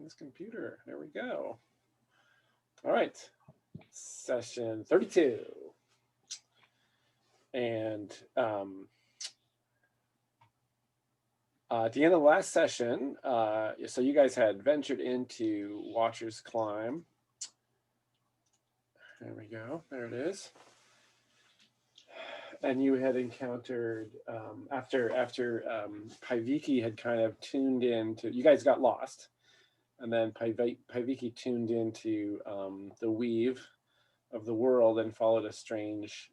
find this computer. There we go. All right, session 32. And at the end of the last session, so you guys had ventured into Watcher's Climb. There we go, there it is. And you had encountered, after Paiviki had kind of tuned into, you guys got lost. And then Paiviki tuned into the weave of the world and followed a strange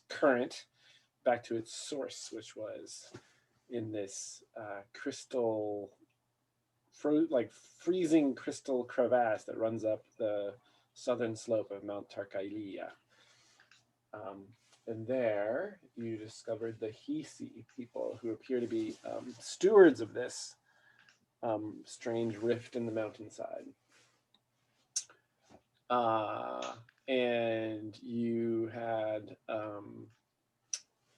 current back to its source, which was in this crystal, like freezing crystal crevasse that runs up the southern slope of Mount Tarkailia. And there you discovered the Hisi people, who appear to be stewards of this strange rift in the mountainside. And you had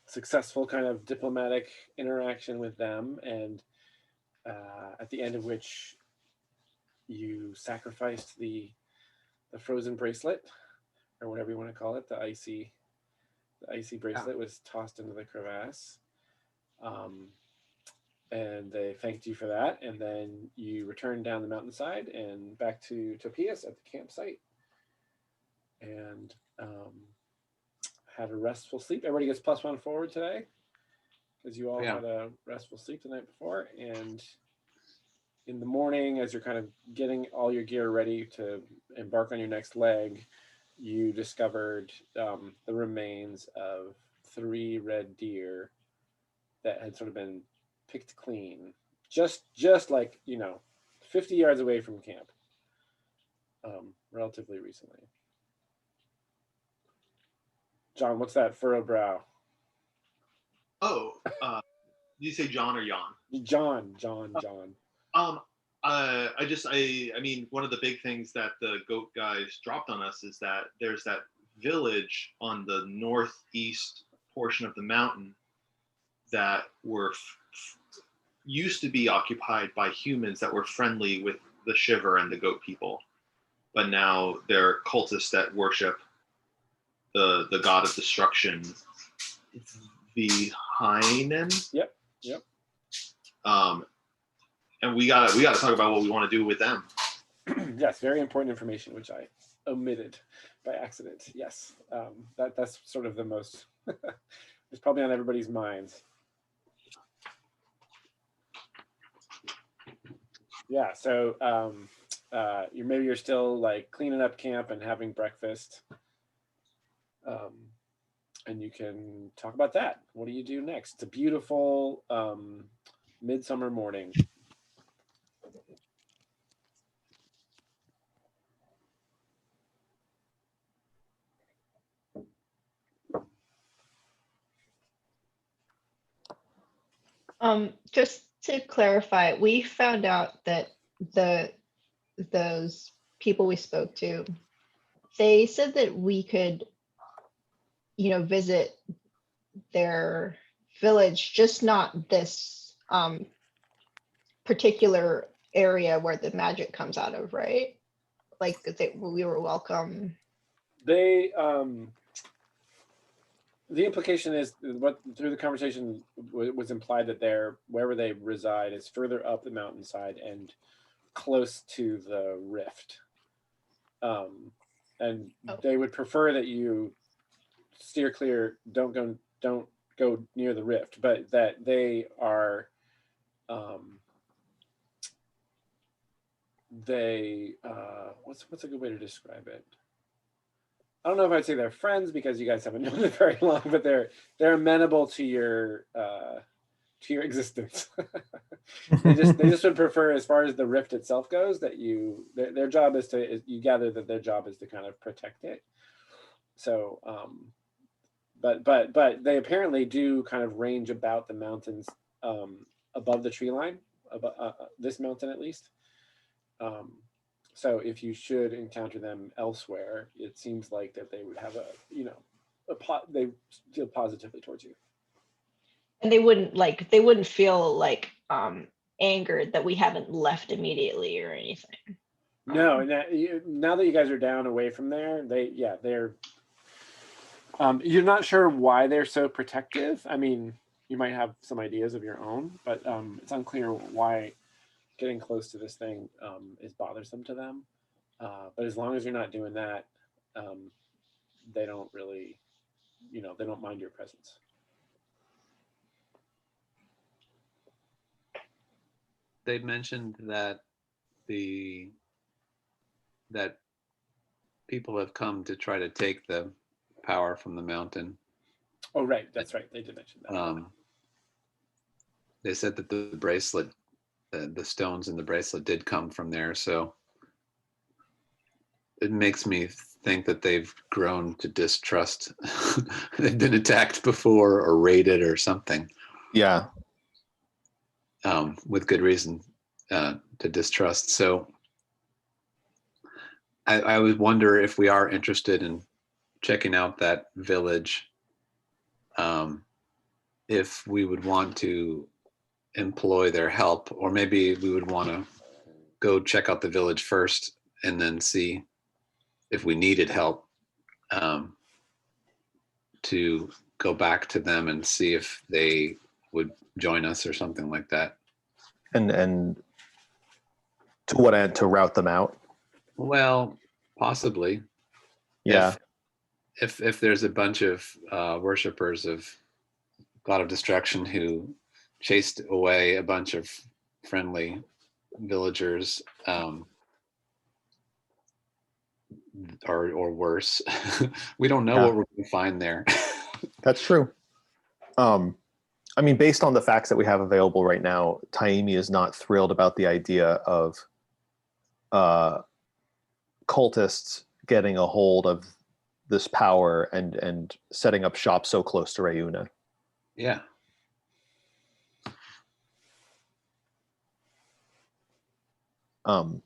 successful kind of diplomatic interaction with them, and at the end of which you sacrificed the frozen bracelet, or whatever you want to call it, the icy bracelet was tossed into the crevasse. And they thanked you for that, and then you returned down the mountainside and back to Topias at the campsite, and had a restful sleep. Everybody gets +1 forward today, because you all had a restful sleep the night before. And in the morning, as you're kind of getting all your gear ready to embark on your next leg, you discovered the remains of 3 red deer that had sort of been picked clean, just like, 50 yards away from camp, relatively recently. John, what's that furrowed brow? Oh, did you say John or Jan? John. I mean, one of the big things that the goat guys dropped on us is that there's that village on the northeast portion of the mountain that were used to be occupied by humans that were friendly with the Shiver and the goat people, but now they're cultists that worship the god of destruction, the Heinen. Yep. And we gotta talk about what we want to do with them. Yes, very important information, which I omitted by accident. Yes, that's sort of the most. It's probably on everybody's minds. Yeah, so maybe you're still like cleaning up camp and having breakfast, and you can talk about that. What do you do next? It's a beautiful midsummer morning. Just to clarify, we found out that those people we spoke to, they said that we could, visit their village, just not this particular area where the magic comes out of, right? Like we were welcome. The implication is, what through the conversation was implied, that wherever they reside is further up the mountainside and close to the rift, and they would prefer that you steer clear, don't go near the rift, but that they are what's a good way to describe it? I don't know if I'd say they're friends, because you guys haven't known them very long, but they're amenable to your existence. they just would prefer, as far as the rift itself goes, that their job is you gather that their job is to kind of protect it. So but they apparently do kind of range about the mountains above the tree line, this mountain at least. So if you should encounter them elsewhere, it seems like that they would have they feel positively towards you. And they wouldn't feel like angered that we haven't left immediately or anything. No, and now that you guys are down away from there, they're. You're not sure why they're so protective. I mean, you might have some ideas of your own, but it's unclear why getting close to this thing is bothersome to them. But as long as you're not doing that, they don't really, they don't mind your presence. They mentioned that that people have come to try to take the power from the mountain. Oh, right. That's right. They did mention that. They said that the bracelet, the stones in the bracelet did come from there. So it makes me think that they've grown to distrust. They've been attacked before or raided or something. Yeah. With good reason to distrust. So I would wonder if we are interested in checking out that village, if we would want to employ their help, or maybe we would want to go check out the village first and then see if we needed help, to go back to them and see if they would join us or something like that. And to what end? To route them out? Well, possibly. Yeah. If there's a bunch of worshippers of God of Destruction who chased away a bunch of friendly villagers, or worse, we don't know what we're going to find there. That's true. I mean, based on the facts that we have available right now, Taimi is not thrilled about the idea of cultists getting a hold of this power and setting up shop so close to Rayuna. Yeah. But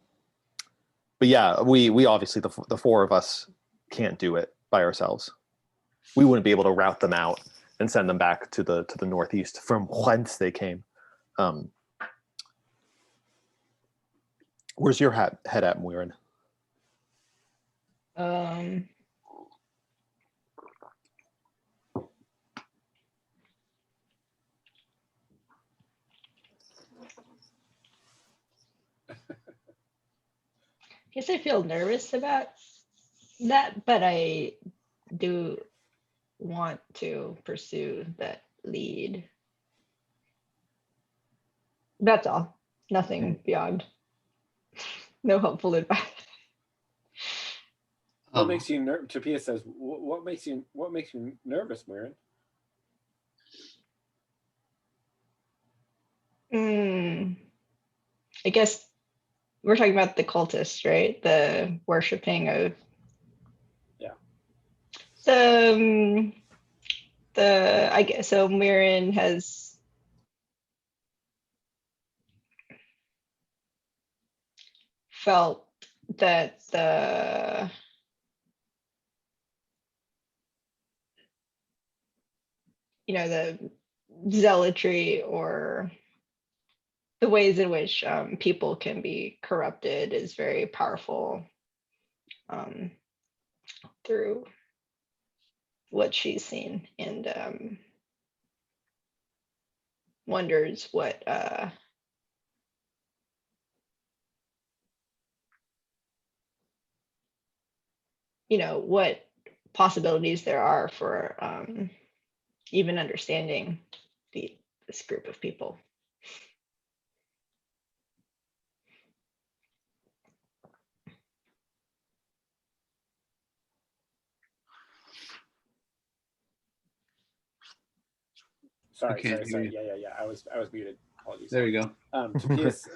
yeah, we obviously, the four of us can't do it by ourselves. We wouldn't be able to route them out and send them back to the northeast from whence they came. Where's your head at, Muirin? I guess I feel nervous about that, but I do want to pursue that lead. That's all. Nothing beyond. No helpful advice. What makes you nervous? Tapia says, "What makes you nervous, Muirin?" I guess we're talking about the cultists, right? The worshipping of. Yeah. I guess so. Muirin has felt that the zealotry or the ways in which people can be corrupted is very powerful, through what she's seen, and wonders what what possibilities there are for even understanding this group of people. Sorry. Yeah. I was muted. Apologies. There you go. Tapias,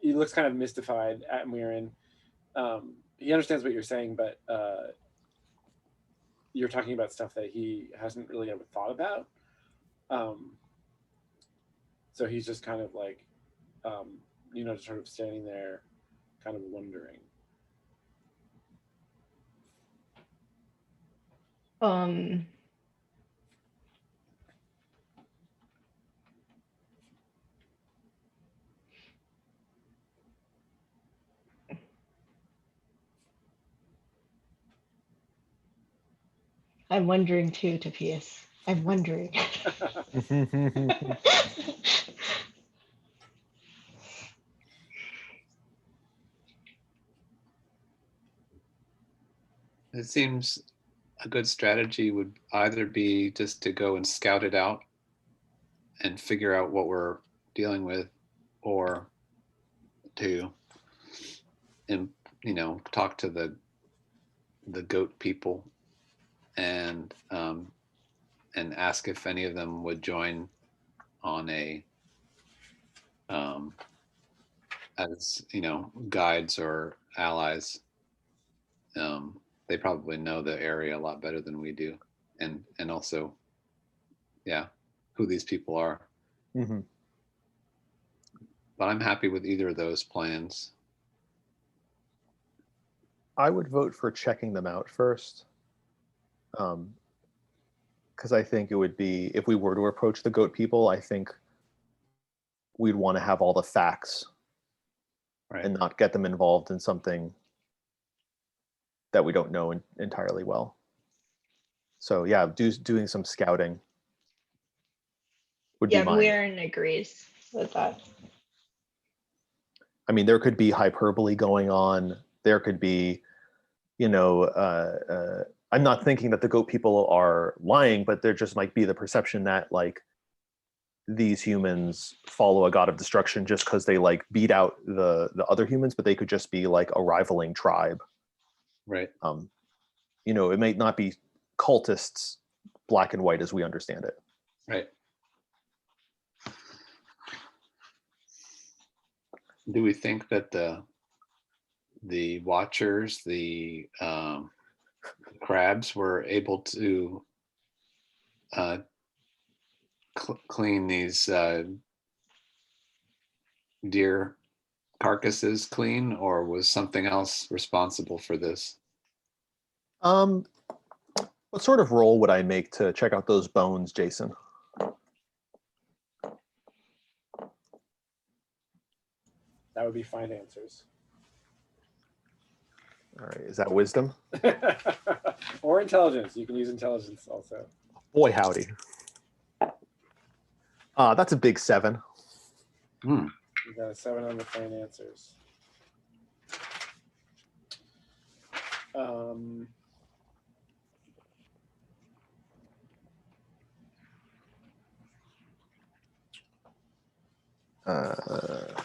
he looks kind of mystified at Muirin. He understands what you're saying, but you're talking about stuff that he hasn't really ever thought about. So he's just kind of like, sort of standing there, kind of wondering. I'm wondering too, Topias. I'm wondering. It seems a good strategy would either be just to go and scout it out and figure out what we're dealing with, or to, talk to the goat people and ask if any of them would join on a as guides or allies. They probably know the area a lot better than we do, and also, yeah, who these people are. Mhm. But I'm happy with either of those plans. I would vote for checking them out first. Because I think it would be, if we were to approach the goat people, I think we'd want to have all the facts Right. and not get them involved in something that we don't know entirely well. So yeah, doing some scouting would be Yeah, mine. Weirin agrees with that. I mean, there could be hyperbole going on. There could be, I'm not thinking that the goat people are lying, but there just might be the perception that like these humans follow a god of destruction just because they like beat out the other humans, but they could just be like a rivaling tribe. Right. It may not be cultists black and white as we understand it. Right. Do we think that the watchers, the crabs, were able to clean these deer carcasses clean, or was something else responsible for this? What sort of roll would I make to check out those bones, Jason? That would be fine answers. All right, is that wisdom? Or intelligence. You can use intelligence also. Boy, howdy. That's a big 7. You got a 7 on the fine answers.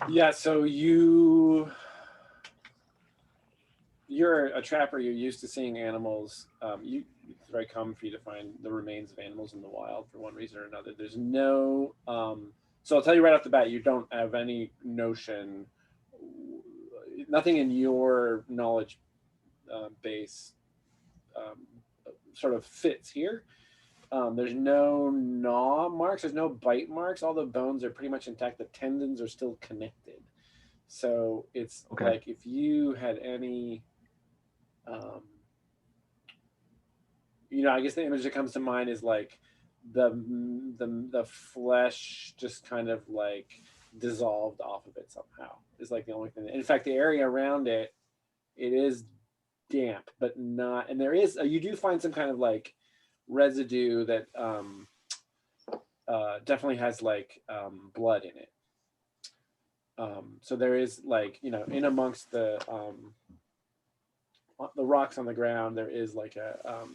Yeah, so you're a trapper. You're used to seeing animals. It's very common for you to find the remains of animals in the wild for one reason or another. There's no, so I'll tell you right off the bat, you don't have any notion, nothing in your knowledge base sort of fits here. There's no gnaw marks. There's no bite marks. All the bones are pretty much intact. The tendons are still connected. So it's Okay. like if you had any, I guess the image that comes to mind is like the flesh just kind of like dissolved off of it somehow. Is like the only thing. In fact, the area around it, it is damp, but not. And there is you do find some kind of like residue that definitely has like blood in it. So there is like in amongst the rocks on the ground, there is like a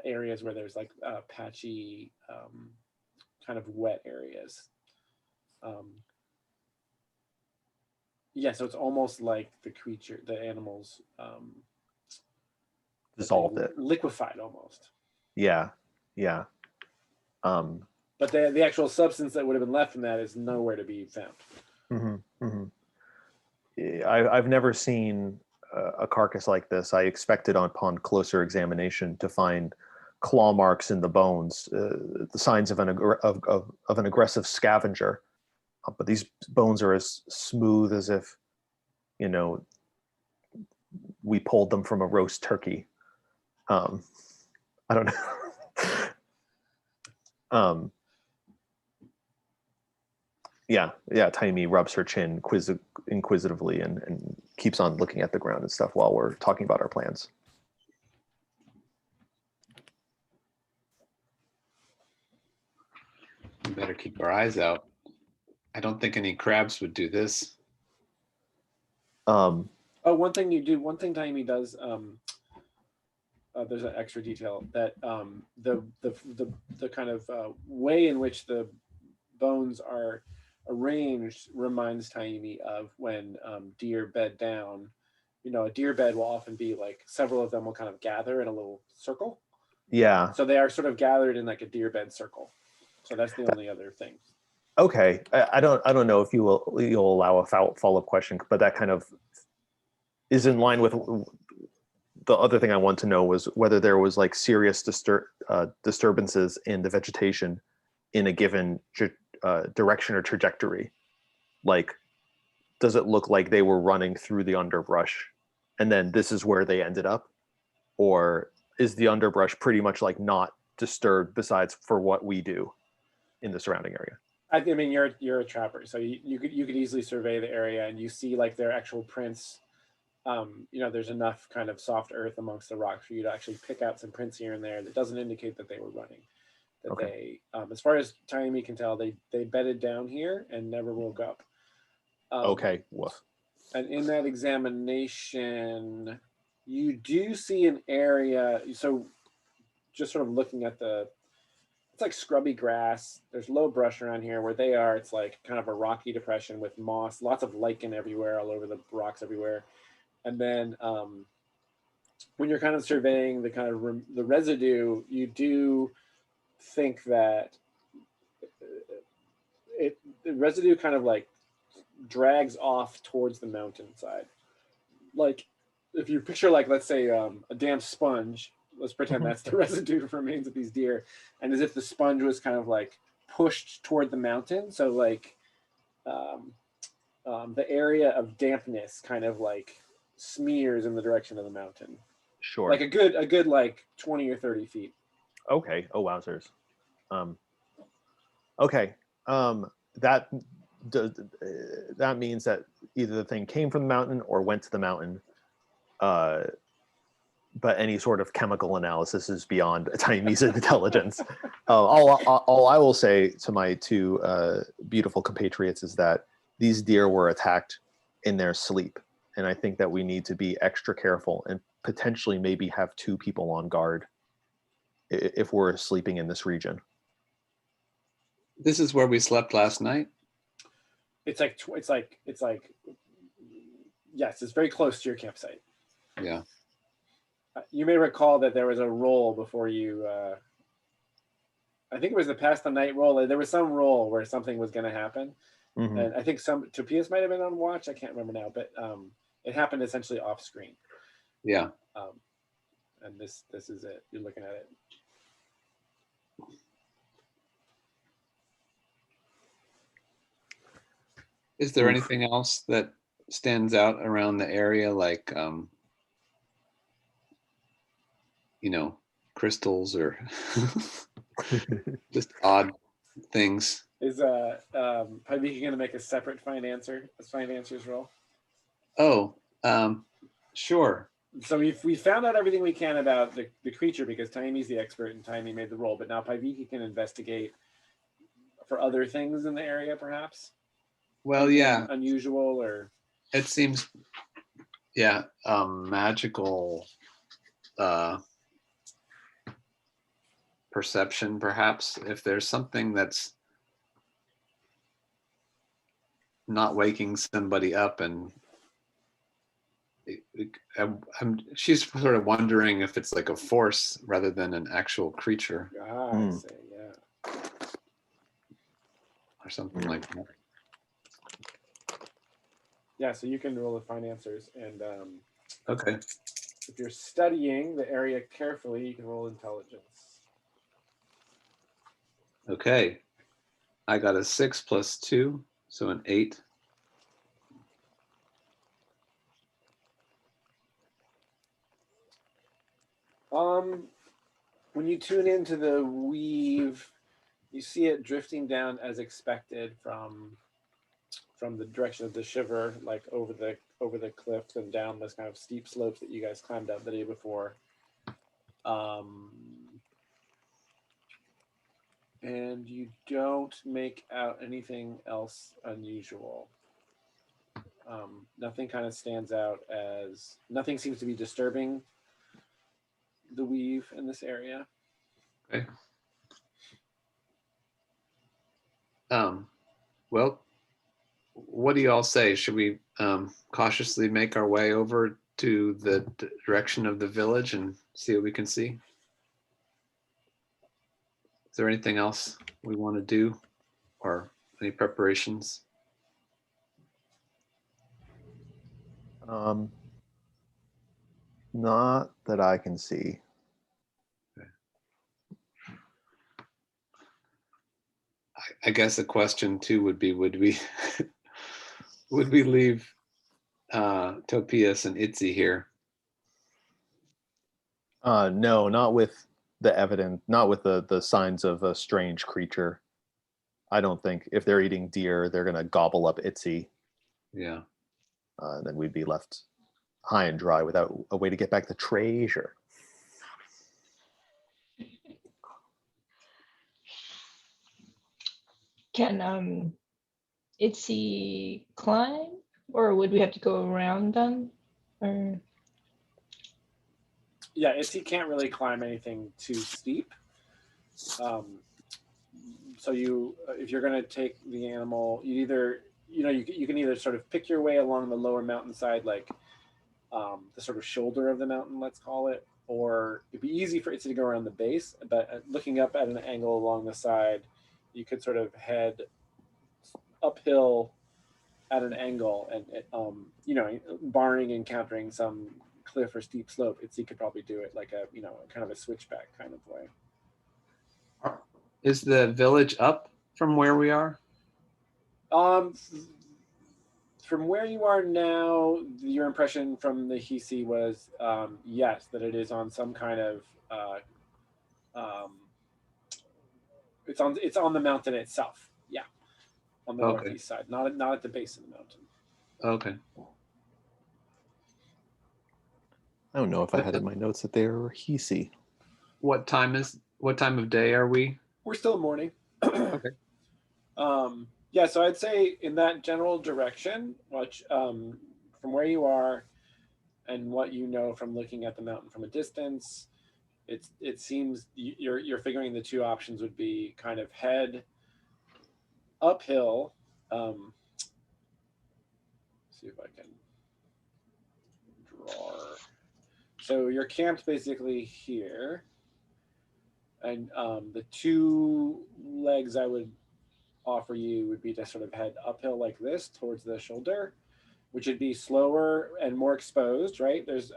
areas where there's like patchy kind of wet areas. So it's almost like the animals Dissolved it. Liquefied almost. Yeah. But the actual substance that would have been left from that is nowhere to be found. I've never seen a carcass like this. I expected upon closer examination to find claw marks in the bones, the signs of an aggressive scavenger. But these bones are as smooth as if, we pulled them from a roast turkey. I don't know. Yeah. Taimi rubs her chin inquisitively and keeps on looking at the ground and stuff while we're talking about our plans. better keep our eyes out. I don't think any crabs would do this. Um, Oh, one thing Taimi does. There's an extra detail that the kind of way in which the bones are arranged reminds Taimi of when deer bed down. You know, a deer bed will often be like several of them will kind of gather in a little circle. yeah. So they are sort of gathered in like a deer bed circle. So that's the only other thing. Okay. I don't know if you'll allow a follow-up question, but that kind of is in line with the other thing I want to know was whether there was like serious disturbances in the vegetation in a given direction or trajectory. Like, does it look like they were running through the underbrush and then this is where they ended up? Or is the underbrush pretty much like not disturbed besides for what we do in the surrounding area? I mean, you're a trapper, so you could easily survey the area and you see like their actual prints. You know, there's enough kind of soft earth amongst the rocks for you to actually pick out some prints here and there that doesn't indicate that they were running. That Okay. they, as far as Taimi can tell, they bedded down here and never woke up. Okay. Woof. And in that examination, you do see an area. So, just sort of looking at it's like scrubby grass. There's low brush around here. Where they are, it's like kind of a rocky depression with moss, lots of lichen everywhere, all over the rocks everywhere. And then when you're kind of surveying the kind of the residue, you do think that the residue kind of like drags off towards the mountainside. Like if you picture like, let's say a damp sponge, let's pretend that's the residue remains of these deer, and as if the sponge was kind of like pushed toward the mountain. So like the area of dampness kind of like smears in the direction of the mountain. Sure. Like a good like 20 or 30 feet. Okay. Oh, wowzers. Okay. That that means that either the thing came from the mountain or went to the mountain. But any sort of chemical analysis is beyond Taimi's intelligence. All I will say to my two beautiful compatriots is that these deer were attacked in their sleep. And I think that we need to be extra careful and potentially maybe have two people on guard if we're sleeping in this region. This is where we slept last night. It's like yes, it's very close to your campsite. Yeah. You may recall that there was a roll before you. I think it was the pass the night roll. There was some roll where something was going to happen, Mm-hmm. and I think Topias might have been on watch. I can't remember now, but it happened essentially off screen. Yeah. And this is it. You're looking at it. Is there anything else that stands out around the area, like you know, crystals or just odd things? Is Pavika going to make a separate financier's roll? Oh, sure. So we found out everything we can about the creature because Taimi's the expert and Taimi made the roll, but now Pavika can investigate for other things in the area, perhaps. Well, yeah. Unusual or. It seems, yeah, magical perception, perhaps. If there's something that's not waking somebody up, and she's sort of wondering if it's like a force rather than an actual creature. I see, yeah. Or something like that. Yeah, so you can roll the financiers, and Okay. if you're studying the area carefully, you can roll intelligence. Okay. I got a 6 plus 2, so an 8. When you tune into the weave, you see it drifting down as expected from the direction of the shiver, like over the cliffs and down this kind of steep slopes that you guys climbed up the day before. And you don't make out anything else unusual. Nothing kind of stands out as nothing seems to be disturbing the weave in this area. Okay. Well, what do you all say? Should we cautiously make our way over to the direction of the village and see what we can see? Is there anything else we want to do or any preparations? Not that I can see. I guess the question too would be, would we would we leave Topias and Itzy here? No, not with the not with the signs of a strange creature. I don't think if they're eating deer, they're gonna gobble up Itzy. Yeah. Then we'd be left high and dry without a way to get back the treasure. Can Itzy climb, or would we have to go around them? Or Yeah, Itzy can't really climb anything too steep. So you, if you're going to take the animal, you either, you can either sort of pick your way along the lower mountainside, like the sort of shoulder of the mountain, let's call it, or it'd be easy for Itzy to go around the base, but looking up at an angle along the side, you could sort of head uphill at an angle, and barring encountering some cliff or steep slope, Itzy could probably do it like a kind of a switchback kind of way. Is the village up from where we are? From where you are now, your impression from the Hisi was yes, that it is on some kind of it's on the mountain itself. Yeah, on the northeast side, not at the base of the mountain. Okay. I don't know if I had in my notes that they were Hisi. What time of day are we? We're still morning. Okay. Yeah, so I'd say in that general direction, which from where you are and what you know from looking at the mountain from a distance, it seems you're figuring the two options would be kind of head uphill. See if I can draw. So you're camped basically here, and the two legs I would offer you would be to sort of head uphill like this towards the shoulder, which would be slower and more exposed, right? There's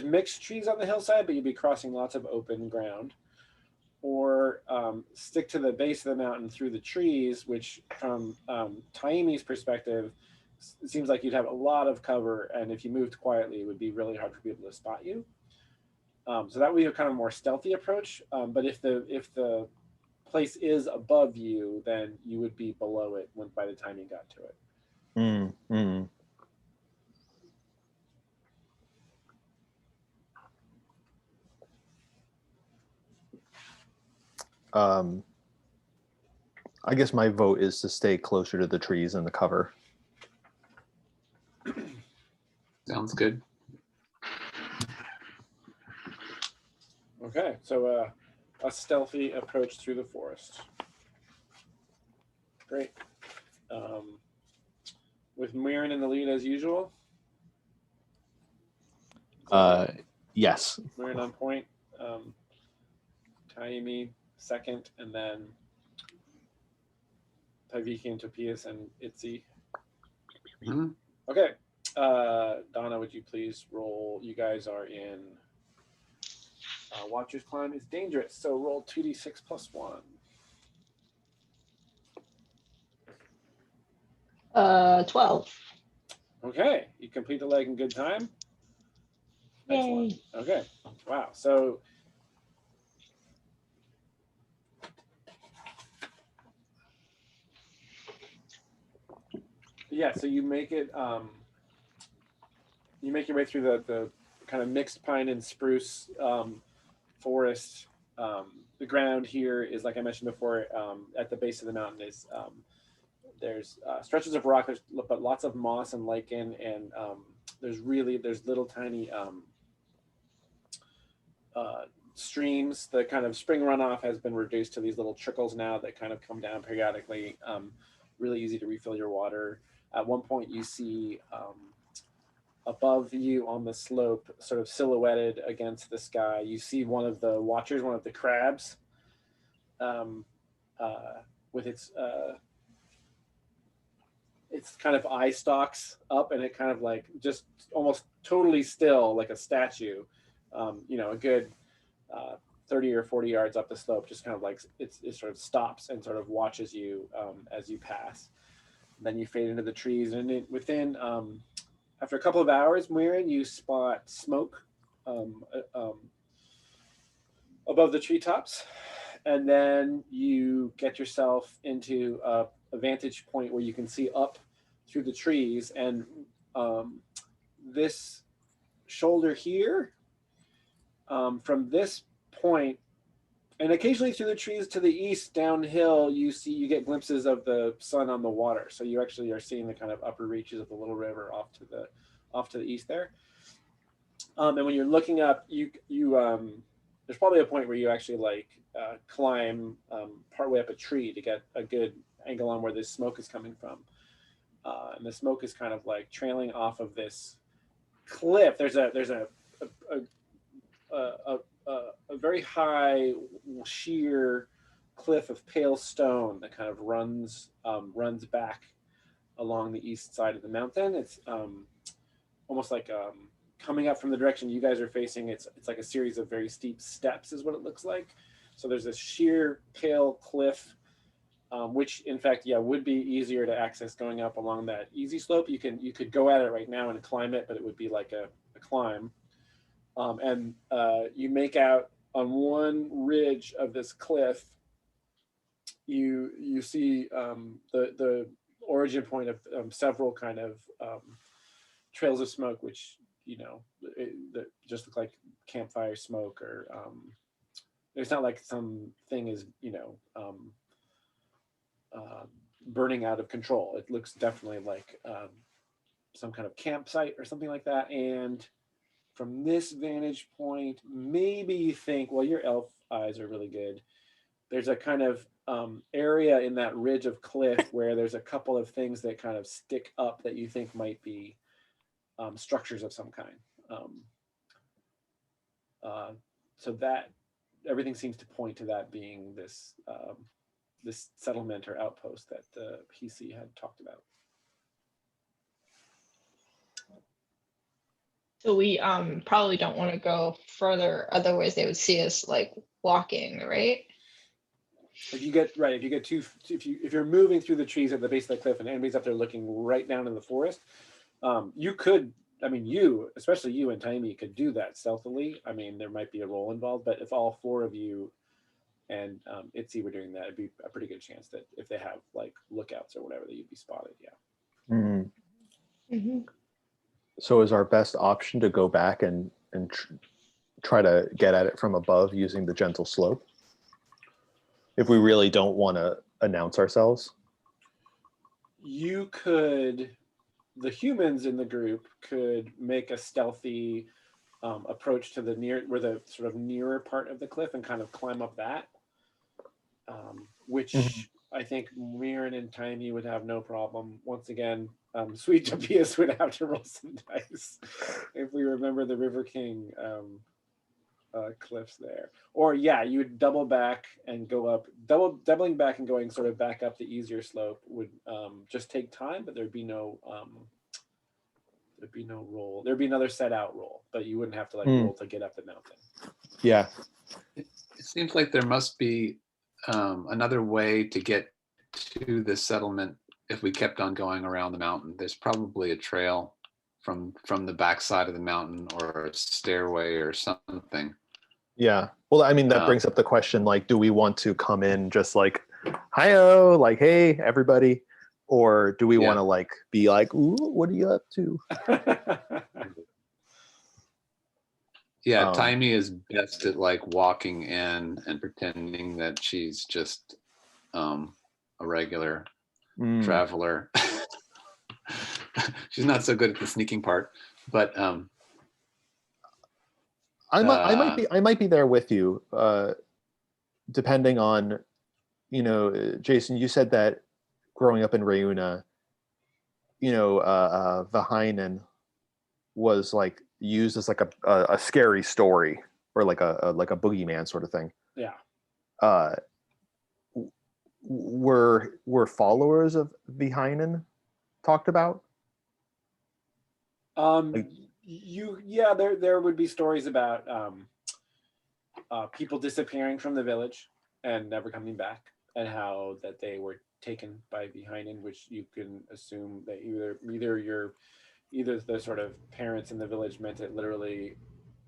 mixed trees on the hillside, but you'd be crossing lots of open ground. Or stick to the base of the mountain through the trees, which from Taimi's perspective, it seems like you'd have a lot of cover, and if you moved quietly, it would be really hard for people to spot you. So that would be a kind of more stealthy approach. But if the place is above you, then you would be below it by the time you got to it. I guess my vote is to stay closer to the trees and the cover. Sounds good. Okay, so a stealthy approach through the forest. Great. With Mirren in the lead as usual. Yes. Mirren on point. Taimi second, and then Taiviki and Topias and Itzy. Mm-hmm. Okay. Donna, would you please roll? You guys are in Watcher's Climb is dangerous, so roll 2d6 plus 1. 12. Okay, you complete the leg in good time. Excellent. Yay. Okay, wow. So yeah, so you make it. You make your way through the kind of mixed pine and spruce forest the ground here is, like I mentioned before, at the base of the mountain is there's stretches of rock, but lots of moss and lichen, and there's little tiny streams. The kind of spring runoff has been reduced to these little trickles now that kind of come down periodically. Really easy to refill your water. At one point, you see above you on the slope, sort of silhouetted against the sky, you see one of the watchers, one of the crabs, with its kind of eye stalks up, and it kind of like just almost totally still, like a statue. A good 30 or 40 yards up the slope, just kind of like it sort of stops and sort of watches you as you pass. And then you fade into the trees, and within after a couple of hours, Muirin, you spot smoke above the treetops, and then you get yourself into a vantage point where you can see up through the trees, and this shoulder here, from this point, and occasionally through the trees to the east downhill, you get glimpses of the sun on the water. So you actually are seeing the kind of upper reaches of the little river off to the east there. And when you're looking up, you there's probably a point where you actually climb partway up a tree to get a good angle on where this smoke is coming from. And the smoke is kind of like trailing off of this cliff. There's a very high sheer cliff of pale stone that kind of runs back along the east side of the mountain. It's almost like coming up from the direction you guys are facing. It's like a series of very steep steps is what it looks like. So there's this sheer pale cliff, which in fact, would be easier to access going up along that easy slope. You could go at it right now and climb it, but it would be like a climb. And you make out on one ridge of this cliff, you see the origin point of several kind of trails of smoke, which just look like campfire smoke, or it's not like something is burning out of control. It looks definitely like some kind of campsite or something like that. And from this vantage point, maybe you think, well, your elf eyes are really good. There's a kind of area in that ridge of cliff where there's a couple of things that kind of stick up that you think might be structures of some kind. So that everything seems to point to that being this this settlement or outpost that the PC had talked about. So we probably don't want to go further, otherwise they would see us like walking, right? If you're moving through the trees at the base of the cliff and enemies up there looking right down in the forest, you could, especially you and Taimi, could do that stealthily. I mean, there might be a roll involved, but if all four of you and Itzy were doing that, it'd be a pretty good chance that if they have like lookouts or whatever, that you'd be spotted. Yeah. Mm-hmm. Mm-hmm. So is our best option to go back and try to get at it from above using the gentle slope, if we really don't want to announce ourselves? The humans in the group could make a stealthy approach to the sort of nearer part of the cliff and kind of climb up that, which I think Muirin and Taimi would have no problem. Once again, Sweet Tobias would have to roll some dice if we remember the River King cliffs there. Or you would double back and go up. Doubling back and going sort of back up the easier slope would just take time, but there'd be no roll. There'd be another set out roll, but you wouldn't have to roll to get up the mountain. Yeah. It seems like there must be another way to get to the settlement if we kept on going around the mountain. There's probably a trail from the backside of the mountain, or a stairway or something. Yeah. Well, I mean, that brings up the question, like, do we want to come in just like, hi-oh, like, hey, everybody? Or do we want to like be like, ooh, what are you up to? Yeah, Um, Timey is best at like walking in and pretending that she's just a regular traveler. She's not so good at the sneaking part, but I might be there with you, depending on, Jason. You said that growing up in Reuna, Vahainen was like used as like a scary story or like a boogeyman sort of thing. Yeah. Were followers of Vahainen talked about? Like, There would be stories about people disappearing from the village and never coming back, and how that they were taken by Vahainen, which you can assume that either the sort of parents in the village meant it literally,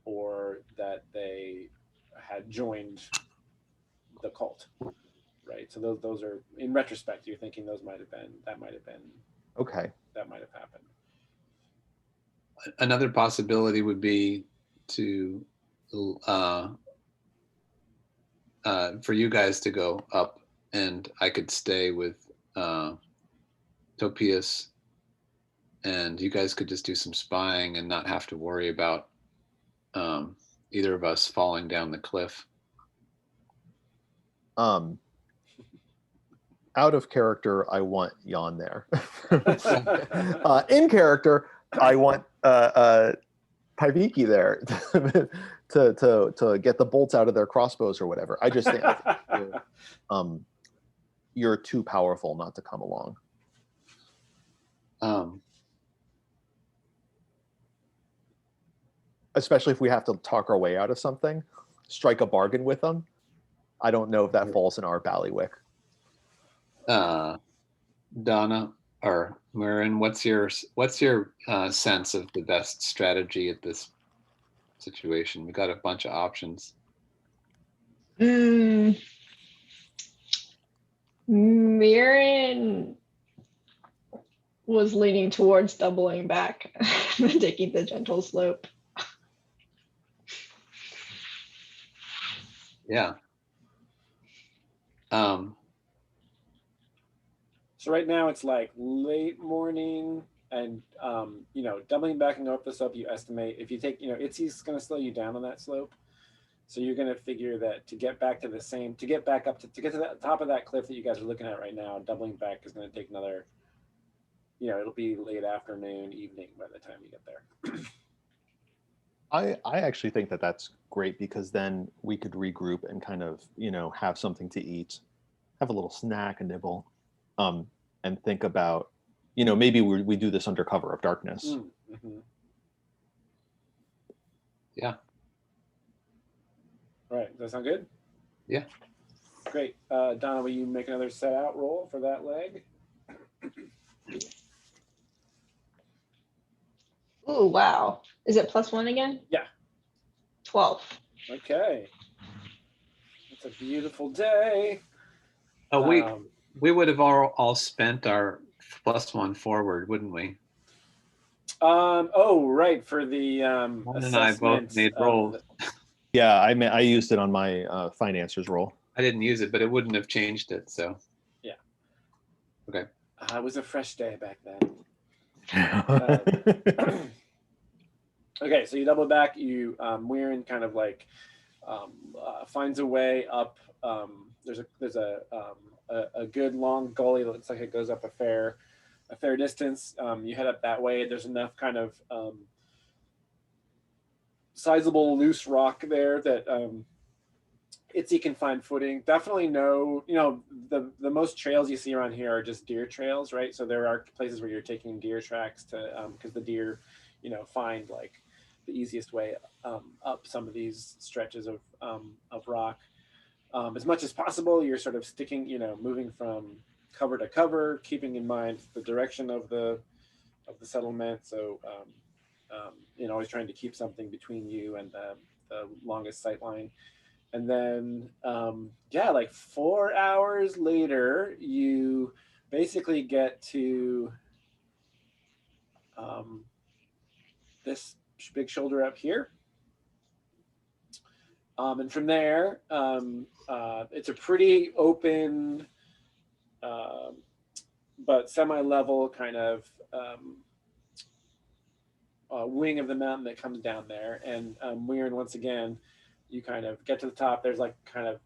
or that they had joined the cult, right? So those are, in retrospect, you're thinking that might have been okay. that might have happened. another possibility would be to for you guys to go up, and I could stay with Topias, and you guys could just do some spying and not have to worry about either of us falling down the cliff. Out of character, I want Jan there. In character, I want Paiviki there to get the bolts out of their crossbows or whatever. I just think you're too powerful not to come along. Especially if we have to talk our way out of something, strike a bargain with them. I don't know if that falls in our bailiwick. Donna or Marin, what's your sense of the best strategy at this situation? We got a bunch of options. Mirren was leaning towards doubling back and taking the gentle slope. Yeah. So right now it's like late morning, and doubling back and go up the slope, you estimate if you take, Itzy's going to slow you down on that slope. So you're going to figure that to get back to the top of that cliff that you guys are looking at right now, doubling back is going to take another, it'll be late afternoon, evening by the time you get there. I actually think that that's great, because then we could regroup and kind of, have something to eat, have a little snack, a nibble, and think about, maybe we do this under cover of darkness. Mm-hmm. Yeah. All right. Does that sound good? Yeah. Great. Donna, will you make another set out roll for that leg? Oh, wow. Is it +1 again? Yeah. 12. Okay. It's a beautiful day. Oh, we would have all spent our +1 forward, wouldn't we? Oh, right, for the Juan and I both made rolls. Yeah, I used it on my financier's roll. I didn't use it, but it wouldn't have changed it. So. Yeah. Okay. It was a fresh day back then. Okay, so you double back. You Weirin kind of like finds a way up. There's a good long gully that looks like it goes up a fair distance. You head up that way. There's enough kind of sizable loose rock there that Itzy can find footing. Definitely the most trails you see around here are just deer trails, right? So there are places where you're taking deer tracks to because the deer, find like the easiest way up some of these stretches of rock. As much as possible, you're sort of sticking, moving from cover to cover, keeping in mind the direction of the settlement. So, always trying to keep something between you and the longest sight line. And then, like 4 hours later, you basically get to this big shoulder up here. And from there, it's a pretty open, but semi-level kind of wing of the mountain that comes down there. And Weird, once again, you kind of get to the top. There's like kind of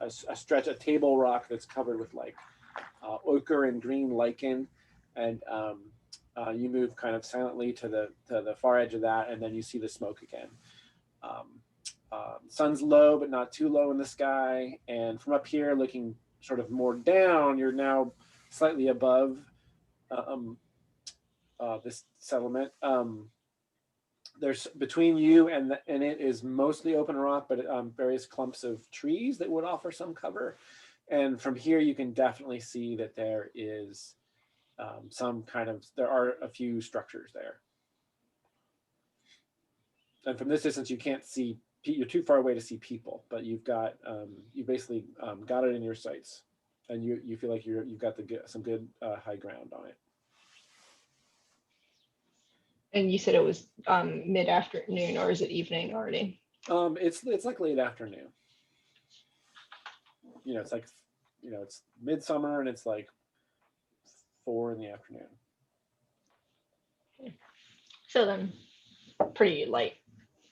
a stretch, a table rock that's covered with like ochre and green lichen, and you move kind of silently to the far edge of that, and then you see the smoke again. Sun's low, but not too low in the sky, and from up here, looking sort of more down, you're now slightly above this settlement. There's between you and it is mostly open rock, but various clumps of trees that would offer some cover. And from here, you can definitely see that there is there are a few structures there. And from this distance, you can't see, you're too far away to see people, but you've got, you basically got it in your sights, and you feel like you've got some good high ground on it. And you said it was mid-afternoon, or is it evening already? It's like late afternoon. It's like, it's midsummer and it's like 4 p.m. So then, pretty light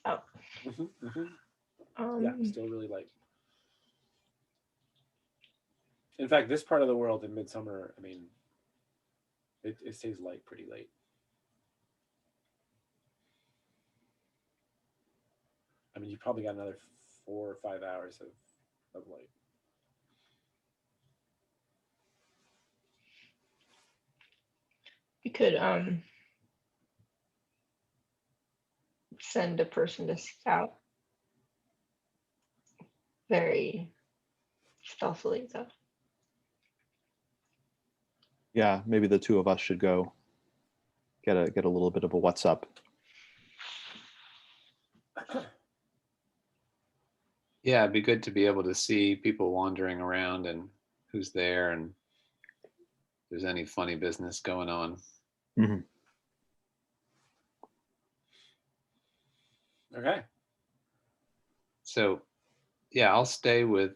out. Mm-hmm, mm-hmm. Yeah, still really light. In fact, this part of the world in midsummer, I mean, it stays light pretty late. I mean, you probably got another 4 or 5 hours of light. You could send a person to scout very stealthily, though. Yeah, maybe the two of us should go get a little bit of a what's up. Yeah, it'd be good to be able to see people wandering around and who's there and if there's any funny business going on. Mm-hmm. Okay. So, yeah, I'll stay with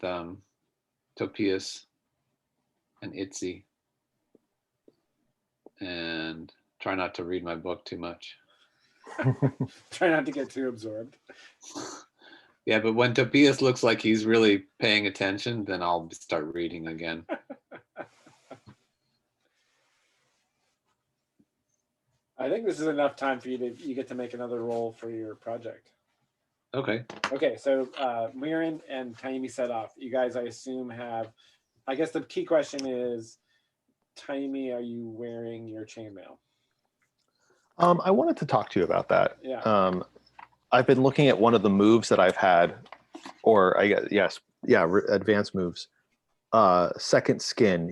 Topias and Itzy and try not to read my book too much. Try not to get too absorbed. Yeah, but when Topias looks like he's really paying attention, then I'll start reading again. I think this is enough time for you get to make another roll for your project. Okay. Okay, so Miran and Taimi set off. You guys, I assume, have, I guess the key question is, Taimi, are you wearing your chainmail? I wanted to talk to you about that. Yeah. I've been looking at one of the moves that I've had, or I guess, advanced moves. Second skin.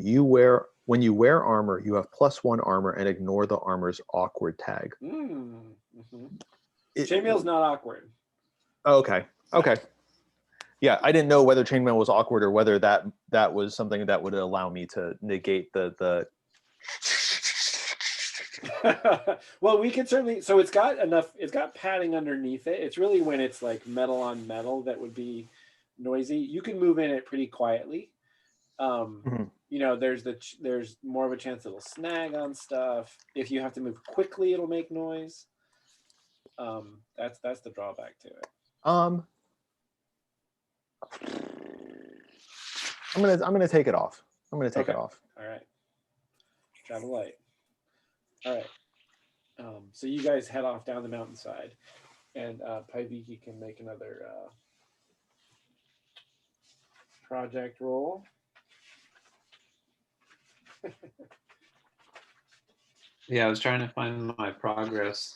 When you wear armor, you have +1 armor and ignore the armor's awkward tag. Mm-hmm. Chainmail's not awkward. Okay. Yeah, I didn't know whether chainmail was awkward or whether that was something that would allow me to negate the Well, we can certainly, so it's got padding underneath it. It's really when it's like metal on metal that would be noisy. You can move in it pretty quietly. There's more of a chance it'll snag on stuff. If you have to move quickly, it'll make noise. That's the drawback to it. I'm gonna take it off. I'm gonna take it off. All right. Travel light. All right. So you guys head off down the mountainside, and Paiviki can make another project roll. Yeah, I was trying to find my progress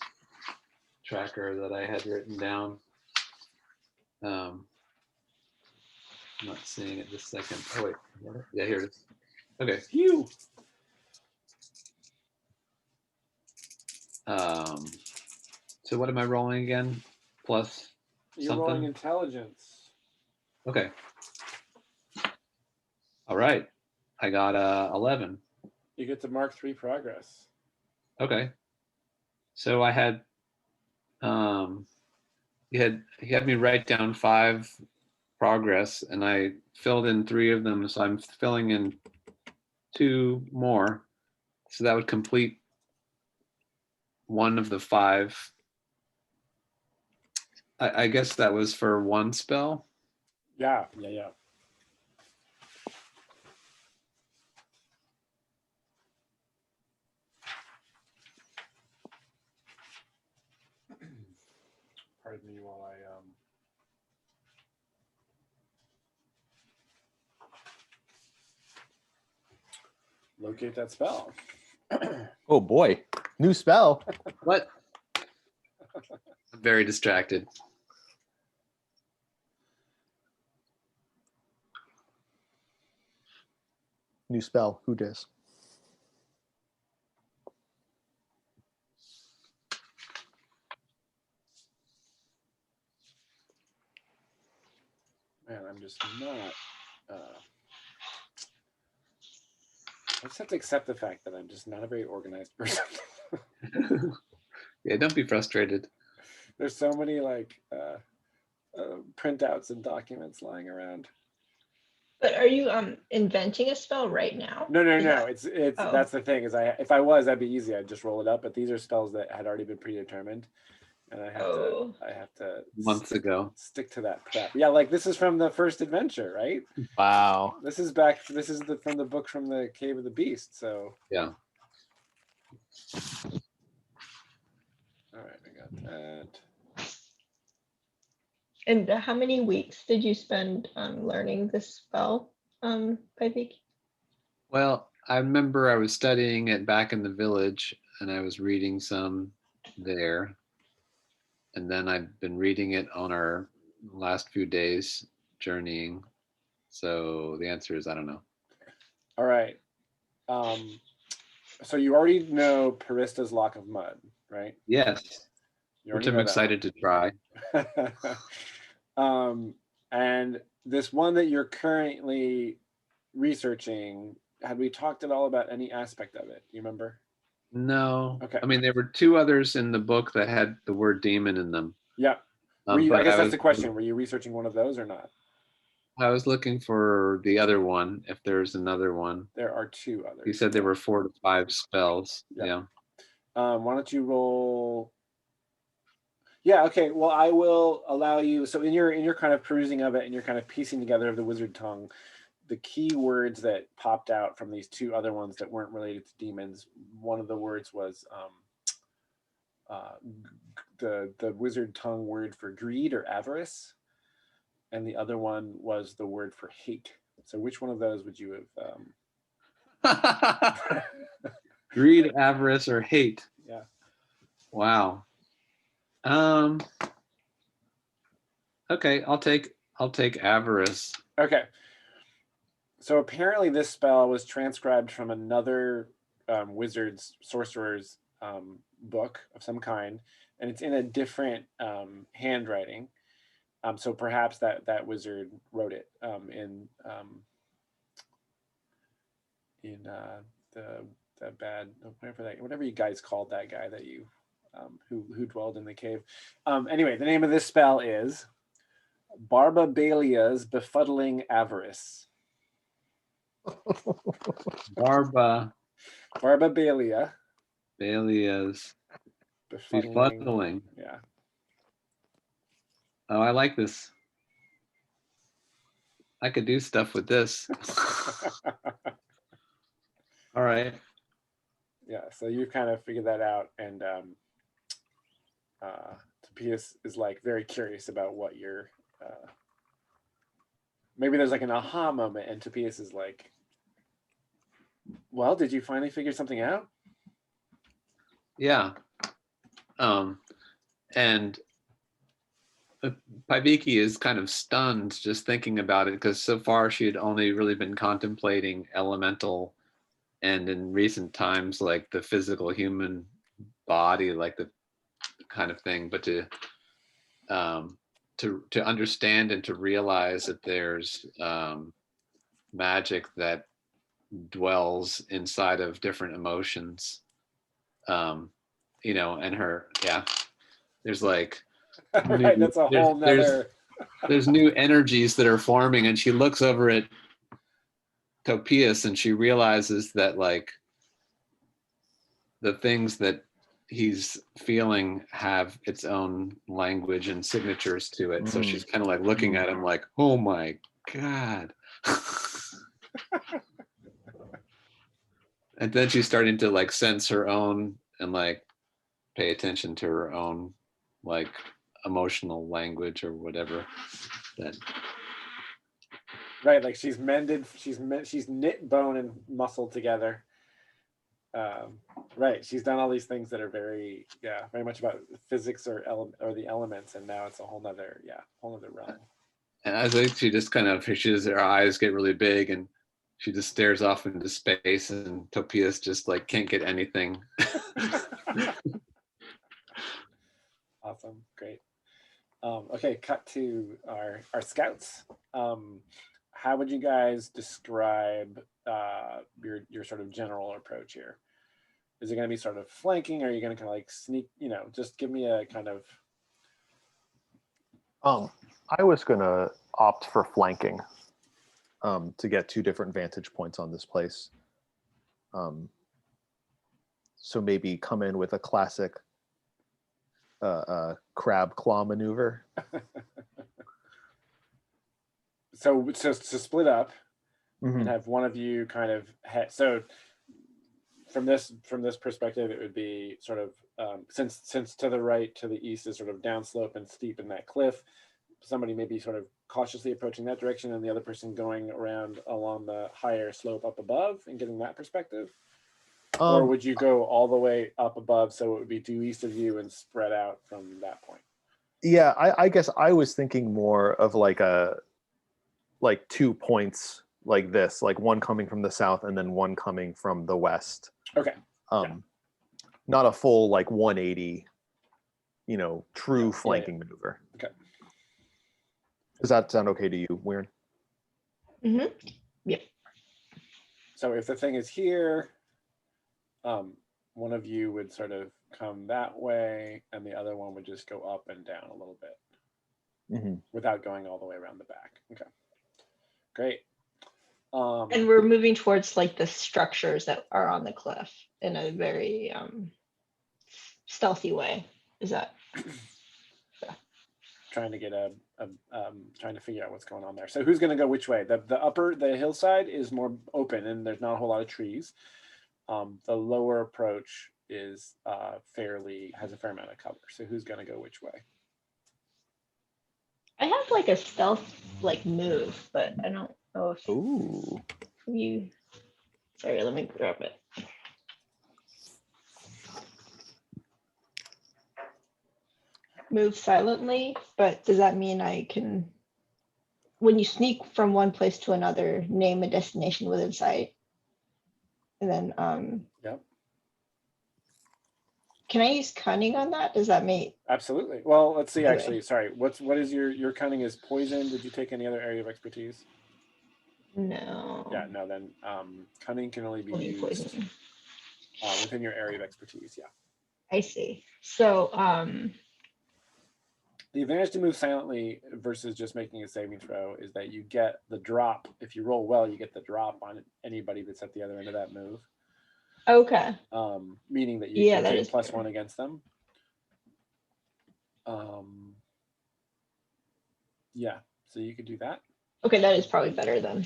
tracker that I had written down. I'm not seeing it this second. Oh wait, yeah, here it is. Okay. Phew. So what am I rolling again? Plus You're something? rolling intelligence. Okay. All right. I got 11. You get to mark 3 progress. Okay. So I had you had me write down 5 progress, and I filled in 3 of them, so I'm filling in 2 more. So that would complete one of the 5. I guess that was for 1 spell. Yeah. Pardon me while I locate that spell. Oh boy, new spell. What? I'm very distracted. New spell. Who dis? Man, I'm just not. I just have to accept the fact that I'm just not a very organized person. Yeah, don't be frustrated. There's so many like printouts and documents lying around. But are you inventing a spell right now? No. Is that- It's Oh. that's the thing is if I was, that'd be easy. I'd just roll it up. But these are spells that had already been predetermined, and I have to Months ago. stick to that prep. Yeah, like this is from the first adventure, right? Wow. This is from the book from the Cave of the Beast. So Yeah. all right, I got that. And how many weeks did you spend learning this spell, Pivik? Well, I remember I was studying it back in the village, and I was reading some there. And then I've been reading it on our last few days journeying. So the answer is I don't know. All right. So you already know Parista's Lock of Mud, right? Yes, You which already I'm know that excited to try. And this one that you're currently researching, had we talked at all about any aspect of it? You remember? No. Okay. I mean, there were 2 others in the book that had the word demon in them. Yeah. I But guess that's the question. Were you researching one of those or not? I was looking for the other one, if there's another one. There are 2 others. You said there were 4 to 5 spells. Yeah. Why don't you roll? Yeah, okay. Well, I will allow you. So in your kind of perusing of it and you're kind of piecing together of the wizard tongue, the key words that popped out from these 2 other ones that weren't related to demons, one of the words was the wizard tongue word for greed or avarice, and the other one was the word for hate. So which one of those would you have? Greed, avarice, or hate. Yeah. Wow. Okay, I'll take avarice. Okay. So apparently this spell was transcribed from another wizard's, sorcerer's book of some kind, and it's in a different handwriting. So perhaps that wizard wrote it in the bad, whatever you guys called that guy that you who dwelled in the cave. Anyway, the name of this spell is Barbabelia's Befuddling Avarice. Barbabelia. Belia's befuddling. Yeah. Oh, I like this. I could do stuff with this. All right. Yeah, so you've kind of figured that out, and Tobias is like very curious about what you're. Maybe there's like an aha moment, and Tobias is like, "Well, did you finally figure something out?" Yeah. And Piviki is kind of stunned just thinking about it, because so far she had only really been contemplating elemental, and in recent times like the physical human body, like the kind of thing. But to understand and to realize that there's magic that dwells inside of different emotions, and her, there's like Right, that's a whole nother there's new energies that are forming, and she looks over at Topias and she realizes that like the things that he's feeling have its own language and signatures to it. So she's kind of like looking at him like, oh my God. And then she's starting to like sense her own and like pay attention to her own like emotional language or whatever that. Right, like she's knit bone and muscle together. Right, she's done all these things that are very much about physics or the elements, and now it's a whole nother realm. And I think she just kind of fishes, her eyes get really big and she just stares off into space, and Topias just like can't get anything. Awesome, great. Okay, cut to our scouts. How would you guys describe your sort of general approach here? Is it going to be sort of flanking? Or are you going to kind of like sneak? Just give me a kind of. I was going to opt for flanking to get 2 different vantage points on this place. So maybe come in with a classic crab claw maneuver. So split up and have one of you kind of so from this perspective, it would be sort of since to the right, to the east is sort of downslope and steep in that cliff. Somebody may be sort of cautiously approaching that direction, and the other person going around along the higher slope up above and getting that perspective. Or would you go all the way up above, so it would be due east of you and spread out from that point? Yeah, I guess I was thinking more of like 2 points like this, like one coming from the south and then one coming from the west. Okay. Not a full like 180, true flanking maneuver. Okay. Does that sound okay to you, Weirin? Mm-hmm. Yep. So if the thing is here, one of you would sort of come that way, and the other one would just go up and down a little bit without going all the way around the back. Okay, great. And we're moving towards like the structures that are on the cliff in a very stealthy way. Is that? Trying to get trying to figure out what's going on there. So who's going to go which way? The hillside is more open and there's not a whole lot of trees. The lower approach is has a fair amount of cover. So who's going to go which way? I have like a stealth like move, but I don't know if you. Sorry, let me grab it. Move silently, but does that mean I can, when you sneak from one place to another, name a destination within sight? And then Yep. Can I use cunning on that? Does that make Absolutely. Well, let's see. Okay. Actually, sorry. What is your cunning is poison? Did you take any other area of expertise? no? Yeah, no. Then cunning can only be Only used poison. within your area of expertise. Yeah. I see. So The advantage to move silently versus just making a saving throw is that you get the drop. If you roll well, you get the drop on anybody that's at the other end of that move. okay. Meaning that you can that take is plus fair. 1 against them. Yeah, so you could do that. Okay, that is probably better then.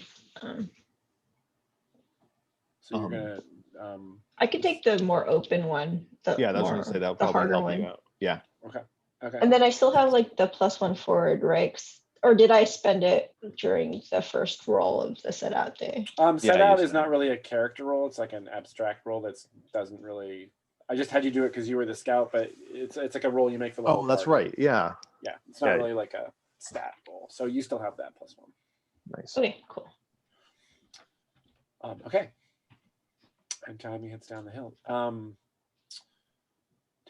So you're gonna. I could take the more open one. Yeah, that's what I was gonna say. That would probably help you out. Yeah. Okay. And then I still have like the +1 forward, right? Or did I spend it during the first roll of the set out day? Set Yeah, out you is said not it. really a character roll. It's like an abstract roll that doesn't really. I just had you do it because you were the scout, but it's like a roll you make for the whole Oh, that's party. right. Yeah. Yeah, it's not Yeah. really like a stat roll. So you still have that +1. Nice. Okay, cool. Okay. And Taimi heads down the hill.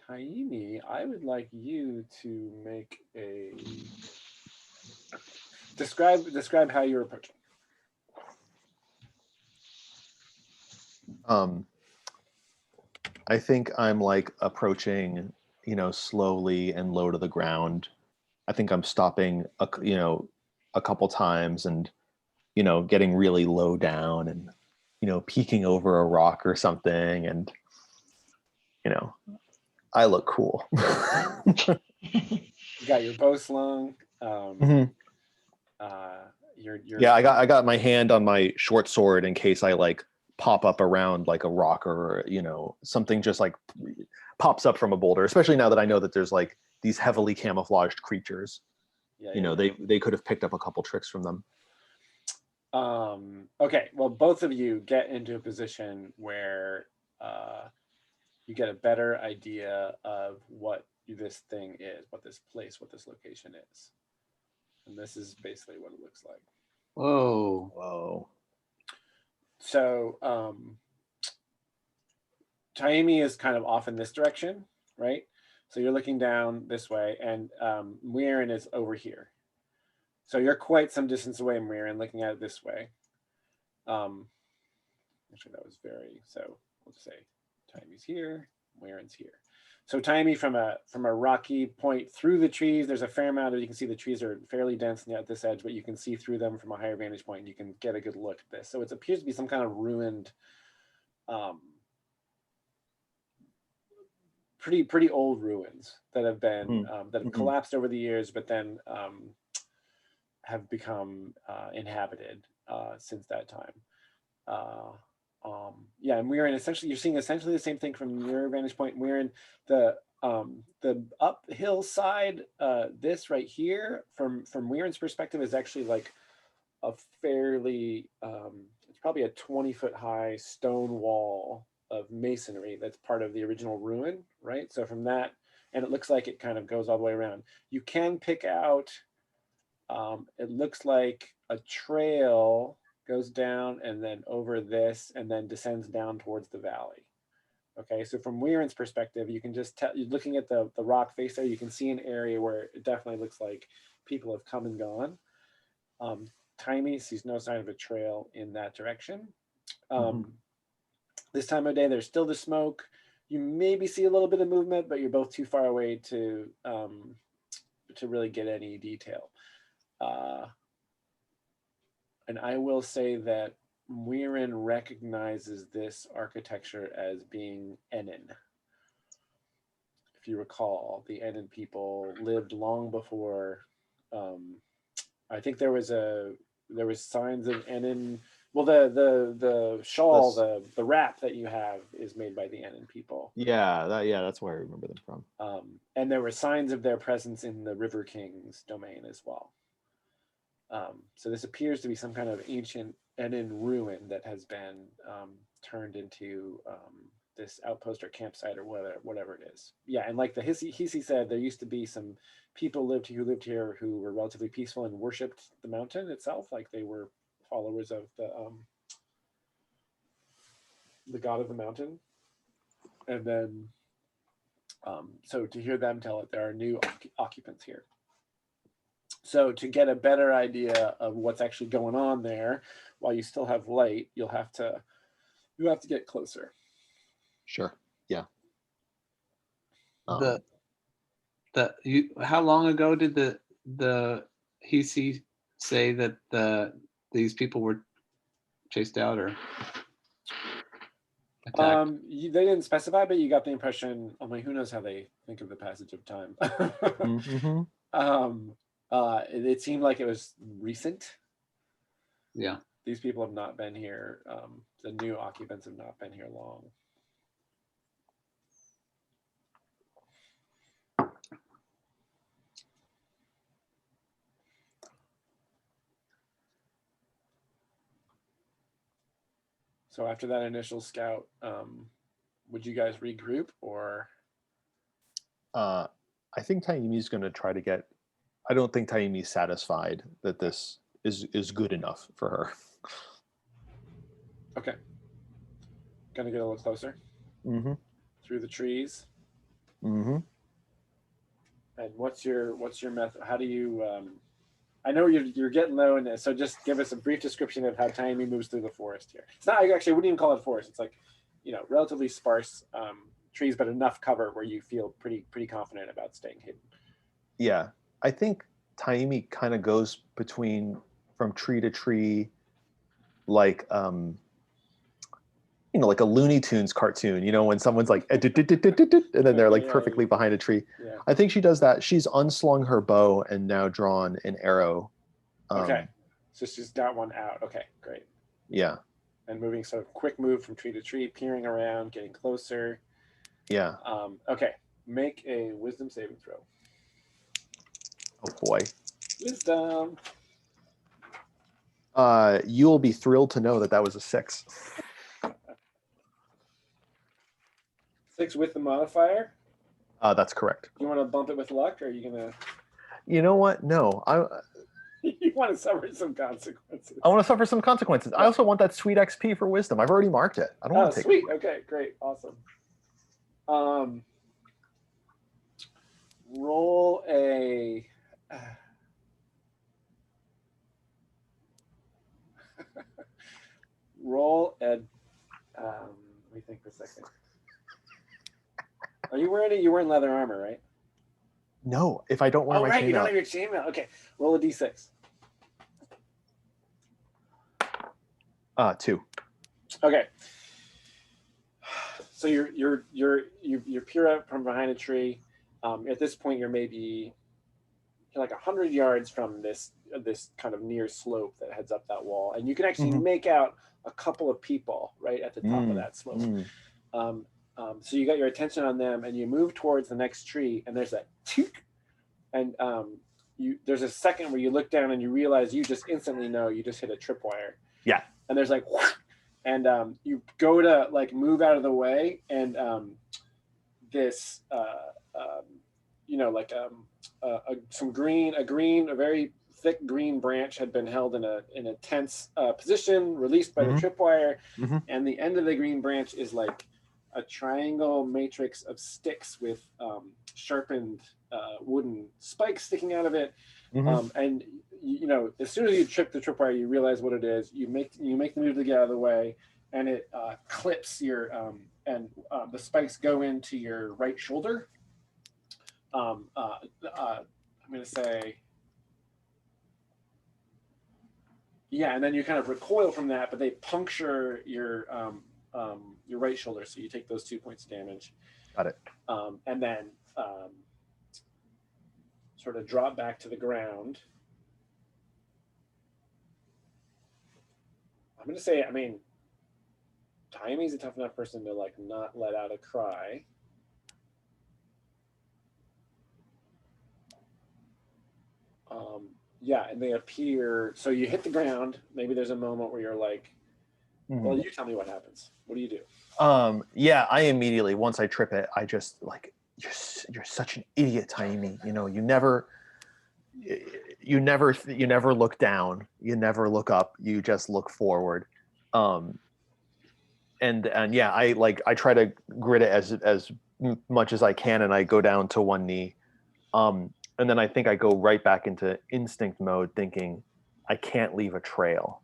Taimi, I would like you to make a describe how you're approaching. I think I'm like approaching, slowly and low to the ground, I think I'm stopping, a couple times and, getting really low down and, peeking over a rock or something. And, I look cool. You got your bow slung. Mhm. You're Yeah, I got my hand on my short sword in case I like pop up around like a rock or something just like pops up from a boulder. Especially now that I know that there's like these heavily camouflaged creatures. They could have picked up a couple tricks from them. Okay, well, both of you get into a position where you get a better idea of what this thing is, what this place, what this location is. And this is basically what it looks like. Whoa. So Taimi is kind of off in this direction, right? So you're looking down this way, and Muirin is over here. So you're quite some distance away, Muirin, looking at it this way. Actually, that was so let's say Taimi's here, Muirin's here. So Taimi, from a rocky point through the trees, there's a fair amount of, you can see the trees are fairly dense at this edge, but you can see through them from a higher vantage point, and you can get a good look at this. So it appears to be some kind of ruined, pretty old ruins that have been that have collapsed over the years, but then have become inhabited since that time. And we're in you're seeing essentially the same thing from your vantage point. We're in the uphill side. This right here, from Weirin's perspective, is actually like a fairly it's probably a 20-foot high stone wall of masonry that's part of the original ruin, right? So from that, and it looks like it kind of goes all the way around. You can pick out, it looks like a trail goes down and then over this and then descends down towards the valley. Okay, so from Weirin's perspective, you can just tell, you're looking at the rock face there, you can see an area where it definitely looks like people have come and gone. Taimi sees no sign of a trail in that direction. This time of day, there's still the smoke. You maybe see a little bit of movement, but you're both too far away to really get any detail. And I will say that Muirin recognizes this architecture as being Enin. If you recall, the Enin people lived long before. I think there was signs of Enin. Well, the shawl, the wrap that you have is made by the Enin people. That's where I remember them from. And there were signs of their presence in the River King's domain as well. So this appears to be some kind of ancient Enin ruin that has been turned into this outpost or campsite or whatever it is. Yeah, and like the Hisi said, there used to be some people who lived here who were relatively peaceful and worshipped the mountain itself, like they were followers of the god of the mountain. And then, so to hear them tell it, there are new occupants here. So to get a better idea of what's actually going on there, while you still have light, you have to get closer. Sure. Yeah. How long ago did the Hisi say that these people were chased out or attacked? They didn't specify, but you got the impression. I mean, who knows how they think of the passage of time? It seemed like it was recent. Yeah. These people have not been here. The new occupants have not been here long. So after that initial scout, would you guys regroup or? I think Taimi's going to try to get. I don't think Taimi's satisfied that this is good enough for her. Okay. Gonna get a little closer. Through the trees. And what's your method? How do you? I know you're getting low in this, so just give us a brief description of how Taimi moves through the forest here. It's not actually. I wouldn't even call it a forest. It's like, relatively sparse trees, but enough cover where you feel pretty confident about staying hidden. Yeah, I think Taimi kind of goes between from tree to tree, like like a Looney Tunes cartoon, when someone's like, and then they're like perfectly behind a tree. Yeah. I think she does that. She's unslung her bow and now drawn an arrow. Okay. So she's got one out. Okay, great. Yeah. And moving, so quick move from tree to tree, peering around, getting closer. Yeah. Okay. Make a wisdom saving throw. Oh boy. Wisdom. You'll be thrilled to know that was a 6. 6 with the modifier. That's correct. You want to bump it with luck, or are you gonna? You know what? No, You want to suffer some consequences. I want to suffer some consequences. I also want that sweet XP for wisdom. I've already marked it. I don't want to take sweet. it. Okay, great, awesome. Roll a. Roll a. Let me think for a second. Are you wearing You're wearing leather armor, right? No, if I don't wear my right, you don't chainmail. have your chainmail. Okay, roll a d6. 2. Okay. So you peer out from behind a tree. At this point, you're like 100 yards from this kind of near slope that heads up that wall, and you can actually make out a couple of people right at the top of that slope. So you got your attention on them, and you move towards the next tree, and there's that tink, and there's a second where you look down and you realize you just instantly know you just hit a tripwire. Yeah. And there's like, and you go to like move out of the way, and this a very thick green branch had been held in a tense position, released by the tripwire, and the end of the green branch is like a triangle matrix of sticks with sharpened wooden spikes sticking out of it. And as soon as you trip the tripwire, you realize what it is. You make the move to get out of the way, and it clips your the spikes go into your right shoulder. I'm going to say, yeah, and then you kind of recoil from that, but they puncture your right shoulder, so you take those 2 points of damage. Got it. And then sort of drop back to the ground. I'm going to say, Taimi's a tough enough person to like not let out a cry. Yeah, and they appear. So you hit the ground. Maybe there's a moment where you're like, well, you tell me what happens. What do you do? Yeah, I immediately, once I trip it, I just like, you're such an idiot, Taimi. You never look down. You never look up. You just look forward. And yeah, I try to grit it as much as I can, and I go down to one knee. And then I think I go right back into instinct mode, thinking I can't leave a trail.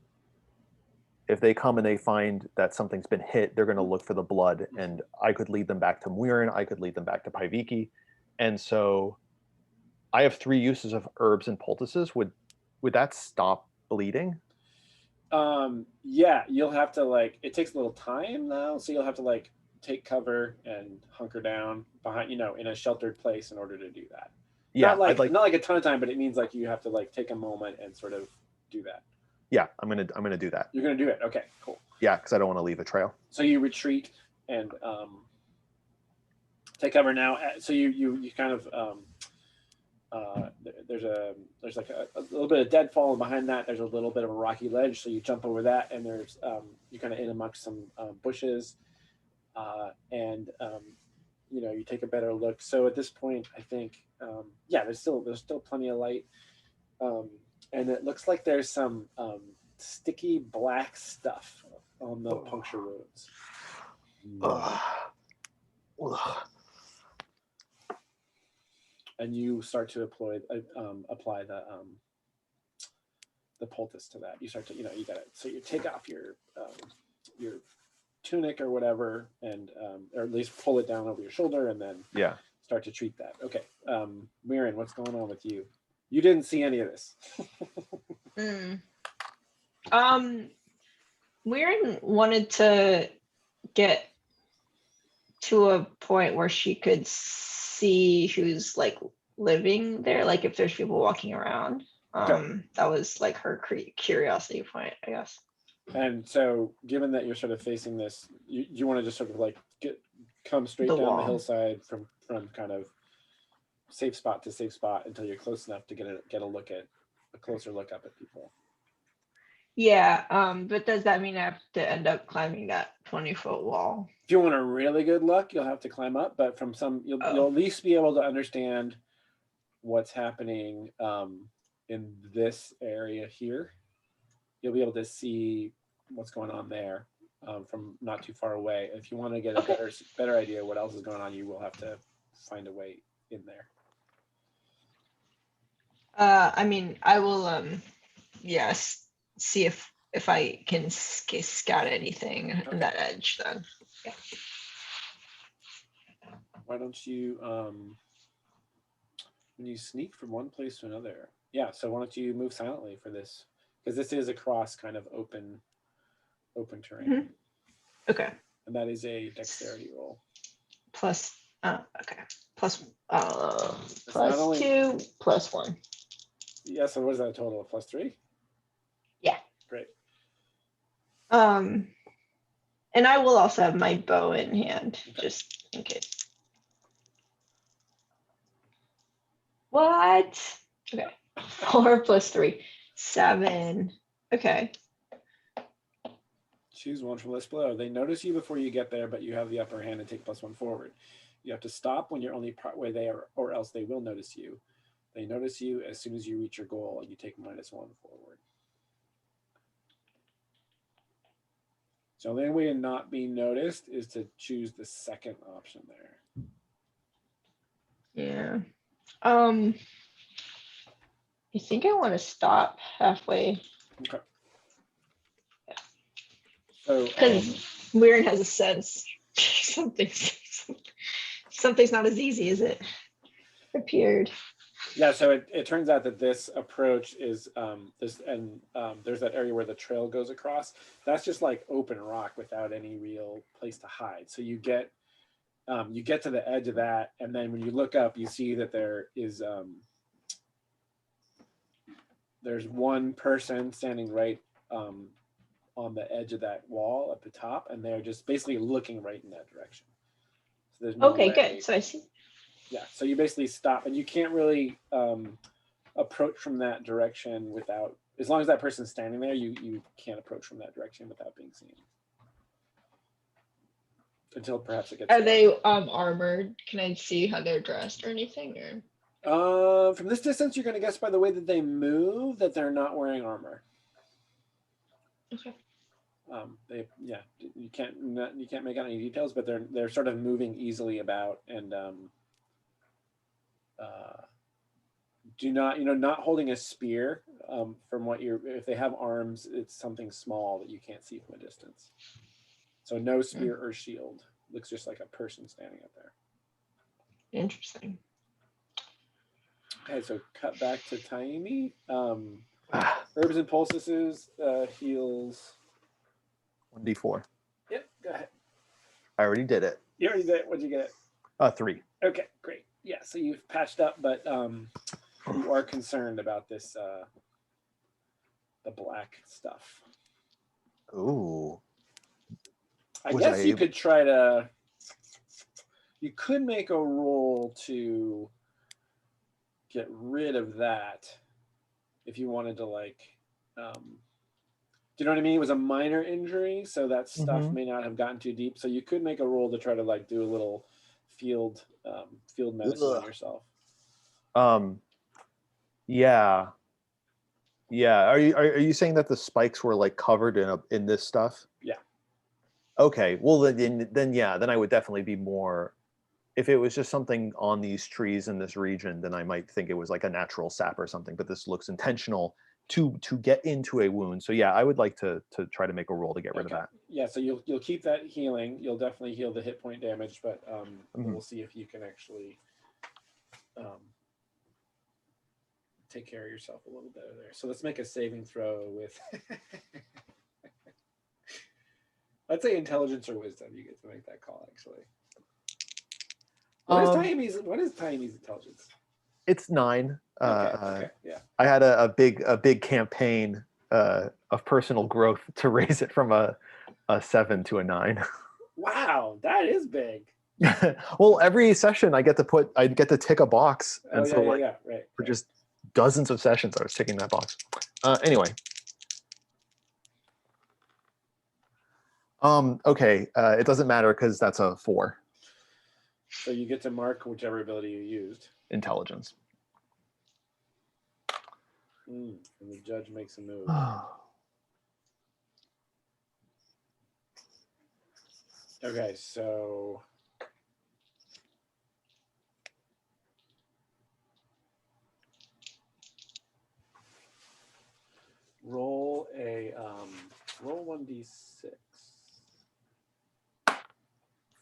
If they come and they find that something's been hit, they're going to look for the blood, and I could lead them back to Muirin. I could lead them back to Paiviki. And so I have 3 uses of herbs and poultices. Would that stop bleeding? Yeah, you'll have to it takes a little time though, so you'll have to take cover and hunker down behind, in a sheltered place in order to do that. Yeah, not like a ton of time, but it means you have to take a moment and sort of do that. Yeah, I'm gonna do that. You're gonna do it. Okay, cool. Yeah, because I don't want to leave a trail. So you retreat and take cover now. So you kind of there's like a little bit of deadfall, and behind that there's a little bit of a rocky ledge. So you jump over that, and there's you kind of in amongst some bushes, and you take a better look. So at this point, I think there's still plenty of light, and it looks like there's some sticky black stuff on the puncture wounds. And you start to apply the poultice to that. You start to, you got it. So you take off your tunic or whatever, and or at least pull it down over your shoulder, and then start to treat that. Okay, Muirin, what's going on with you? You didn't see any of this. Weirin wanted to get to a point where she could see who's like living there, like if there's people walking around. Okay. That was like her curiosity point, I guess. And so, given that you're sort of facing this, you want to just sort of like come straight The down the wall. hillside from kind of safe spot to safe spot until you're close enough to get a closer look up at people. Yeah, but does that mean I have to end up climbing that 20-foot wall? If you want a really good look, you'll have to climb up, but from you'll at least be able to understand what's happening in this area here. You'll be able to see what's going on there from not too far away. If you want to get a better idea what else is going on, you will have to find a way in there. I mean, I will yes, see if I can scout anything in that edge then. Yeah. Why don't you when you sneak from one place to another? Yeah, so why don't you move silently for this? Because this is across kind of open terrain. Mm-hmm. Okay. And that is a dexterity roll. Plus okay. Plus only, 2 plus 1. Yeah, so what is that total? Plus 3? Yeah. Great. And I will also have my bow in hand, just in case. What? Okay. 4 plus 3. 7. Okay. Choose one from list below. They notice you before you get there, but you have the upper hand and take +1 forward. You have to stop when you're only part way there, or else they will notice you. They notice you as soon as you reach your goal, and you take -1 forward. So the only way to not be noticed is to choose the second option there. Yeah. I think I want to stop halfway. Okay. So because Weirin has a sense something's not as easy as it appeared. Yeah, so it turns out that this approach is there's that area where the trail goes across. That's just like open rock without any real place to hide. So you get to the edge of that, and then when you look up, you see that there is there's one person standing right on the edge of that wall at the top, and they're just basically looking right in that direction. So there's no way. Good. So I see. Yeah, so you basically stop, and you can't really approach from that direction without, as long as that person's standing there, you can't approach from that direction without being seen. Until perhaps it gets. Are they armored? Can I see how they're dressed or anything? Or from this distance, you're going to guess by the way that they move that they're not wearing armor. Okay. You can't make out any details, but they're sort of moving easily about and do not not holding a spear. From what if they have arms, it's something small that you can't see from a distance. So no spear or shield. Looks just like a person standing up there. Interesting. Okay, so cut back to Taimi. Herbs and poultices heals 1d4. Yep, go ahead. I already did it. You already did it. What'd you get? 3. Okay, great. Yeah, so you've patched up, but you are concerned about this the black stuff. Ooh. I guess you could try to. You could make a roll to get rid of that if you wanted to, like. Do you know what I mean? It was a minor injury, so that stuff may not have gotten too deep. So you could make a roll to try to like do a little field medicine on yourself. Yeah. Are you saying that the spikes were like covered in this stuff? Yeah. Okay. Well, then I would definitely be more. If it was just something on these trees in this region, then I might think it was like a natural sap or something. But this looks intentional to get into a wound. So yeah, I would like to try to make a roll to get rid of that. Yeah. So you'll keep that healing. You'll definitely heal the hit point damage, but we'll see if you can actually. take care of yourself a little better there. So let's make a saving throw with. Let's say intelligence or wisdom. You get to make that call, actually. What is Taimi's intelligence? It's 9. Okay, yeah. I had a big campaign of personal growth to raise it from a 7 to a 9. Wow, that is big. Well, every session I get to tick a box, and Right. For just dozens of sessions, I was ticking that box. Anyway. Okay, it doesn't matter because that's a 4. So you get to mark whichever ability you used. Intelligence. And the judge makes a move. Okay, so roll 1d6.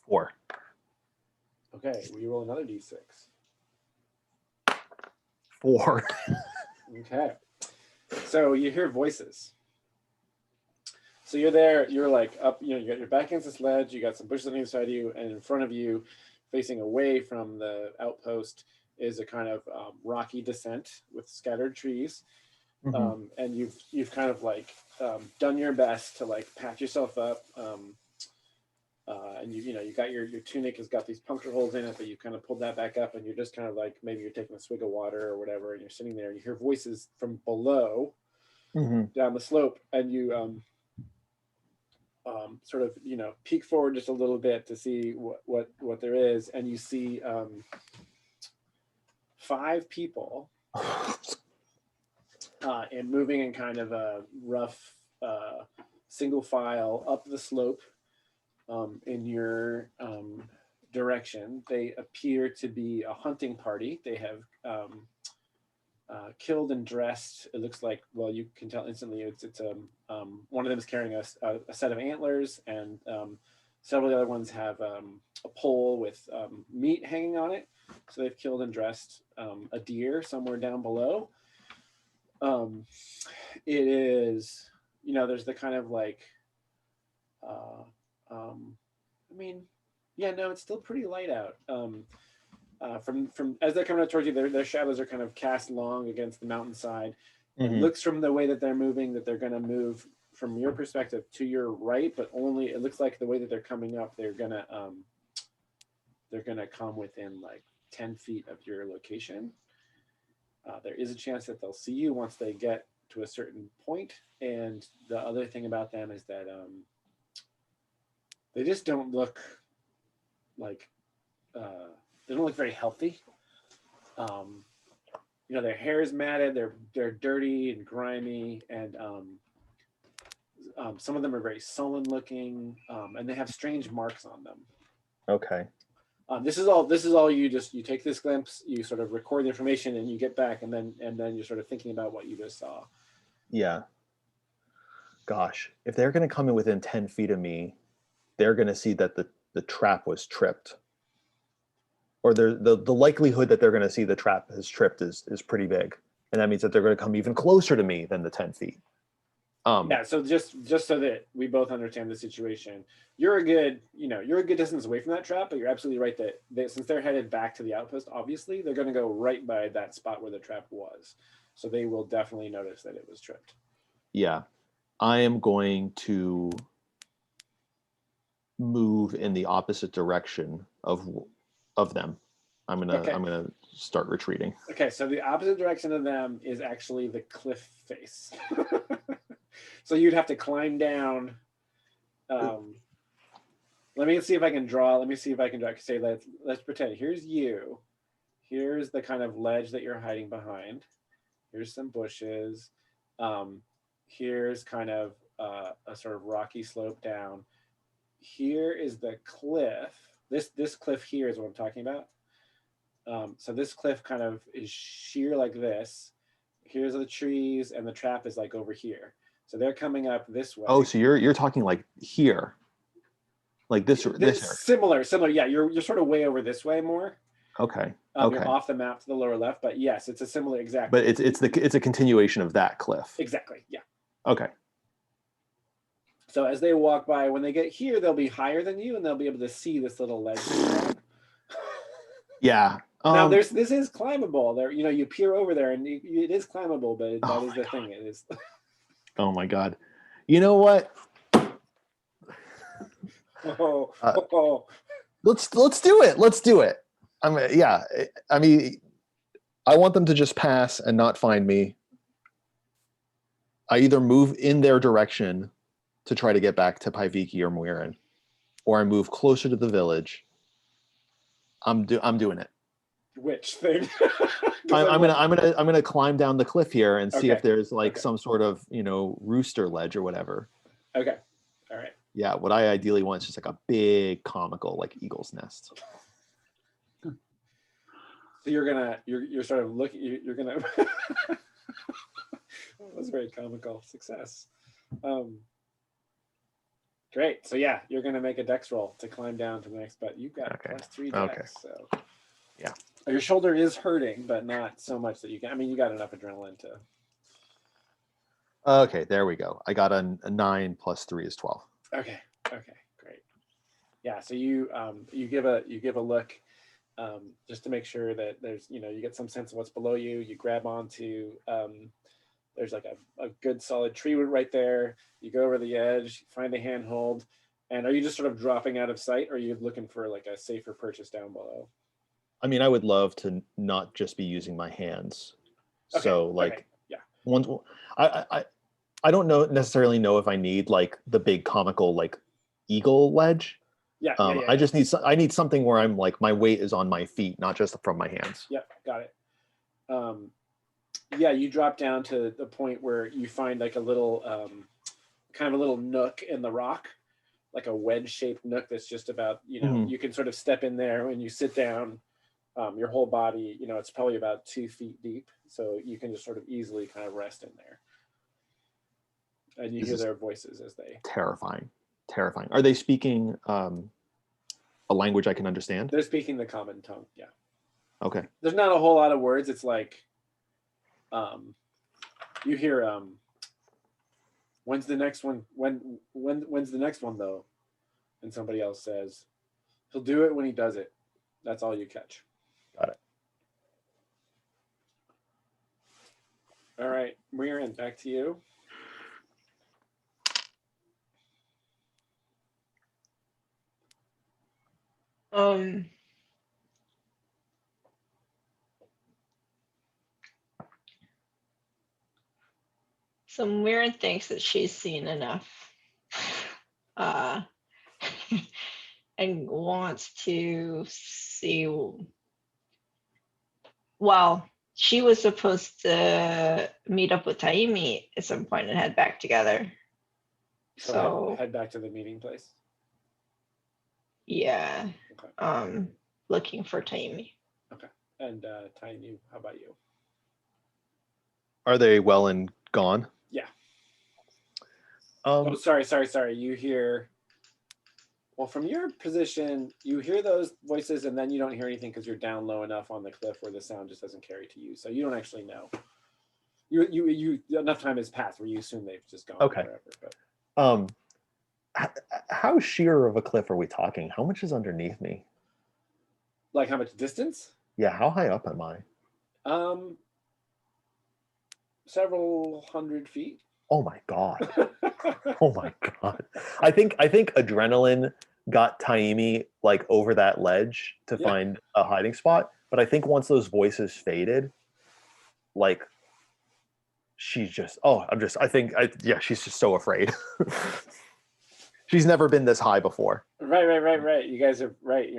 4. Okay, will you roll another d6? 4. Okay. So you hear voices. So you're there, you're like up, you got your back against this ledge, you got some bushes on either side of you, and in front of you, facing away from the outpost, is a kind of rocky descent with scattered trees. Mm-hmm. And you've kind of like done your best to like patch yourself up. And you got your tunic has got these puncture holes in it, but you kind of pulled that back up, and you're just kind of like, maybe you're taking a swig of water or whatever, and you're sitting there and you hear voices from below down the slope, and you sort of peek forward just a little bit to see what there is, and you see 5 people and moving in kind of a rough single file up the slope in your direction. They appear to be a hunting party. They have killed and dressed. It looks like, well, you can tell instantly it's one of them is carrying a set of antlers, and several of the other ones have a pole with meat hanging on it. So they've killed and dressed a deer somewhere down below. It is, there's the kind of like, it's still pretty light out. From as they're coming up towards you, their shadows are kind of cast long against the mountainside. It looks from the way that they're moving that they're going to move from your perspective to your right, but only it looks like the way that they're coming up, they're gonna come within like 10 feet of your location. There is a chance that they'll see you once they get to a certain point. And the other thing about them is that they just don't look like they don't look very healthy. Their hair is matted, they're dirty and grimy, and some of them are very sullen looking, and they have strange marks on them. Okay. This is all you take this glimpse, you sort of record the information, and you get back, and then you're sort of thinking about what you just saw. Yeah. Gosh, if they're going to come in within 10 feet of me, they're going to see that the trap was tripped. Or the likelihood that they're going to see the trap is tripped is pretty big. And that means that they're going to come even closer to me than the 10 feet. So just so that we both understand the situation, you're a good distance away from that trap, but you're absolutely right that since they're headed back to the outpost, obviously they're going to go right by that spot where the trap was. So they will definitely notice that it was tripped. Yeah. I am going to move in the opposite direction of them. I'm gonna start retreating. Okay, so the opposite direction of them is actually the cliff face. So you'd have to climb down. Let me see if I can draw. Say, let's pretend. Here's you. Here's the kind of ledge that you're hiding behind. Here's some bushes. Here's kind of a sort of rocky slope down. Here is the cliff. This cliff here is what I'm talking about. So this cliff kind of is sheer like this. Here's the trees, and the trap is like over here. So they're coming up this way. Oh, so you're talking like here, like this area. Similar. Yeah, you're sort of way over this way more. Okay. You're Okay. off the map to the lower left, but yes, it's a similar exact. But it's a continuation of that cliff. Exactly. Yeah. Okay. So as they walk by, when they get here, they'll be higher than you, and they'll be able to see this little ledge. Yeah. Now this is climbable. There, you peer over there, and it is climbable, but that is the God. thing. It is. Oh my God. You know what? Let's do it. Let's do it. I mean, I want them to just pass and not find me. I either move in their direction to try to get back to Paiviki or Muirin, or I move closer to the village. I'm doing it. Which thing? I'm gonna climb down the cliff here and see if there's like some sort of rooster ledge or whatever. Okay. All right. Yeah, what I ideally want is just like a big comical like eagle's nest. So you're sort of looking. You're gonna. That's very comical. Success. Great. So yeah, you're gonna make a dex roll to climb down to the next. But you've got +3 dex. So yeah, your shoulder is hurting, but not so much that you can. I mean, you got enough adrenaline to. Okay, there we go. I got a 9 + 3 is 12. Okay. Great. Yeah. So you give a look, just to make sure that there's you get some sense of what's below you. You grab onto there's like a good solid tree root right there. You go over the edge, find a handhold, and are you just sort of dropping out of sight, or are you looking for like a safer purchase down below? I mean, I would love to not just be using my hands. Okay, so like, okay, yeah. Once I don't necessarily know if I need like the big comical like eagle ledge. Yeah. I just need something where I'm like my weight is on my feet, not just from my hands. Yep, got it. Yeah, you drop down to the point where you find like a little kind of a little nook in the rock, like a wedge-shaped nook that's just about you can sort of step in there when you sit down. Your whole body, it's probably about 2 feet deep, so you can just sort of easily kind of rest in there. And you hear their voices as they. Terrifying. Are they speaking a language I can understand? They're speaking the common tongue. Yeah. Okay. There's not a whole lot of words. It's like, you hear, when's the next one? When's the next one though? And somebody else says, he'll do it when he does it. That's all you catch. Got it. All right, Muirin, back to you. So Muirin thinks that she's seen enough, and wants to see. Well, she was supposed to meet up with Taimi at some point and head back together. So head back to the meeting place. Yeah. Okay. Looking for Taimi. Okay. And Taimi, how about you? Are they well and gone? Yeah. Oh, sorry. You hear. Well, from your position, you hear those voices, and then you don't hear anything because you're down low enough on the cliff where the sound just doesn't carry to you. So you don't actually know. You enough time has passed where you assume they've just gone. Okay. Wherever, but. How sheer of a cliff are we talking? How much is underneath me? Like how much distance? Yeah, how high up am I? Several hundred feet. Oh my God. Oh my God. I think adrenaline got Taimi like over that ledge to find a hiding spot. But I think once those voices faded, like she's just she's just so afraid. She's never been this high before. Right. You guys are right.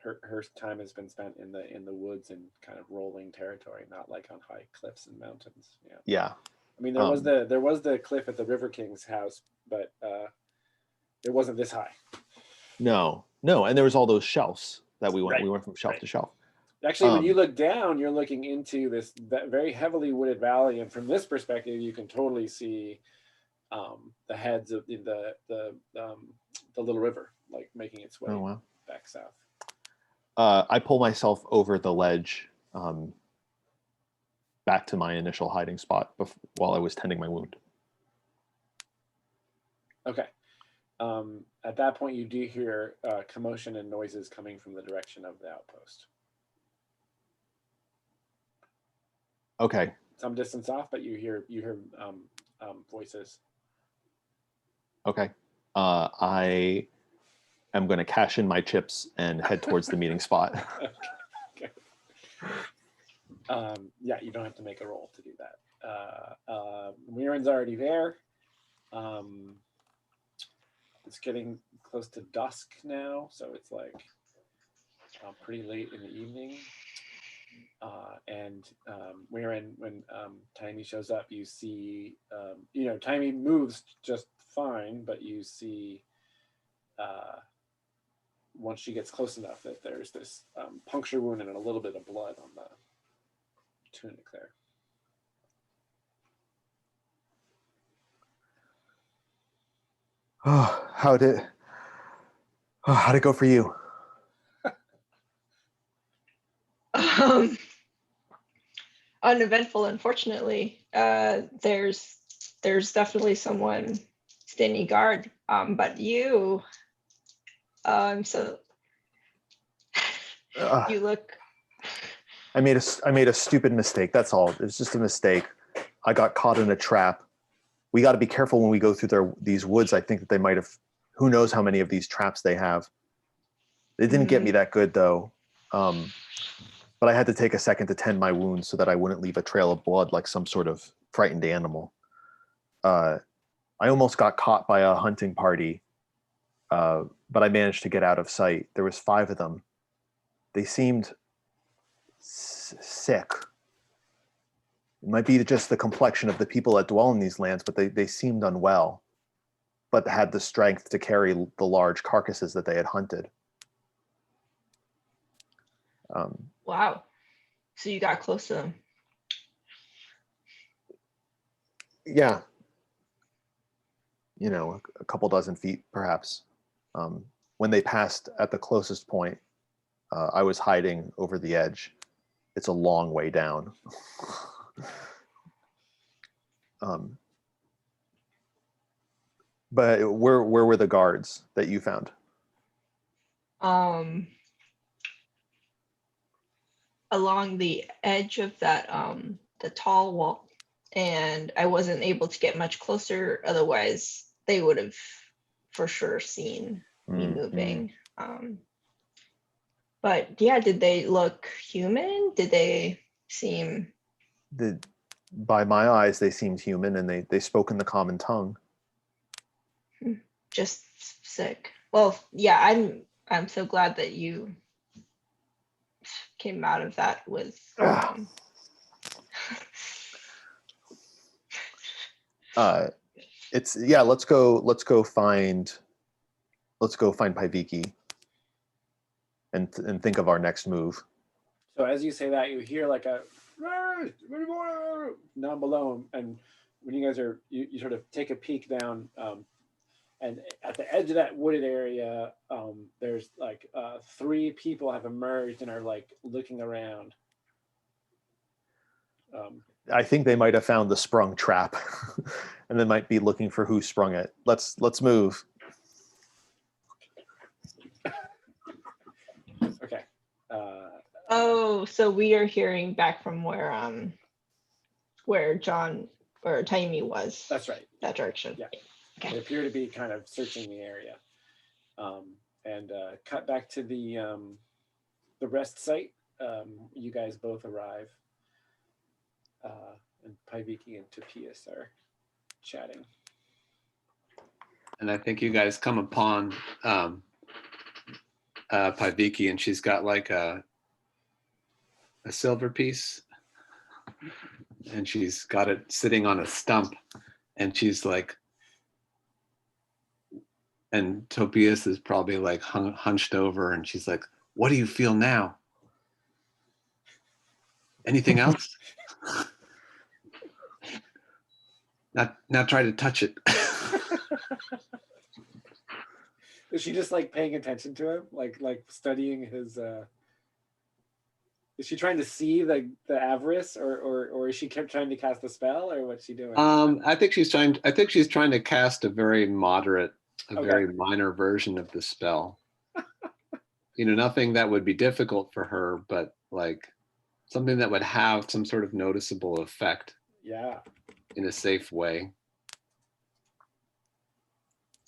Her time has been spent in the woods and kind of rolling territory, not like on high cliffs and mountains. Yeah. Yeah. I mean, there was the cliff at the River King's house, but it wasn't this high. No, and there was all those shelves that we went. Right. We went from shelf to shelf. Actually, when you look down, you're looking into that very heavily wooded valley, and from this perspective, you can totally see the heads of the little river, like making its way back south. I pull myself over the ledge, back to my initial hiding spot while I was tending my wound. Okay. At that point, you do hear commotion and noises coming from the direction of the outpost. Okay. Some distance off, but you hear voices. Okay. I am going to cash in my chips and head towards the meeting spot. Okay. Yeah, you don't have to make a roll to do that. Mirren's already there. It's getting close to dusk now, so it's like pretty late in the evening. And when Timey shows up, you see, Timey moves just fine, but you see once she gets close enough that there's this puncture wound and a little bit of blood on the tunic there. Oh, how'd it go for you? Uneventful, unfortunately. There's definitely someone standing guard. But you, so you look. I made a stupid mistake. That's all. It's just a mistake. I got caught in a trap. We got to be careful when we go through these woods. I think that they might have. Who knows how many of these traps they have. They didn't get me that good though. But I had to take a second to tend my wounds so that I wouldn't leave a trail of blood like some sort of frightened animal. I almost got caught by a hunting party, but I managed to get out of sight. There was 5 of them. They seemed sick. It might be just the complexion of the people that dwell in these lands, but they seemed unwell, but had the strength to carry the large carcasses that they had hunted. Wow. So you got close to them. Yeah. A couple dozen feet, perhaps. When they passed at the closest point, I was hiding over the edge. It's a long way down. But where were the guards that you found? Along the edge of that the tall wall, and I wasn't able to get much closer, otherwise they would have for sure seen me moving. But yeah, did they look human? Did they seem By my eyes they seemed human, and they spoke in the common tongue. just sick? Well, yeah, I'm so glad that you came out of that with Let's go find Paiviki and think of our next move. So as you say that, you hear like a down below, and when you guys are you sort of take a peek down, and at the edge of that wooded area, there's like 3 people have emerged and are like looking around. I think they might have found the sprung trap, and they might be looking for who sprung it. Let's move. Okay. Oh, so we are hearing back from where John or Taimi was. That's right. That direction. Yeah. Okay. They appear to be kind of searching the area, and cut back to the rest site. You guys both arrive, and Paiviki and Topias are chatting. And I think you guys come upon Paiviki, and she's got like a silver piece, and she's got it sitting on a stump, and she's like, and Topias is probably like hunched over, and she's like, "What do you feel now? Anything else?" Now try to touch it. Is she just like paying attention to him, like studying his Is she trying to see the avarice, or is she kept trying to cast the spell, or what's she doing? I think she's trying to cast a very moderate, Okay. very minor version of the spell. Nothing that would be difficult for her, but like something that would have some sort of noticeable effect. Yeah. In a safe way.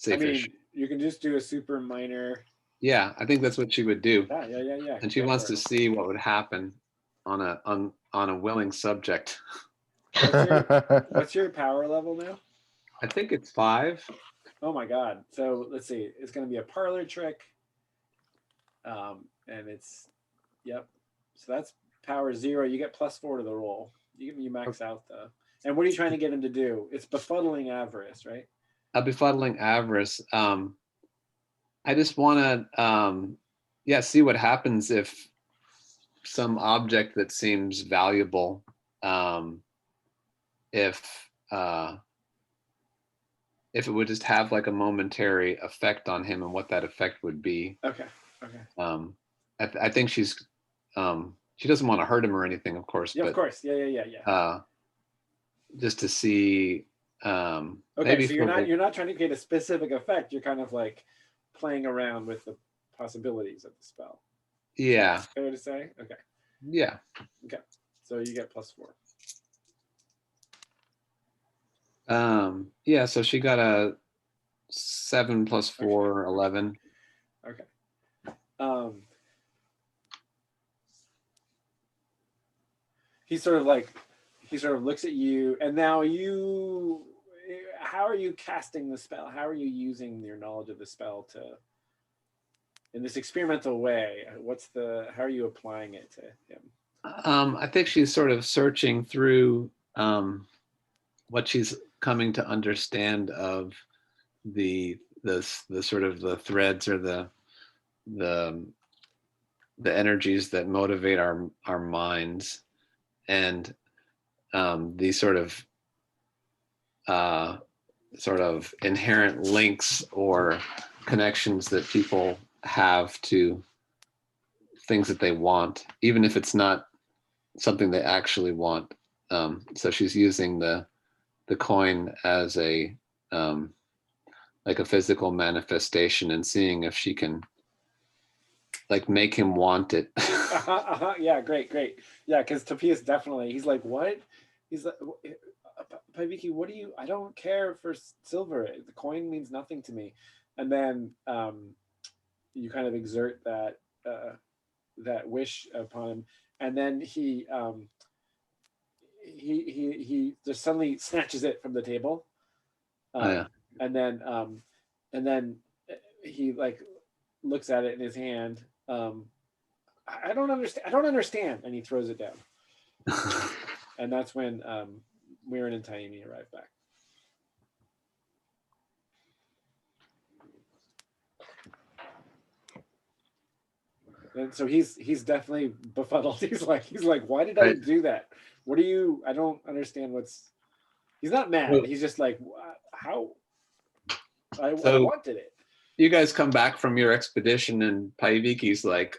I mean, you can just do a super minor. Yeah, I think that's what she would do. Yeah. And she wants to see what would happen on a willing subject. What's your power level now? I think it's 5. Oh my god. So let's see. It's going to be a parlor trick. And it's, yep. So that's power 0. You get +4 to the roll. You max out the. And what are you trying to get him to do? It's befuddling avarice, right? A befuddling avarice. I just want to, see what happens if some object that seems valuable, if it would just have like a momentary effect on him and what that effect would be. Okay. I think she's, she doesn't want to hurt him or anything, of course. Yeah, but, of course. Yeah. Just to see. Okay, maybe so you're not trying to get a specific effect. You're kind of like playing around with the possibilities of the spell. Yeah. Fair to say? Okay. Yeah. Okay. So you get +4. Yeah, so she got a 7 + 4, 11. Okay. He sort of looks at you, and now how are you casting the spell? How are you using your knowledge of the spell in this experimental way? How are you applying it to him? I think she's sort of searching through what she's coming to understand of the sort of the threads or the energies that motivate our minds, and these sort of inherent links or connections that people have to things that they want, even if it's not something they actually want. So she's using the coin as a like a physical manifestation, and seeing if she can like make him want it. Yeah, great. Yeah, because Topias definitely, he's like, what? He's like, Paiviki, what do you? I don't care for silver. The coin means nothing to me. And then you kind of exert that wish upon him, and then he just suddenly snatches it from the table, and then he like looks at it in his hand. I don't understand, and he throws it down. And that's when Mirren and Taimi arrive back. And so he's definitely befuddled. He's like, why did I do that? What do you? I don't understand what's. He's not mad. He's just like, how? I wanted it. You guys come back from your expedition, and Paiviki's like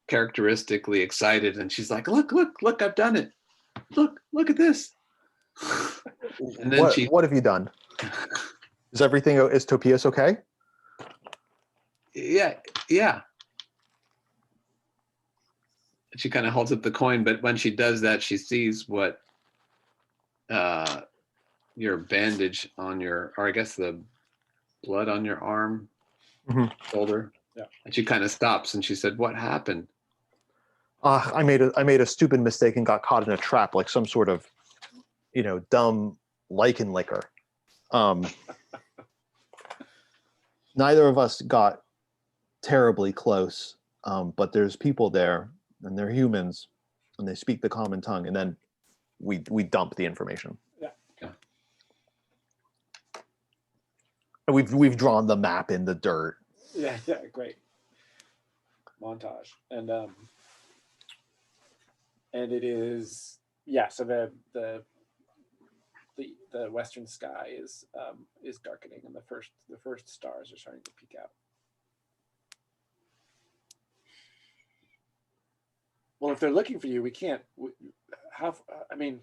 characteristically excited, and she's like, look, I've done it. Look at this. And then what have you done? Is Topias okay? Yeah. She kind of holds up the coin, but when she does that, she sees what your bandage on or I guess the blood on your arm, shoulder. Yeah. And she kind of stops, and she said, "What happened?" I made a stupid mistake and got caught in a trap, like some sort of, dumb lichen licker. Neither of us got terribly close, but there's people there, and they're humans, and they speak the common tongue, and then we dump the information. Yeah. And we've drawn the map in the dirt. Yeah, great. Montage. And it is, so the western sky is darkening, and the first stars are starting to peek out. Well, if they're looking for you, we can't. How? I mean,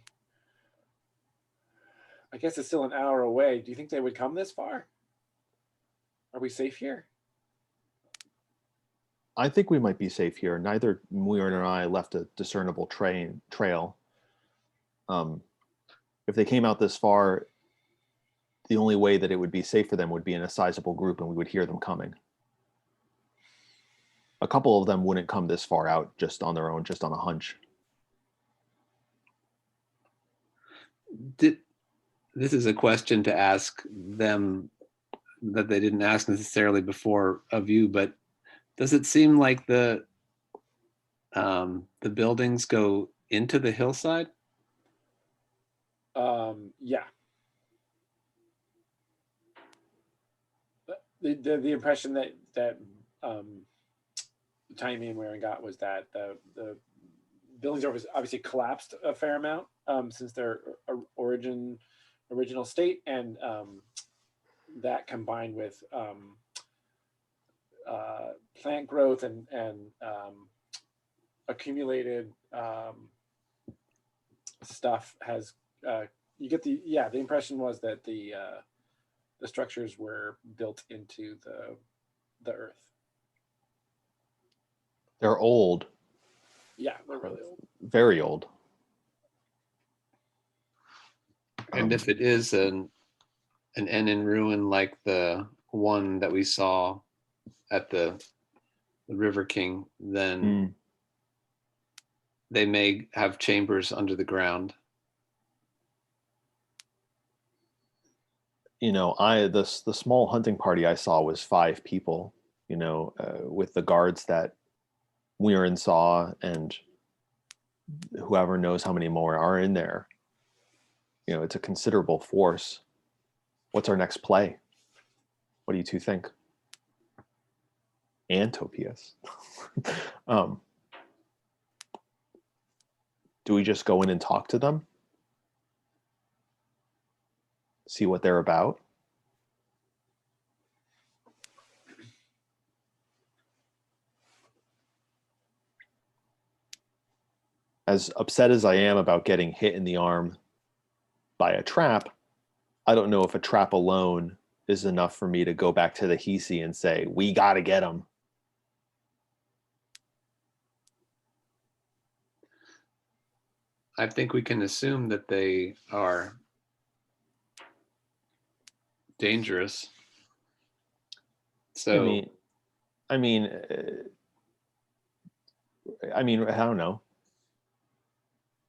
I guess it's still an hour away. Do you think they would come this far? Are we safe here? I think we might be safe here. Neither Muir nor I left a discernible trail. If they came out this far, the only way that it would be safe for them would be in a sizable group, and we would hear them coming. A couple of them wouldn't come this far out just on their own, just on a hunch. This is a question to ask them that they didn't ask necessarily before of you, but does it seem like the buildings go into the hillside? Yeah. The impression that Tiny and Warren got was that the buildings are obviously collapsed a fair amount since their original state, and that combined with plant growth and accumulated stuff has you get the impression was that the structures were built into the earth. They're old. Yeah, they're really old. Very old. And if it is an inn in ruin like the one that we saw at the River King, then they may have chambers under the ground. You know, the small hunting party I saw was 5 people. You know, with the guards that Weirin saw, and whoever knows how many more are in there. You know, it's a considerable force. What's our next play? What do you two think? And Topias. Do we just go in and talk to them? See what they're about? As upset as I am about getting hit in the arm by a trap, I don't know if a trap alone is enough for me to go back to the Hisi and say, we got to get him. I think we can assume that they are dangerous. So I mean, I don't know.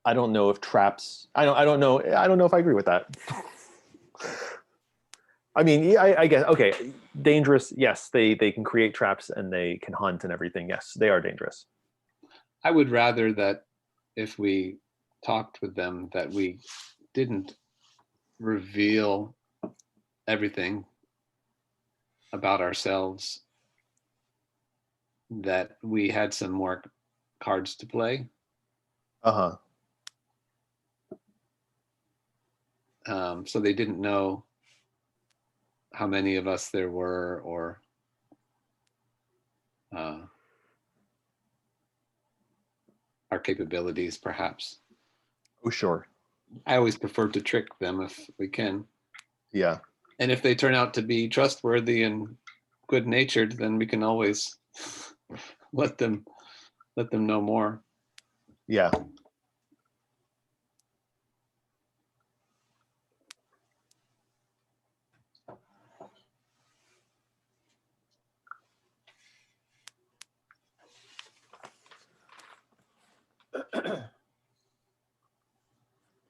I don't know if traps. I don't know. I don't know if I agree with that. I mean, I guess, okay, dangerous. Yes, they can create traps and they can hunt and everything. Yes, they are dangerous. I would rather that if we talked with them, that we didn't reveal everything about ourselves, that we had some more cards to play. So they didn't know how many of us there were, or our capabilities, perhaps. Oh, sure. I always prefer to trick them if we can. Yeah. And if they turn out to be trustworthy and good-natured, then we can always let them know more. Yeah.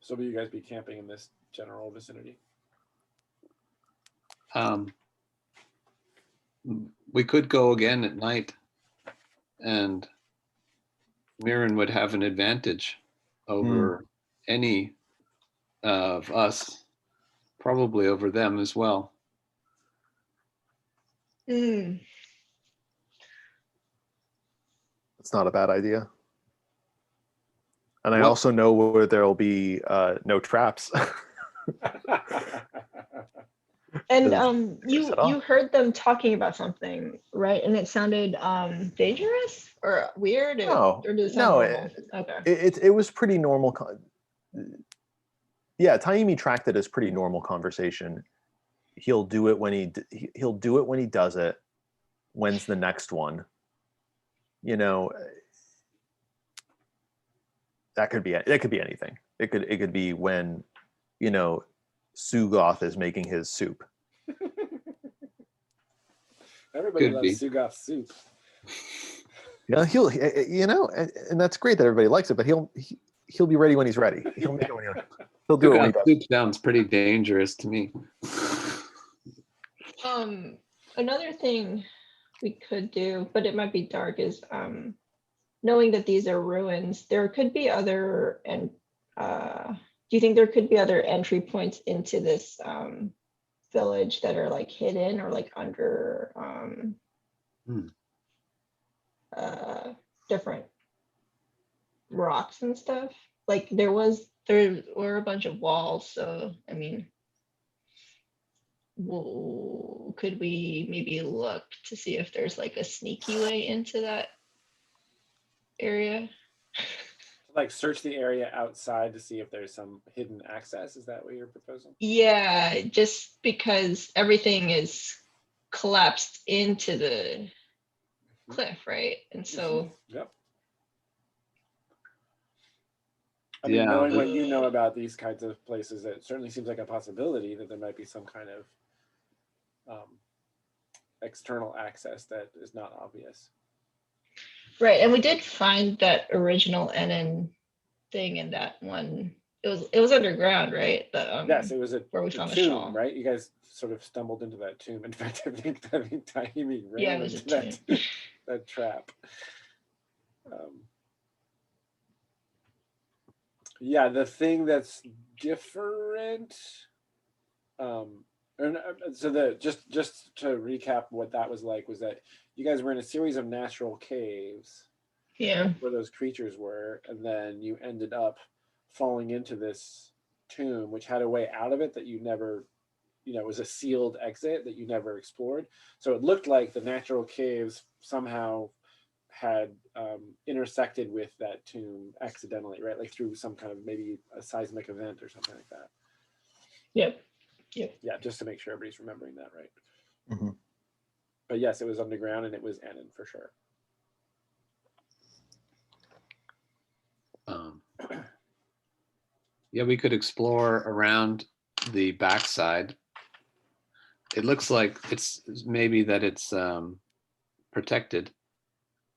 So will you guys be camping in this general vicinity? We could go again at night, and Mirren would have an advantage over any of us, probably over them as well. Mm. It's not a bad idea. And I also know where there'll be no traps. And Set you off. heard them talking about something, right? And it sounded dangerous or weird, No, or did it sound no, normal? Okay. it was pretty normal. Yeah, Taimi tracked it as pretty normal conversation. He'll do it when he'll do it when he does it. When's the next one? You know, that could be anything. It could be when, you know, Sugoth is making his soup. Everybody Could loves be. Sugoth soup. Yeah, he'll and that's great that everybody likes it, but he'll be ready when he's ready. He'll make it when he'll do it when he does. Soup sounds pretty dangerous to me. Another thing we could do, but it might be dark, is knowing that these are ruins, there could be other, and do you think there could be other entry points into this village that are like hidden or like under different rocks and stuff? Like there were a bunch of walls, so I mean, could we maybe look to see if there's like a sneaky way into that area? Like search the area outside to see if there's some hidden access. Is that what you're proposing? Yeah, just because everything is collapsed into the cliff, right? And so Yep. I mean, Yeah. knowing what you know about these kinds of places, it certainly seems like a possibility that there might be some kind of external access that is not obvious. right, and we did find that original NN thing in that one. It was underground, right? Yes, it was where we the found the tomb, shawl. right? You guys sort of stumbled into that tomb. In fact, I think Taimi Yeah, ran it was a into tomb. that trap. Yeah, the thing that's different. So just to recap, what that was like was that you guys were in a series of natural caves Yeah. where those creatures were, and then you ended up falling into this tomb, which had a way out of it that you never, it was a sealed exit that you never explored. So it looked like the natural caves somehow had intersected with that tomb accidentally, right? Like through some kind of maybe a seismic event or something like that. Yep. Yeah, just to make sure everybody's remembering that right. Mm-hmm. But yes, it was underground and it was Annan for sure. Yeah, we could explore around the backside. It looks like it's maybe that it's protected,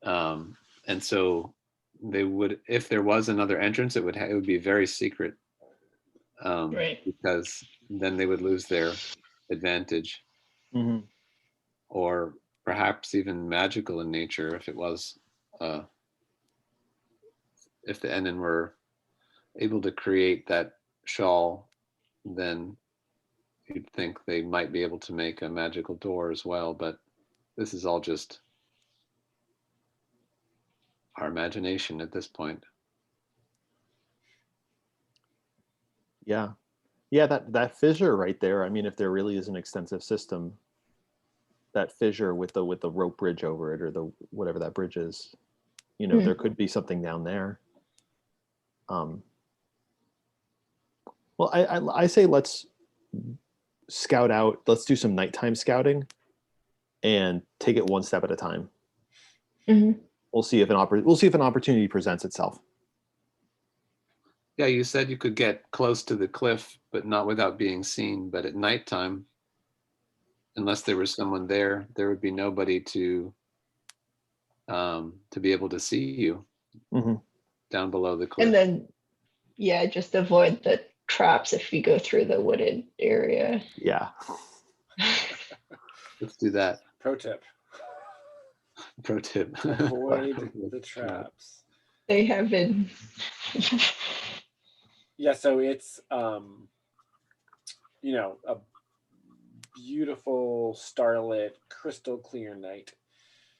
and so they would, if there was another entrance, it would be very secret, Right. because then they would lose their advantage, Mm-hmm. or perhaps even magical in nature if it was, if the Enin were able to create that shawl, then you'd think they might be able to make a magical door as well, but this is all just our imagination at this point. Yeah, that fissure right there. I mean, if there really is an extensive system, that fissure with the rope bridge over it, or the whatever that bridge is, there could be something down there. Well, I say let's scout out. Let's do some nighttime scouting, and take it one step at a time. Mm-hmm. We'll see if an opportunity presents itself. Yeah, you said you could get close to the cliff, but not without being seen. But at nighttime, unless there was someone there, there would be nobody to be able to see you down below the cliff. And then, yeah, just avoid the traps if you go through the wooded area. Yeah. Let's do that. Pro tip. Pro tip. Avoid the traps. They have been. Yeah, so it's a beautiful starlit, crystal clear night.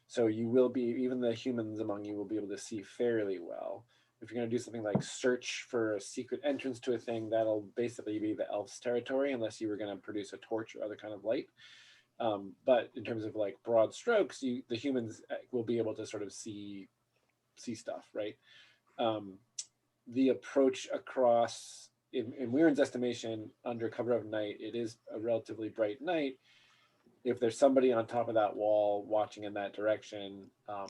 So you will be, even the humans among you will be able to see fairly well. if you're going to do something like search for a secret entrance to a thing, that'll basically be the elf's territory, unless you were going to produce a torch or other kind of light. But in terms of like broad strokes, the humans will be able to sort of see stuff, right? The approach across, in Weiren's estimation, under cover of night, it is a relatively bright night. If there's somebody on top of that wall watching in that direction,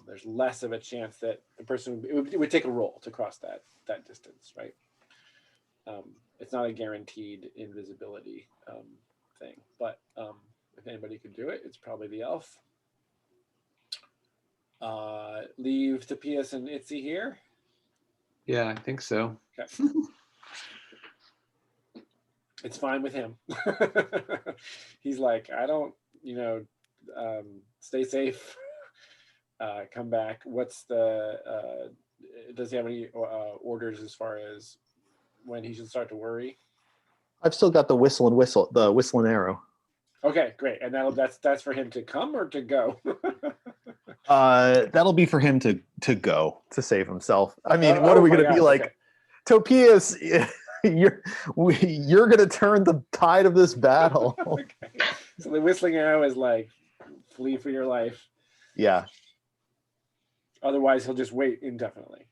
there's less of a chance that the person it would take a roll to cross that distance, right? It's not a guaranteed invisibility thing, but if anybody could do it, it's probably the elf. Leave Tapias and Itzy here. Yeah, I think so. Okay. It's fine with him. He's like, I don't, stay safe. Come back. What's the? Does he have any orders as far as when he should start to worry? I've still got the whistle and arrow. Okay, great. And that's for him to come or to go? That'll be for him to go to save himself. I mean, what are we my going to be God, like? okay. Topias, you're going to turn the tide of this battle. Okay. So the whistling arrow is like, flee for your life. Yeah. Otherwise, he'll just wait indefinitely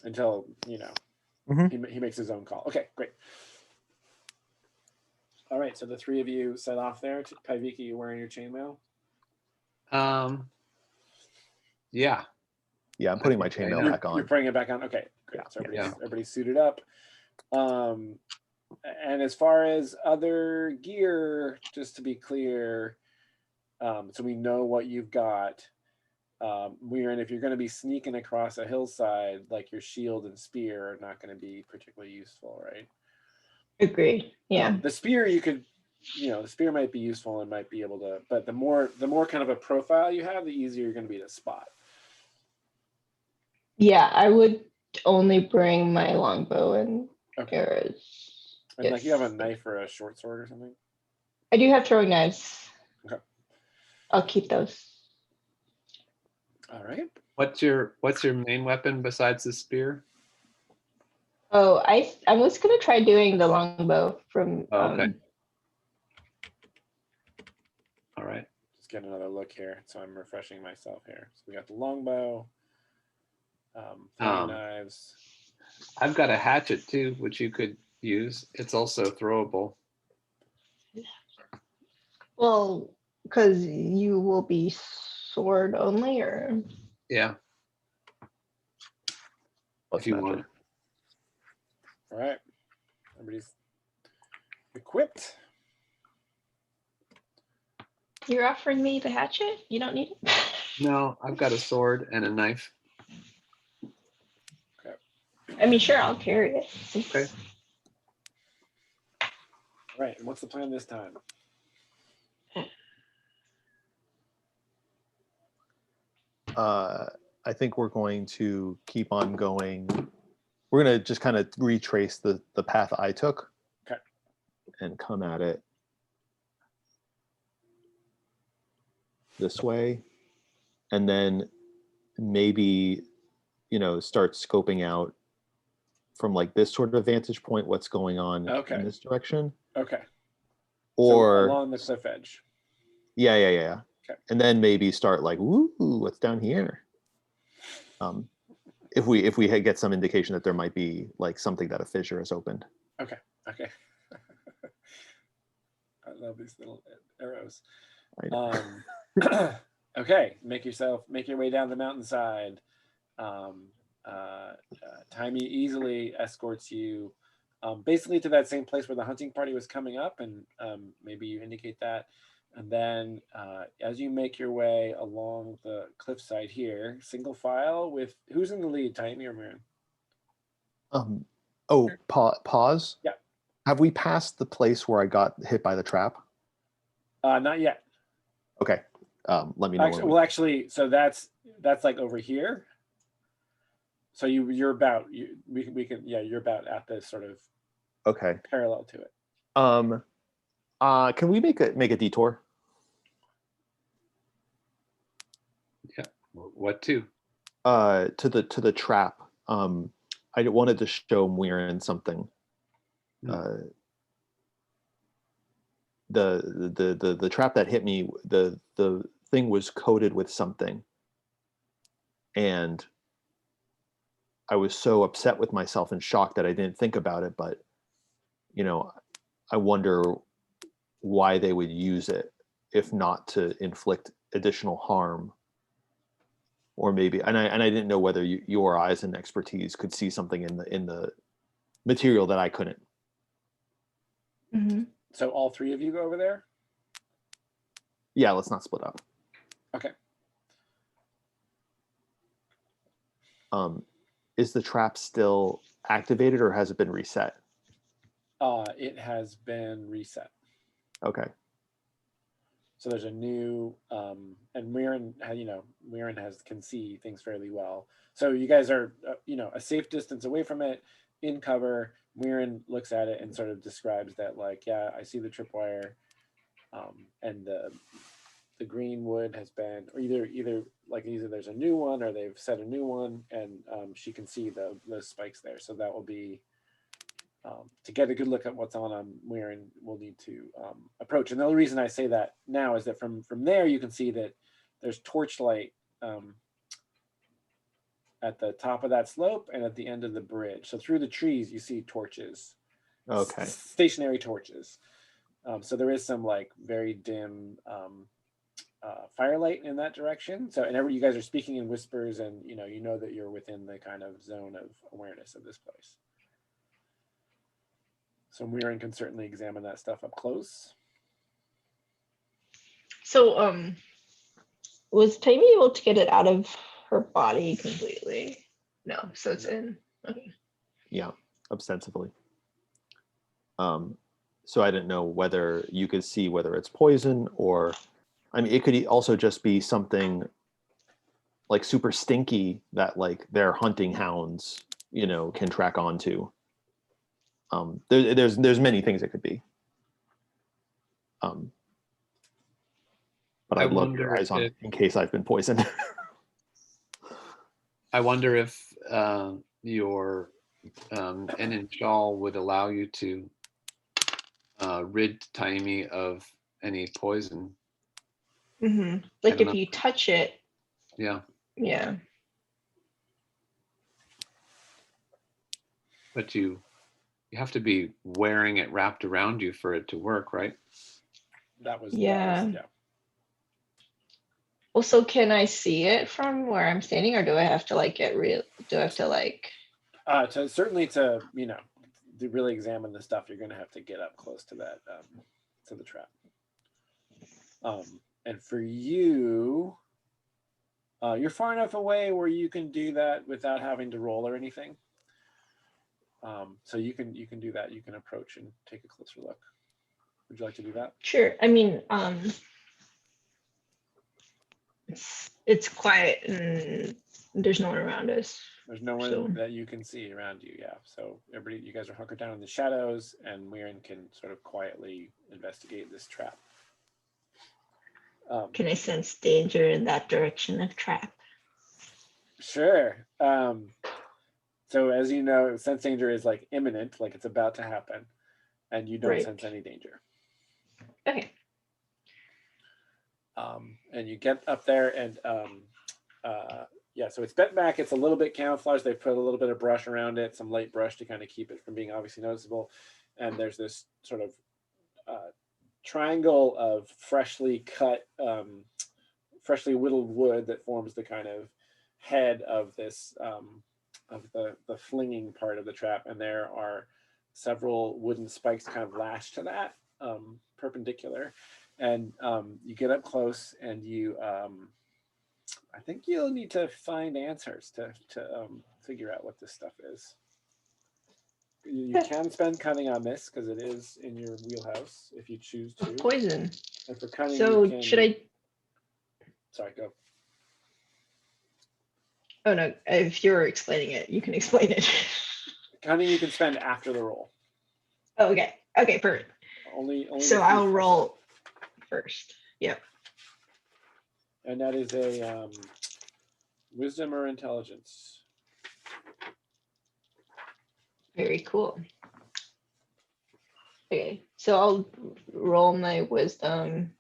until he makes his own call. Okay, great. All right, so the three of you set off there. Paiviki, you wearing your chainmail? Yeah. Yeah, I'm putting my chainmail back on. You're putting it back on? Okay, great. So everybody's suited up. And as far as other gear, just to be clear, so we know what you've got, Weiren, if you're going to be sneaking across a hillside, like your shield and spear are not going to be particularly useful, right? Agreed. Yeah. The spear you could, the spear might be useful and might be able to, but the more kind of a profile you have, the easier you're going to be to spot. Yeah, I would only bring my longbow and arrows. And like you have a knife or a short sword or something? I do have throwing knives. Okay. I'll keep those. All right. What's your main weapon besides the spear? Oh, I was gonna try doing the longbow from. Okay. All right. Just get another look here. So I'm refreshing myself here. So we got the longbow, throwing knives. I've got a hatchet too, which you could use. It's also throwable. Well, because you will be sword only, or Yeah. If you want. All right. Everybody's equipped. you're offering me the hatchet? You don't need it. No, I've got a sword and a knife. I mean, sure, I'll carry it. Okay. All right. And what's the plan this time? I think we're going to keep on going. We're going to just kind of retrace the path I took. Okay. And come at it this way. And then maybe, start scoping out from like this sort of vantage point what's going on in this direction. Okay. Or so along the cliff edge. Yeah. Okay. And then maybe start like, woo, what's down here? If we get some indication that there might be like something that a fissure has opened. Okay. I love these little arrows. Okay, make your way down the mountainside. Timey easily escorts you basically to that same place where the hunting party was coming up, and maybe you indicate that. And then as you make your way along the cliffside here, single file with, who's in the lead, Timey or Weiren? Pause. Yeah. Have we passed the place where I got hit by the trap? Not yet. Okay. Let me know. Actually, so that's like over here. So you're about you're about at this sort of parallel to it. Can we make a detour? Yeah. What to? to the trap. I wanted to show Muirin something. The trap that hit me, the thing was coated with something, and I was so upset with myself and shocked that I didn't think about it. But I wonder why they would use it, if not to inflict additional harm, or maybe. And I didn't know whether your eyes and expertise could see something in the material that I couldn't. Mm-hmm. So all three of you go over there? Yeah, let's not split up. Okay. Is the trap still activated, or has it been reset? It has been reset. Okay. So there's a new, and Muirin can see things fairly well. So you guys are, a safe distance away from it, in cover. Muirin looks at it and sort of describes that, like, yeah, I see the tripwire, and the green wood has been, or either there's a new one or they've set a new one, and she can see the spikes there. So that will be, to get a good look at what's on Muirin, we'll need to approach. And the only reason I say that now is that from there you can see that there's torchlight at the top of that slope and at the end of the bridge. So through the trees you see torches. Okay. Stationary torches. So there is some like very dim firelight in that direction. So and you guys are speaking in whispers, and you know that you're within the kind of zone of awareness of this place. So Muirin can certainly examine that stuff up close. So, was Tammy able to get it out of her body completely? No, so it's in. Okay. Yeah, ostensibly. So I didn't know whether you could see whether it's poison, or, I mean, it could also just be something like super stinky that like their hunting hounds, can track onto. There's many things it could be. But I'd love your eyes on it in case I've been poisoned. I wonder if your Enin shawl would allow you to rid Taimi of any poison. Mm-hmm. Like if you touch it. Yeah. Yeah. But you have to be wearing it wrapped around you for it to work, right? That was yeah. Yeah. Well, so can I see it from where I'm standing, or do I have to like get real? Do I have to like? To really examine the stuff, you're going to have to get up close to that, to the trap. And for you, you're far enough away where you can do that without having to roll or anything. So you can do that. You can approach and take a closer look. Would you like to do that? Sure. I mean, it's quiet and there's no one around us. There's no one that you can see around you. Yeah. So you guys are hunkered down in the shadows, and Muirin can sort of quietly investigate this trap. Can I sense danger in that direction of trap? Sure. So as you know, sense danger is like imminent, like it's about to happen, and you don't sense any danger. Okay. And you get up there, and so it's bent back. It's a little bit camouflaged. They've put a little bit of brush around it, some light brush to kind of keep it from being obviously noticeable. And there's this sort of triangle of freshly cut, freshly whittled wood that forms the kind of head of this, of the flinging part of the trap. And there are several wooden spikes kind of lashed to that, perpendicular. And you get up close, and you, I think you'll need to find answers to figure out what this stuff is. You can spend cunning on this because it is in your wheelhouse if you choose to. Poison. And for cunning, so should I? Sorry, go. Oh no! If you're explaining it, you can explain it. Cunning you can spend after the roll. Oh, okay. Okay, perfect. Only so I'll roll first. Yep. And that is a Wisdom or intelligence? Very cool. Okay, so I'll roll my wisdom.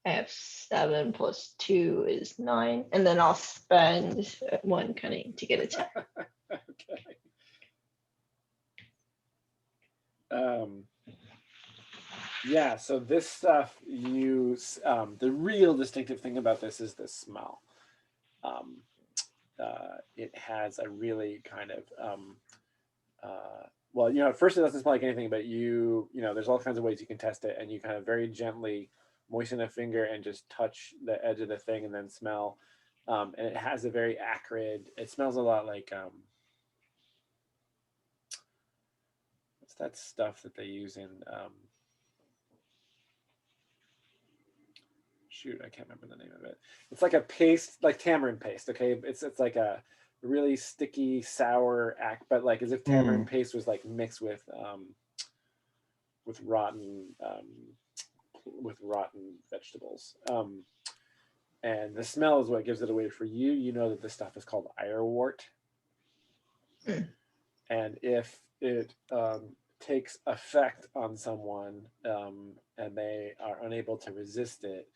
I have 7 plus 2 is 9, and then I'll spend 1 cunning to get a 10. Okay. Yeah, so this stuff, the real distinctive thing about this is the smell. It has a really kind of, well, at first it doesn't smell like anything, but there's all kinds of ways you can test it, and you kind of very gently moisten a finger and just touch the edge of the thing and then smell. And it has a very acrid, it smells a lot like, what's that stuff that they use in, shoot, I can't remember the name of it. It's like a paste, like tamarind paste. Okay, it's like a really sticky, sour but like as if tamarind paste was like mixed with rotten vegetables. And the smell is what gives it away for you. You know that this stuff is called irewort, and if it takes effect on someone and they are unable to resist it,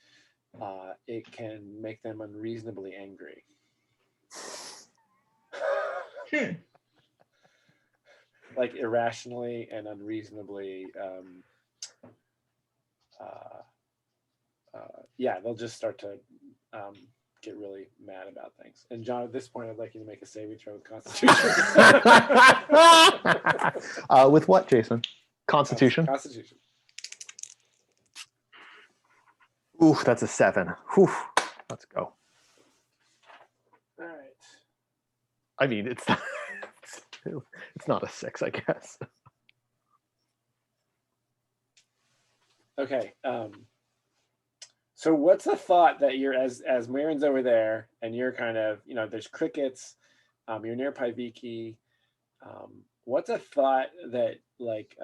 it can make them unreasonably angry. Like irrationally and unreasonably. Yeah, they'll just start to get really mad about things. And John, at this point, I'd like you to make a saving throw with Constitution. With what, Jason? Constitution? Constitution. Oof, that's a 7. Oof. Let's go. All right. I mean, it's not a 6, I guess. Okay. So what's the thought that you're as Marin's over there and you're kind of, there's crickets, you're near Paiviki. What's a thought that like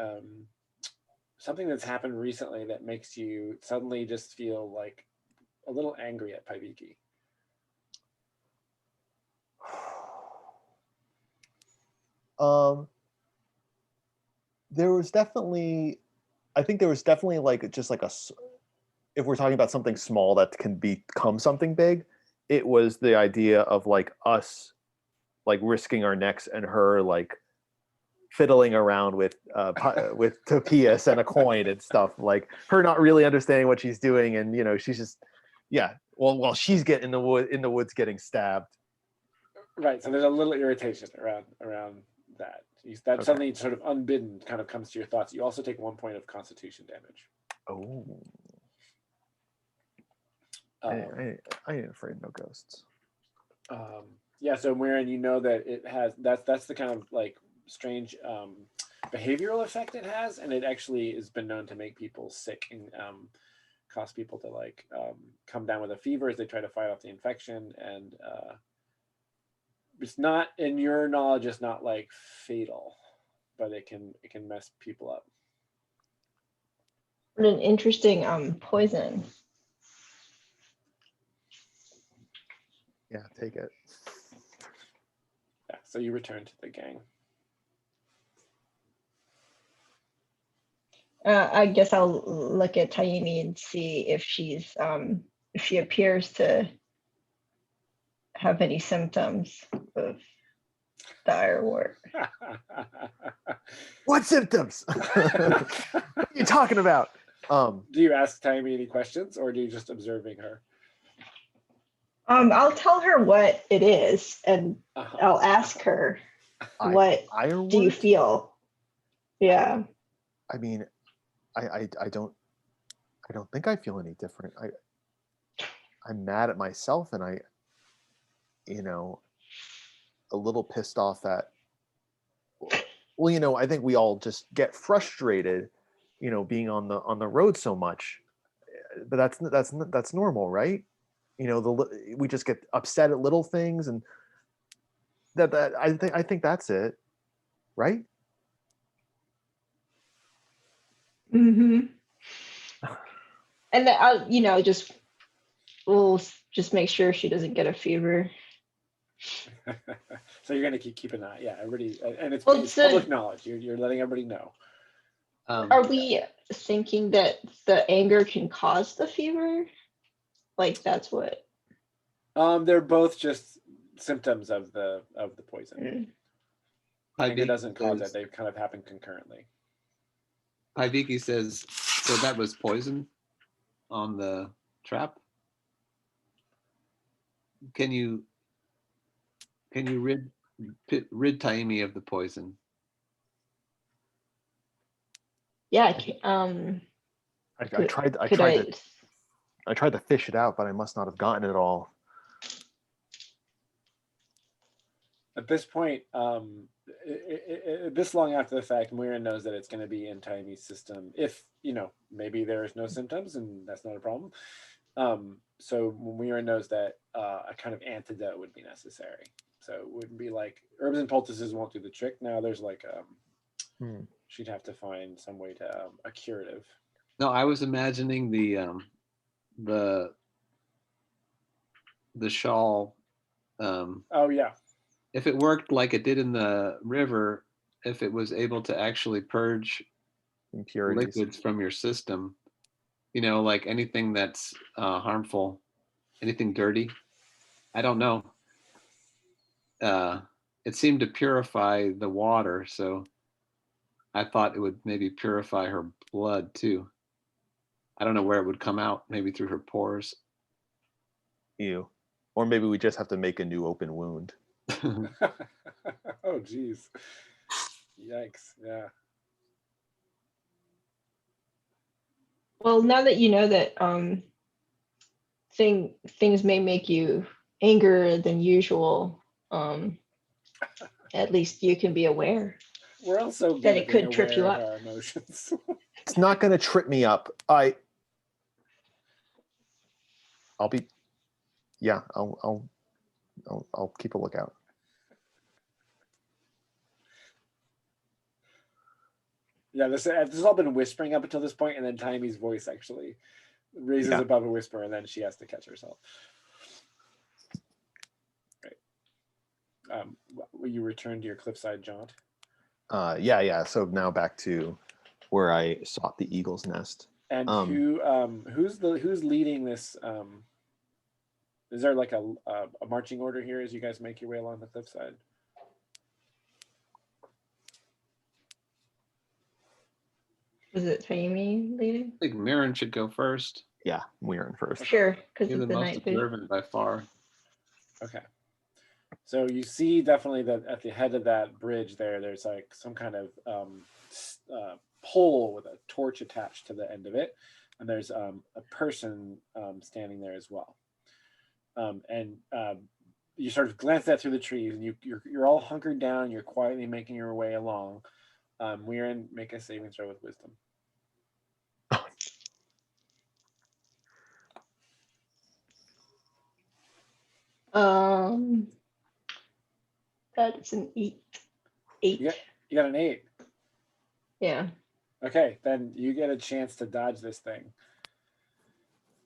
something that's happened recently that makes you suddenly just feel like a little angry at Paiviki? I think there was definitely like just like if we're talking about something small that can become something big, it was the idea of like us like risking our necks and her like fiddling around with Topias and a coin and stuff, like her not really understanding what she's doing, and she's just while she's getting in the woods getting stabbed. Right. So there's a little irritation around that. That Okay. suddenly sort of unbidden kind of comes to your thoughts. You also take 1 point of Constitution damage. Oh. I ain't afraid no ghosts. Yeah, so Marin, you know that it has that's the kind of like strange behavioral effect it has, and it actually has been known to make people sick and cause people to like come down with a fever as they try to fight off the infection, and it's not, in your knowledge, it's not like fatal, but it can mess people up. What an interesting poison. Yeah, take it. Yeah, so you return to the gang. I guess I'll look at Taimi and see if she's if she appears to have any symptoms of the irewort. What symptoms? What are you talking about? Do you ask Taimi any questions, or do you just observing her? I'll tell her what it is, and I'll ask her, what irewort? do you feel? Yeah. I mean, I don't think I feel any different. I'm mad at myself, and a little pissed off at, I think we all just get frustrated, being on the road so much, but that's normal, right? We just get upset at little things, and that I think that's it, right? Mm-hmm. And I'll, we'll just make sure she doesn't get a fever. So you're gonna keep an eye. Yeah, everybody, and it's, Well, it's so- public knowledge. You're letting everybody know. Are we thinking that the anger can cause the fever? Like that's what. They're both just symptoms of the poison. Anger doesn't cause it. They kind of happen concurrently. Paiviki says, so that was poison on the trap? Can you rid Taimi of the poison? Yeah. I Could- tried. could I? I tried to fish it out, but I must not have gotten it all. At this point, this long after the fact, Moira knows that it's going to be in Taimi's system. If maybe there's no symptoms, and that's not a problem. So Moira knows that a kind of antidote would be necessary. So it wouldn't be like herbs and poultices won't do the trick. Now there's like she'd have to find some way to a curative. No, I was imagining the shawl. Oh yeah. If it worked like it did in the river, if it was able to actually purge Impurities. liquids from your system, like anything that's harmful, anything dirty. I don't know. It seemed to purify the water, so I thought it would maybe purify her blood too. I don't know where it would come out, maybe through her pores. Ew. Or maybe we just have to make a new open wound. Oh geez. Yikes. Yeah. Well, now that you know that things may make you angrier than usual, at least you can be aware. We're also good That at it being could trip you aware of up. our emotions. It's not going to trip me up. I'll be. Yeah, I'll keep a lookout. Yeah, this has all been whispering up until this point, and then Taimi's voice actually raises above a whisper, and then she has to catch herself. Right. Will you return to your cliffside jaunt? Yeah. So now back to where I sought the eagle's nest. And who's leading this? Is there like a marching order here as you guys make your way along the cliffside? Was it Taimi leading? I think Mirren should go first. Yeah, Weirin first. Sure, because You're of the the most night vision. observant by far. Okay. So you see definitely that at the head of that bridge there's like some kind of pole with a torch attached to the end of it, and there's a person standing there as well. And you sort of glance that through the trees, and you're all hunkered down. You're quietly making your way along. Weirin, make a saving throw with wisdom. That's an 8. You got an 8. Yeah. Okay, then you get a chance to dodge this thing.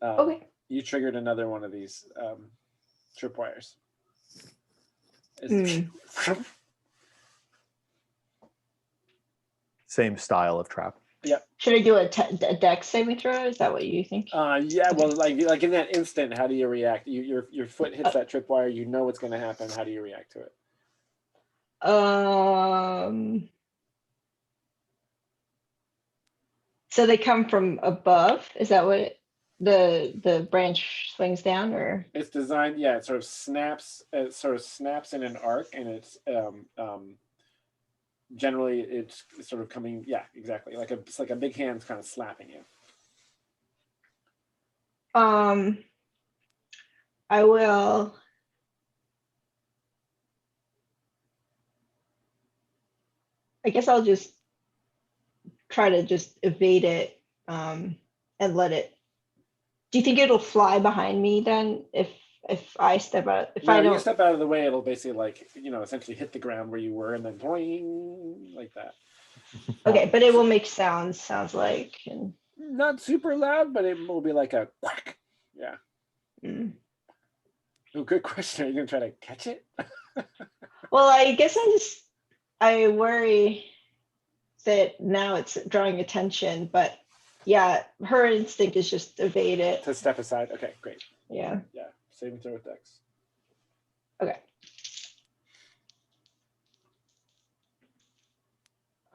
Okay. You triggered another one of these tripwires. Same style of trap. Yep. Should I do a dex saving throw? Is that what you think? Yeah. Well, like in that instant, how do you react? Your foot hits that tripwire. You know what's going to happen. How do you react to it? So they come from above. Is that what the branch swings down, or? It's designed. Yeah. It sort of snaps. It sort of snaps in an arc, and it's generally it's sort of coming. Yeah, exactly. It's like a big hand kind of slapping you. I will. I guess I'll just try to just evade it and let it. Do you think it'll fly behind me then if I step out? If I don't, you step out of the way, it'll basically essentially hit the ground where you were, and then boing, like that. Okay, but it will make sounds. Sounds like. And... Not super loud, but it will be like a quack. Yeah. Oh, good question. Are you gonna try to catch it? Well, I guess I worry that now it's drawing attention, but yeah, her instinct is just evade it. To step aside. Okay, great. Yeah. Yeah, saving throw with Dex. Okay.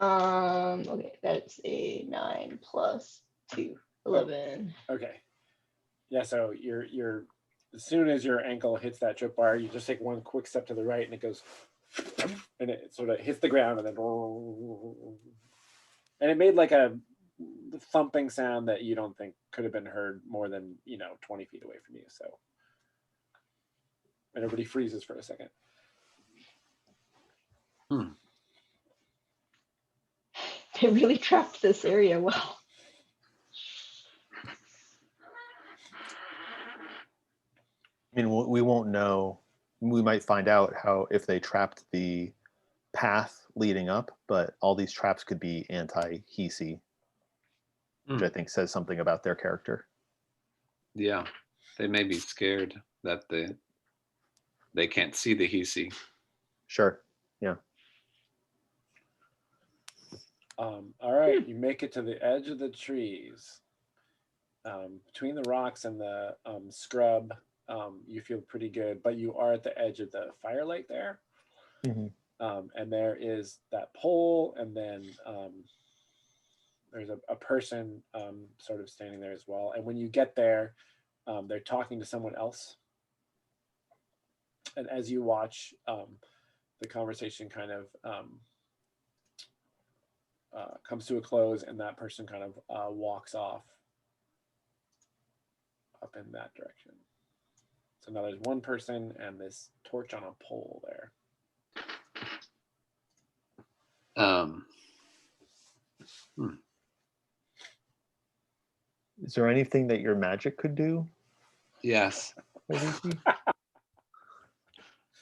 Okay, that's a 9 plus 2, 11. Okay. Yeah, so you're as soon as your ankle hits that trip bar, you just take one quick step to the right, and it goes, and it sort of hits the ground, and then, and it made like a thumping sound that you don't think could have been heard more than 20 feet away from you. So everybody freezes for a second. They really trapped this area well. I mean, we won't know. We might find out how if they trapped the path leading up, but all these traps could be anti-Hisi, which I think says something about their character. Yeah, they may be scared that they can't see the Hisi. Sure. Yeah. All right, you make it to the edge of the trees. Between the rocks and the scrub, you feel pretty good, but you are at the edge of the firelight there. Mm-hmm. And there is that pole, and then there's a person sort of standing there as well. And when you get there, they're talking to someone else. And as you watch, the conversation kind of comes to a close, and that person kind of walks off up in that direction. So now there's one person and this torch on a pole there. Is there anything that your magic could do? Yes.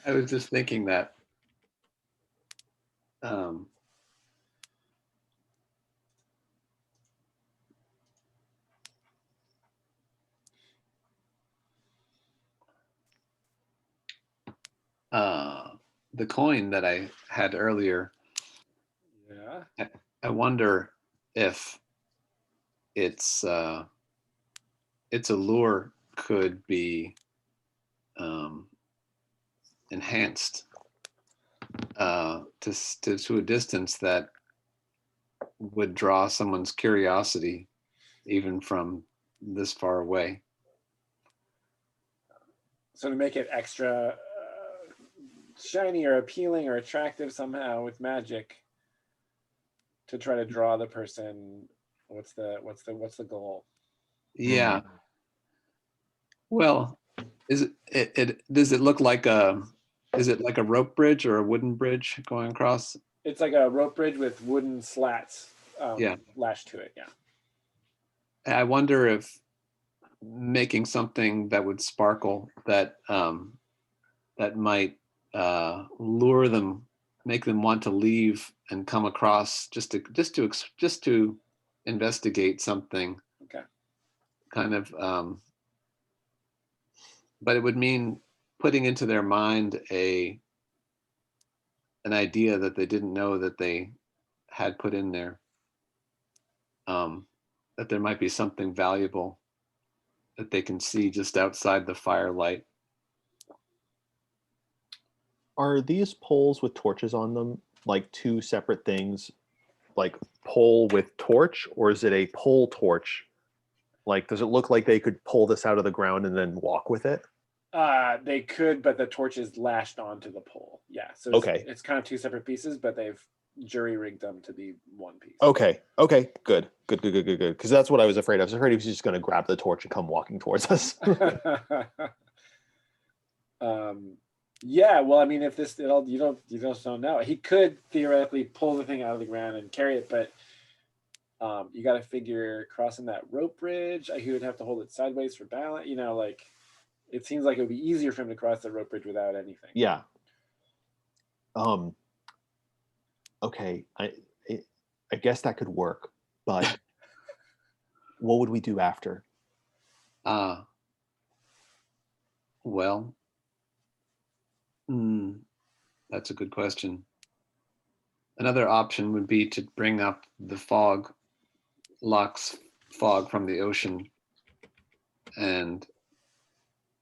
I was just thinking that. The coin that I had earlier. Yeah. I wonder if its allure could be enhanced to a distance that would draw someone's curiosity even from this far away. So to make it extra shiny or appealing or attractive somehow with magic, to try to draw the person. What's the goal? Yeah. Well, is it does it look like is it like a rope bridge or a wooden bridge going across? It's like a rope bridge with wooden slats lashed to it. Yeah. I wonder if making something that would sparkle, that that might lure them, make them want to leave and come across just to investigate something. Okay. Kind of, but it would mean putting into their mind an idea that they didn't know that they had put in there. That there might be something valuable that they can see just outside the firelight. Are these poles with torches on them like two separate things, like pole with torch, or is it a pole torch? Like, does it look like they could pull this out of the ground and then walk with it? They could, but the torch is lashed onto the pole. Yeah. So it's kind of two separate pieces, but they've jury rigged them to be one piece. Okay. Good. Because that's what I was afraid of. I was afraid he was just going to grab the torch and come walking towards us. Yeah. Well, I mean, if this you just don't know. He could theoretically pull the thing out of the ground and carry it, but you got to figure crossing that rope bridge. He would have to hold it sideways for balance. Like it seems like it would be easier for him to cross the rope bridge without anything. Yeah. Okay. I guess that could work, but what would we do after? Well, That's a good question. Another option would be to bring up the fog, Locke's fog from the ocean, and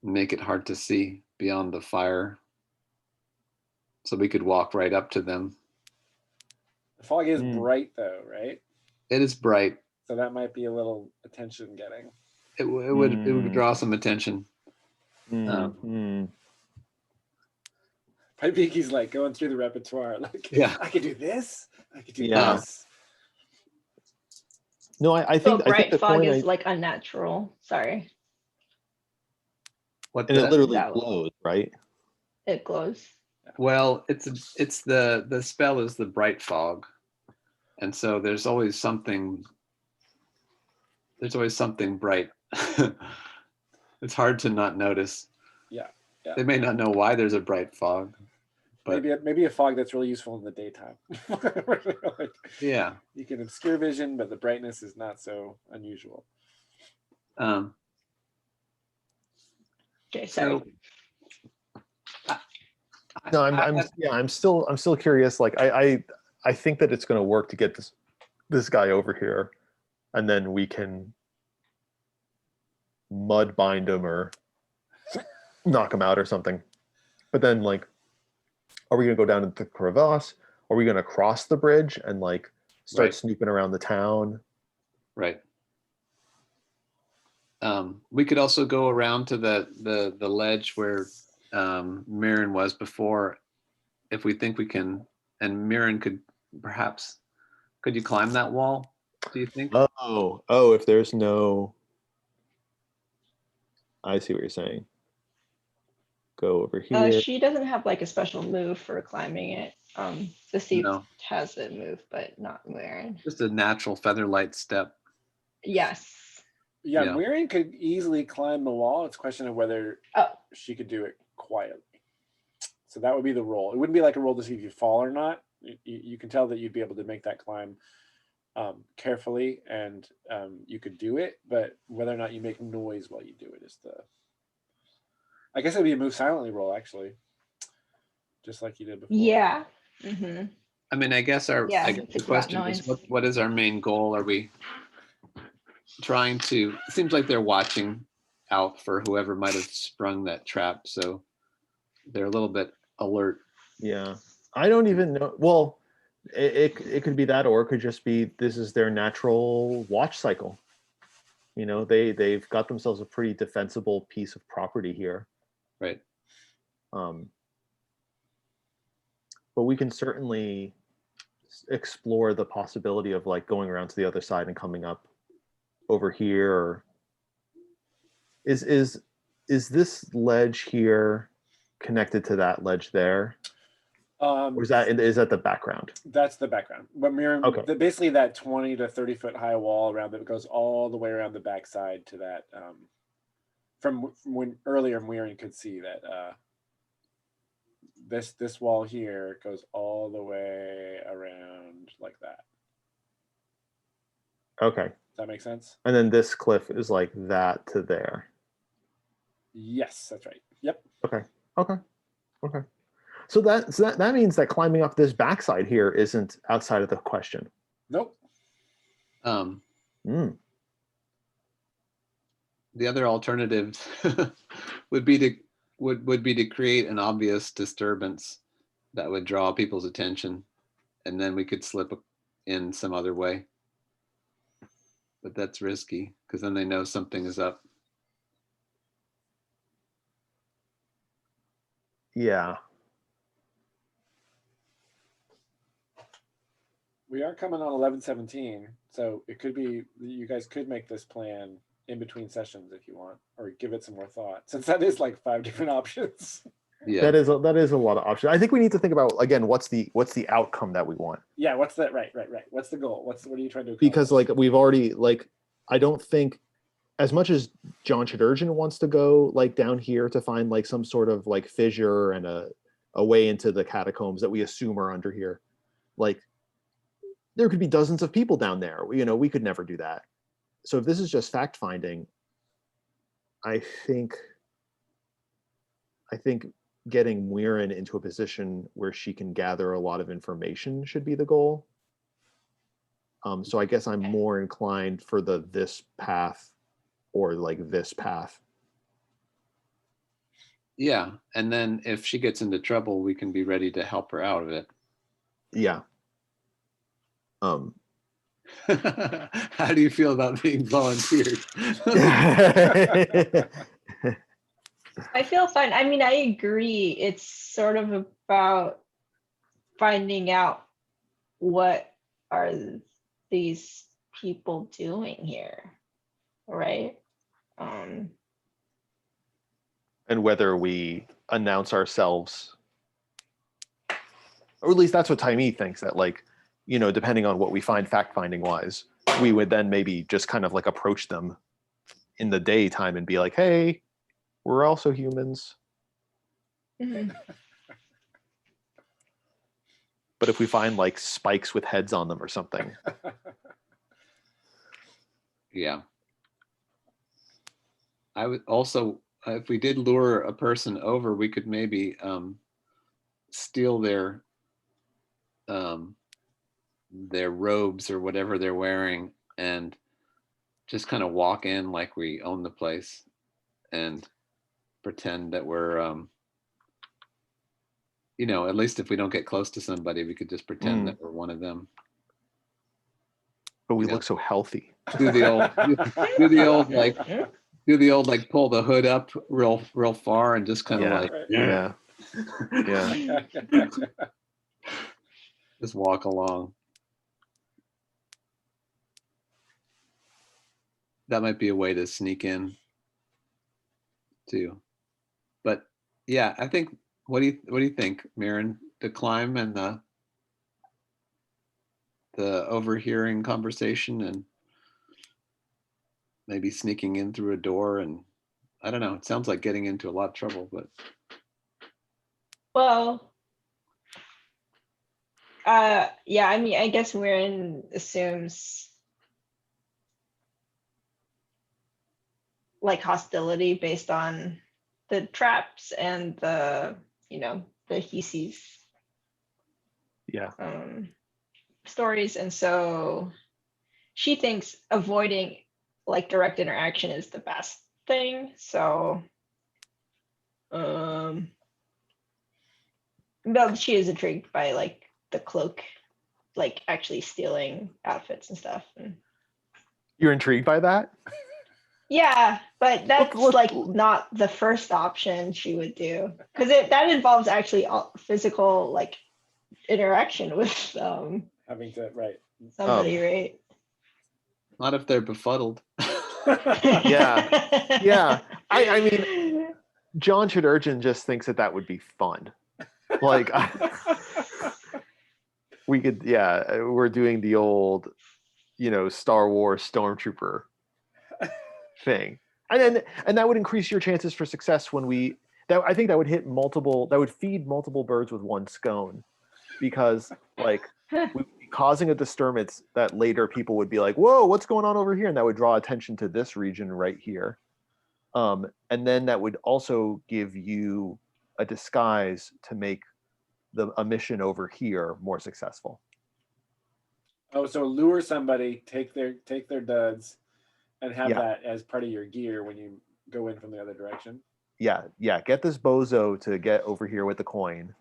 make it hard to see beyond the fire. So we could walk right up to them. The fog is Mm. bright though, right? It is bright. So that might be a little attention getting. It would draw some attention. Probably he's like going through the repertoire. Like, Yeah. I could do this. I could do Yeah. this. No, I So think bright the fog point is like unnatural. Sorry, What and it the- literally That- glows, right? it glows. Well, it's the spell is the bright fog, and so there's always something bright. It's hard to not notice. Yeah, yeah. They may not know why there's a bright fog, but Maybe a fog that's really useful in the daytime. Like, yeah. you can obscure vision, but the brightness is not so unusual. Okay, sorry. So No, I'm still curious. Like I think that it's going to work to get this guy over here, and then we can mud bind him or knock him out or something. But then, like, are we going to go down into the crevasse? Are we going to cross the bridge and like start Right. snooping around the town? Right. We could also go around to the ledge where Mirren was before, if we think we can, and Mirren could you climb that wall, do you think? Oh, if there's no, I see what you're saying. Go over here. She doesn't have like a special move for climbing it. The thief No. has a move, but not Maren. Just a natural featherlight step. Yes. Yeah, Yeah. Miriam could easily climb the wall. It's a question of whether Oh, she could do it quietly. So that would be the roll. It wouldn't be like a roll to see if you fall or not. You can tell that you'd be able to make that climb carefully, and you could do it. But whether or not you make noise while you do it is the. I guess it'd be a move silently roll, actually, just like you did before. yeah. Mm-hmm. I mean, I guess Yeah, the it's about question is, noise. what is our main goal? Are we trying to? It seems like they're watching out for whoever might have sprung that trap, so they're a little bit alert. Yeah, I don't even know. Well, it could be that, or it could just be this is their natural watch cycle. You know, they've got themselves a pretty defensible piece of property here. Right. But we can certainly explore the possibility of like going around to the other side and coming up over here. Or is this ledge here connected to that ledge there, or is that the background? That's the background. But Miriam, Okay. basically that 20 to 30 foot high wall around it goes all the way around the backside to that. From when earlier Miriam could see that this wall here goes all the way around like that. Okay. Does that make sense? And then this cliff is like that to there. Yes, that's right. Yep. Okay. So that means that climbing up this backside here isn't outside of the question. Nope. Mm. The other alternative would be to create an obvious disturbance that would draw people's attention, and then we could slip in some other way. But that's risky because then they know something is up. Yeah. We are coming on 11/17, so it could be you guys could make this plan in between sessions if you want, or give it some more thought, since that is like 5 different options. Yeah. That is a lot of options. I think we need to think about, again, what's the outcome that we want. Yeah, what's that? Right. What's the goal? What are you trying to accomplish? Because like we've already, like, I don't think, as much as John Chidurgeon wants to go like down here to find like some sort of like fissure and a way into the catacombs that we assume are under here, like there could be dozens of people down there. We could never do that. So if this is just fact finding, I think getting Weirin into a position where she can gather a lot of information should be the goal. So I guess I'm more inclined for this path or like this path. Yeah, and then if she gets into trouble, we can be ready to help her out of it. Yeah. How do you feel about being volunteered? I feel fine. I mean, I agree. It's sort of about finding out what are these people doing here, right? And whether we announce ourselves, or at least that's what Taimi thinks, that like, you know, depending on what we find fact-finding wise, we would then maybe just kind of like approach them in the daytime and be like, hey, we're also humans. Mhm. But if we find like spikes with heads on them or something. Yeah. I would also, if we did lure a person over, we could maybe steal their robes or whatever they're wearing and just kind of walk in like we own the place and pretend that we're you know, at least if we don't get close to somebody, we could just pretend that we're one of them. But we You know, look so healthy. do the old like pull the hood up real far and just kind of like yeah. just walk along. That might be a way to sneak in too. But yeah, I think what do you think, Mirren? The climb and the overhearing conversation and maybe sneaking in through a door, and I don't know, it sounds like getting into a lot of trouble, but Well, yeah, I mean, I guess Weirin assumes like hostility based on the traps and the, you know, the he sees Yeah. stories, and so she thinks avoiding like direct interaction is the best thing. So no, she is intrigued by like the cloak, like actually stealing outfits and stuff. And You're intrigued by that? yeah, but that's Look. like not the first option she would do, because that involves actually physical like interaction with Having to, right. somebody, right? not if they're befuddled. Yeah. I mean, John Chidurgeon just thinks that would be fun. Like, we could, we're doing the old, you know, Star Wars Stormtrooper thing, and that would increase your chances for success when I think that would feed multiple birds with one scone, because like we would be causing a disturbance that later people would be like, whoa, what's going on over here, and that would draw attention to this region right here, and then that would also give you a disguise to make a mission over here more successful. Oh, so lure somebody, take their duds, and have Yeah. that as part of your gear when you go in from the other direction. Yeah. Get this bozo to get over here with the coin.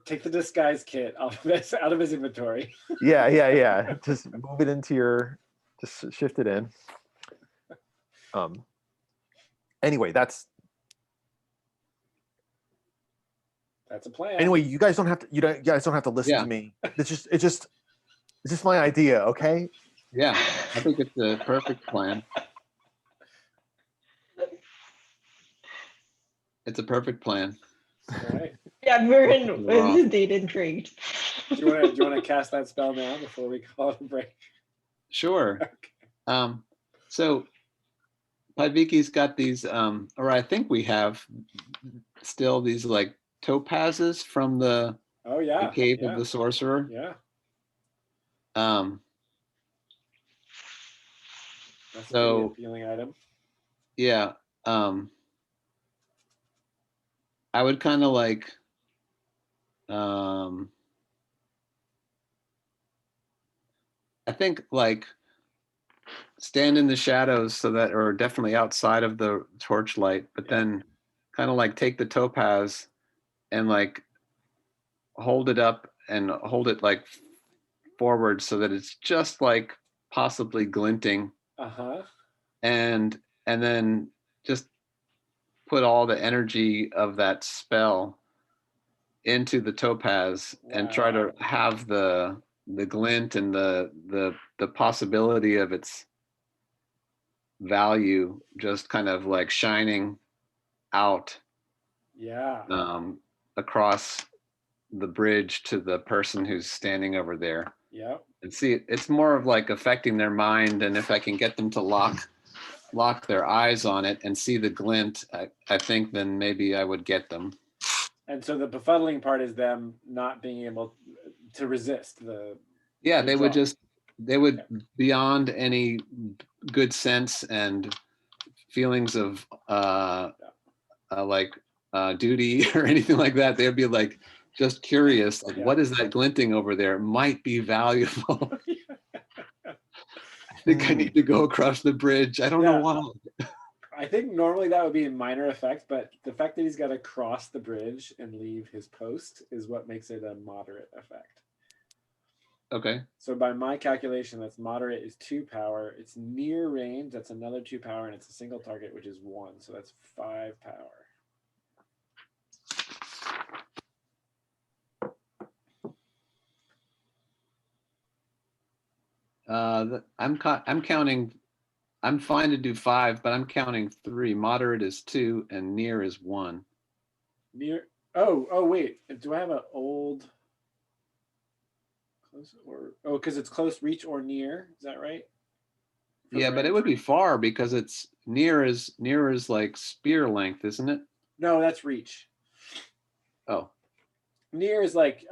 Take the disguise kit out of his inventory. Yeah. Just move it just shift it in. Anyway, that's a plan. Anyway, you guys don't have to listen to me. It's just my idea, okay? Yeah, I think it's a perfect plan. It's a perfect plan. All right. Yeah, Mirren is indeed intrigued. Do you want to cast that spell now before we call it a break? Sure. Okay. So Paiviki's got these, or I think we have still these like topazes from the cave of the sorcerer. Yeah. That's a pretty appealing item. Yeah. I would kind of like um I think like stand in the shadows so that, or definitely outside of the torchlight, but Yeah. then kind of like take the topaz and like hold it up and hold it like forward so that it's just like possibly glinting, Uh-huh. and then just put all the energy of that spell into the topaz and try to Wow. have the glint and the possibility of its value just kind of like shining out Yeah. across the bridge to the person who's standing over there. Yep. And see, it's more of like affecting their mind, and if I can get them to lock their eyes on it and see the glint, I think then maybe I would get them. And so the befuddling part is them not being able to resist Yeah, the they would draw. just, they would, Okay. beyond any good sense and feelings of like duty or anything like that, they'd be like just curious, like, Yeah. what is that glinting over there? It might be valuable. I think I need to go across the bridge. I don't know Yeah. why. I think normally that would be a minor effect, but the fact that he's got to cross the bridge and leave his post is what makes it a moderate effect. Okay. So by my calculation, that's moderate is 2 power. It's near range, that's another 2 power, and it's a single target, which is 1. So that's 5 power. I'm counting. I'm fine to do 5, but I'm counting 3. Moderate is 2, and near is 1. Near. Oh wait. Do I have an old close or because it's close, reach, or near? Is that right? For the Yeah, but it range? would be far because it's near is like spear length, isn't it? No, that's reach. Oh, Near is like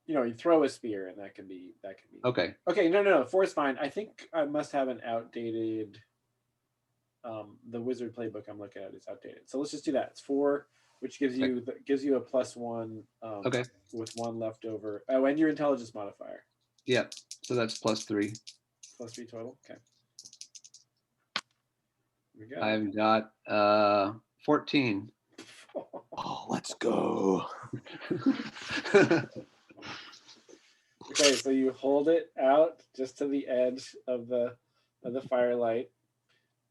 you throw a spear and that can be okay. Okay, no, 4 is fine. I think I must have an outdated the wizard playbook I'm looking at is outdated. So let's just do that. It's 4, which gives Okay. you a +1 Okay. with 1 left over. Oh, and your intelligence modifier. Yeah. So that's +3. +3 total. Okay. Here we go. I've got 14. Oh, let's go. Okay, so you hold it out just to the edge of the firelight.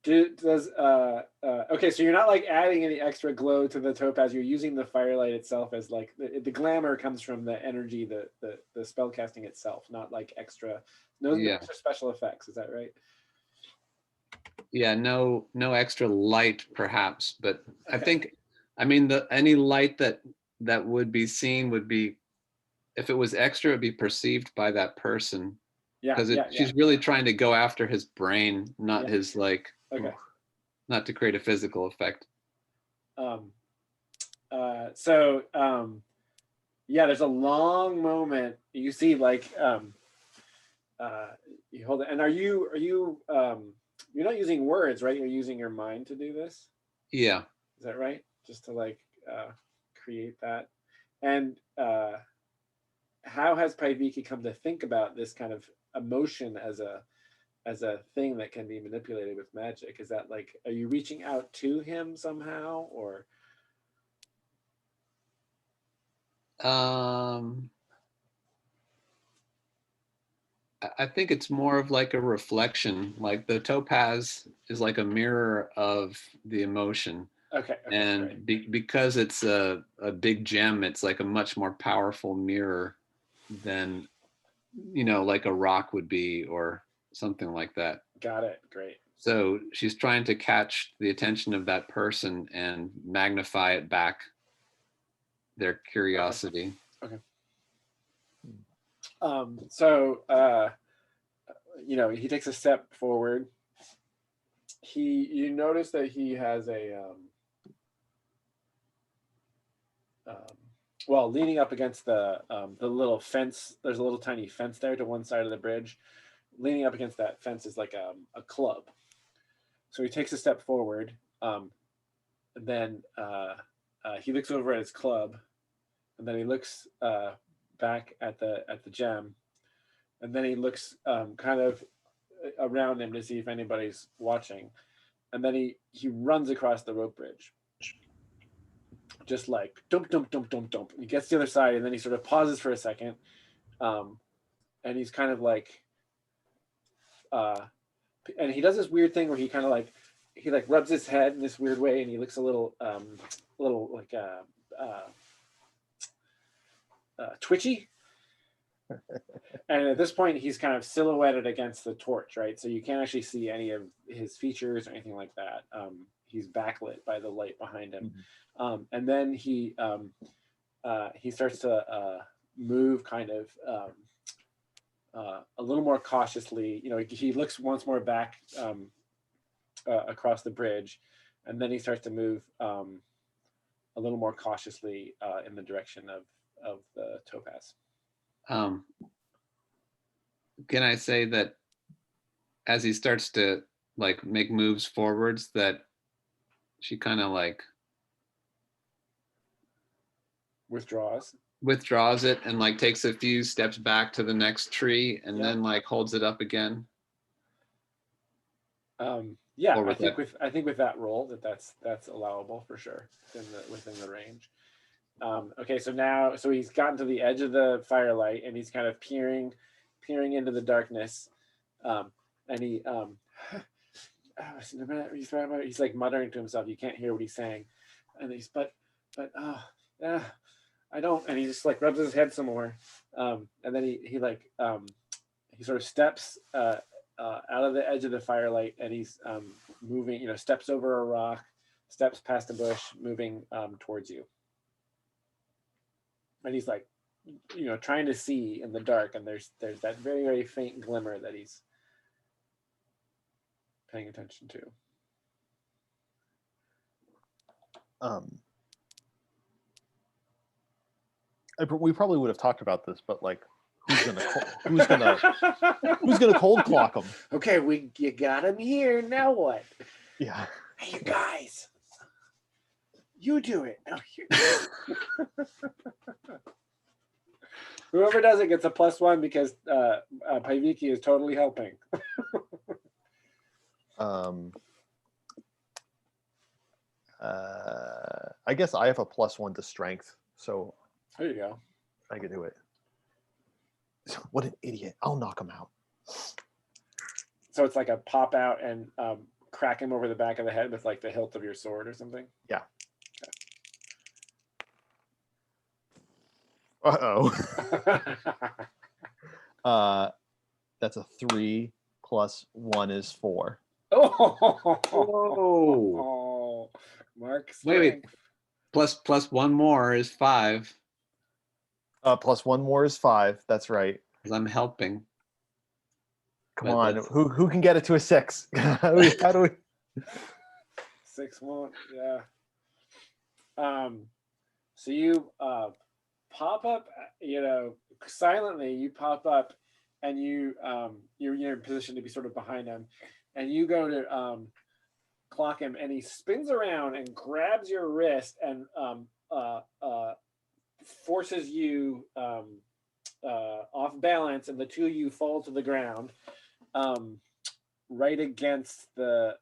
Okay, so you're not like adding any extra glow to the topaz. You're using the firelight itself as like the glamour comes from the energy, the spell casting itself, not like extra no extra special effects. Is that right? Yeah, no extra light perhaps, but Okay. I think, I mean, any light that would be seen would be, if it was extra, it'd be perceived by that person. Yeah, Because yeah. she's really trying to go after his brain, not Yeah. his like, Okay. not to create a physical effect. Yeah, there's a long moment. You see, like, you hold it, and are you you're not using words, right? You're using your mind to do this. Yeah. Is that right? Just to like create that. And how has Paiviki come to think about this kind of emotion as a thing that can be manipulated with magic? Is that like, are you reaching out to him somehow, or? I think it's more of like a reflection. Like the topaz is like a mirror of the emotion. Okay, And great. because it's a big gem, it's like a much more powerful mirror than, like a rock would be or something like that. Got it. Great. So she's trying to catch the attention of that person and magnify it back, their curiosity. Okay. So he takes a step forward. You notice that he has leaning up against the little fence. There's a little tiny fence there to one side of the bridge. Leaning up against that fence is like a club. So he takes a step forward, and then he looks over at his club, and then he looks back at the gem, and then he looks kind of around him to see if anybody's watching, and then he runs across the rope bridge, just like dump dump dump dump dump. He gets to the other side, and then he sort of pauses for a second, and he's kind of like, and he does this weird thing where he kind of like he like rubs his head in this weird way, and he looks a little like twitchy. And at this point, he's kind of silhouetted against the torch, right? So you can't actually see any of his features or anything like that. He's backlit by the light behind him. And then he starts to move kind of a little more cautiously. You know, he looks once more back across the bridge, and then he starts to move a little more cautiously in the direction of the topaz. Can I say that as he starts to like make moves forwards, that she kind of like Withdraws it and like takes a few steps back to the next tree and then like holds it up again? Yeah, Or I with think that- with that roll that's allowable for sure within the range. Okay, so he's gotten to the edge of the firelight, and he's kind of peering into the darkness, and he's like muttering to himself. You can't hear what he's saying, and he's but yeah, I don't. And he just like rubs his head some more, and then he sort of steps out of the edge of the firelight, and he's moving. You know, steps over a rock, steps past a bush, moving towards you. And he's like, you know, trying to see in the dark, and there's that very, very faint glimmer that he's paying attention to. We probably would have talked about this, but like, who's gonna cold clock him? Okay, you got him here. Now what? Yeah. Hey, you guys, you do it. Whoever does it gets a +1 because Paiviki is totally helping. I guess I have a +1 to strength, so There you go. I could do it. What an idiot! I'll knock him out. So it's like a pop out and crack him over the back of the head with like the hilt of your sword or something. Yeah. That's a 3 + 1 is 4. Oh, Mark. Wait. Plus one more is 5. Plus 1 more is 5. That's right. Because I'm helping. Come But on, that's- who can get it to a 6? How do we? 6 won't. Yeah. So you pop up, you know, silently. You pop up, and you're in position to be sort of behind him, and you go to clock him, and he spins around and grabs your wrist and forces you off balance, and the two of you fall to the ground, right against the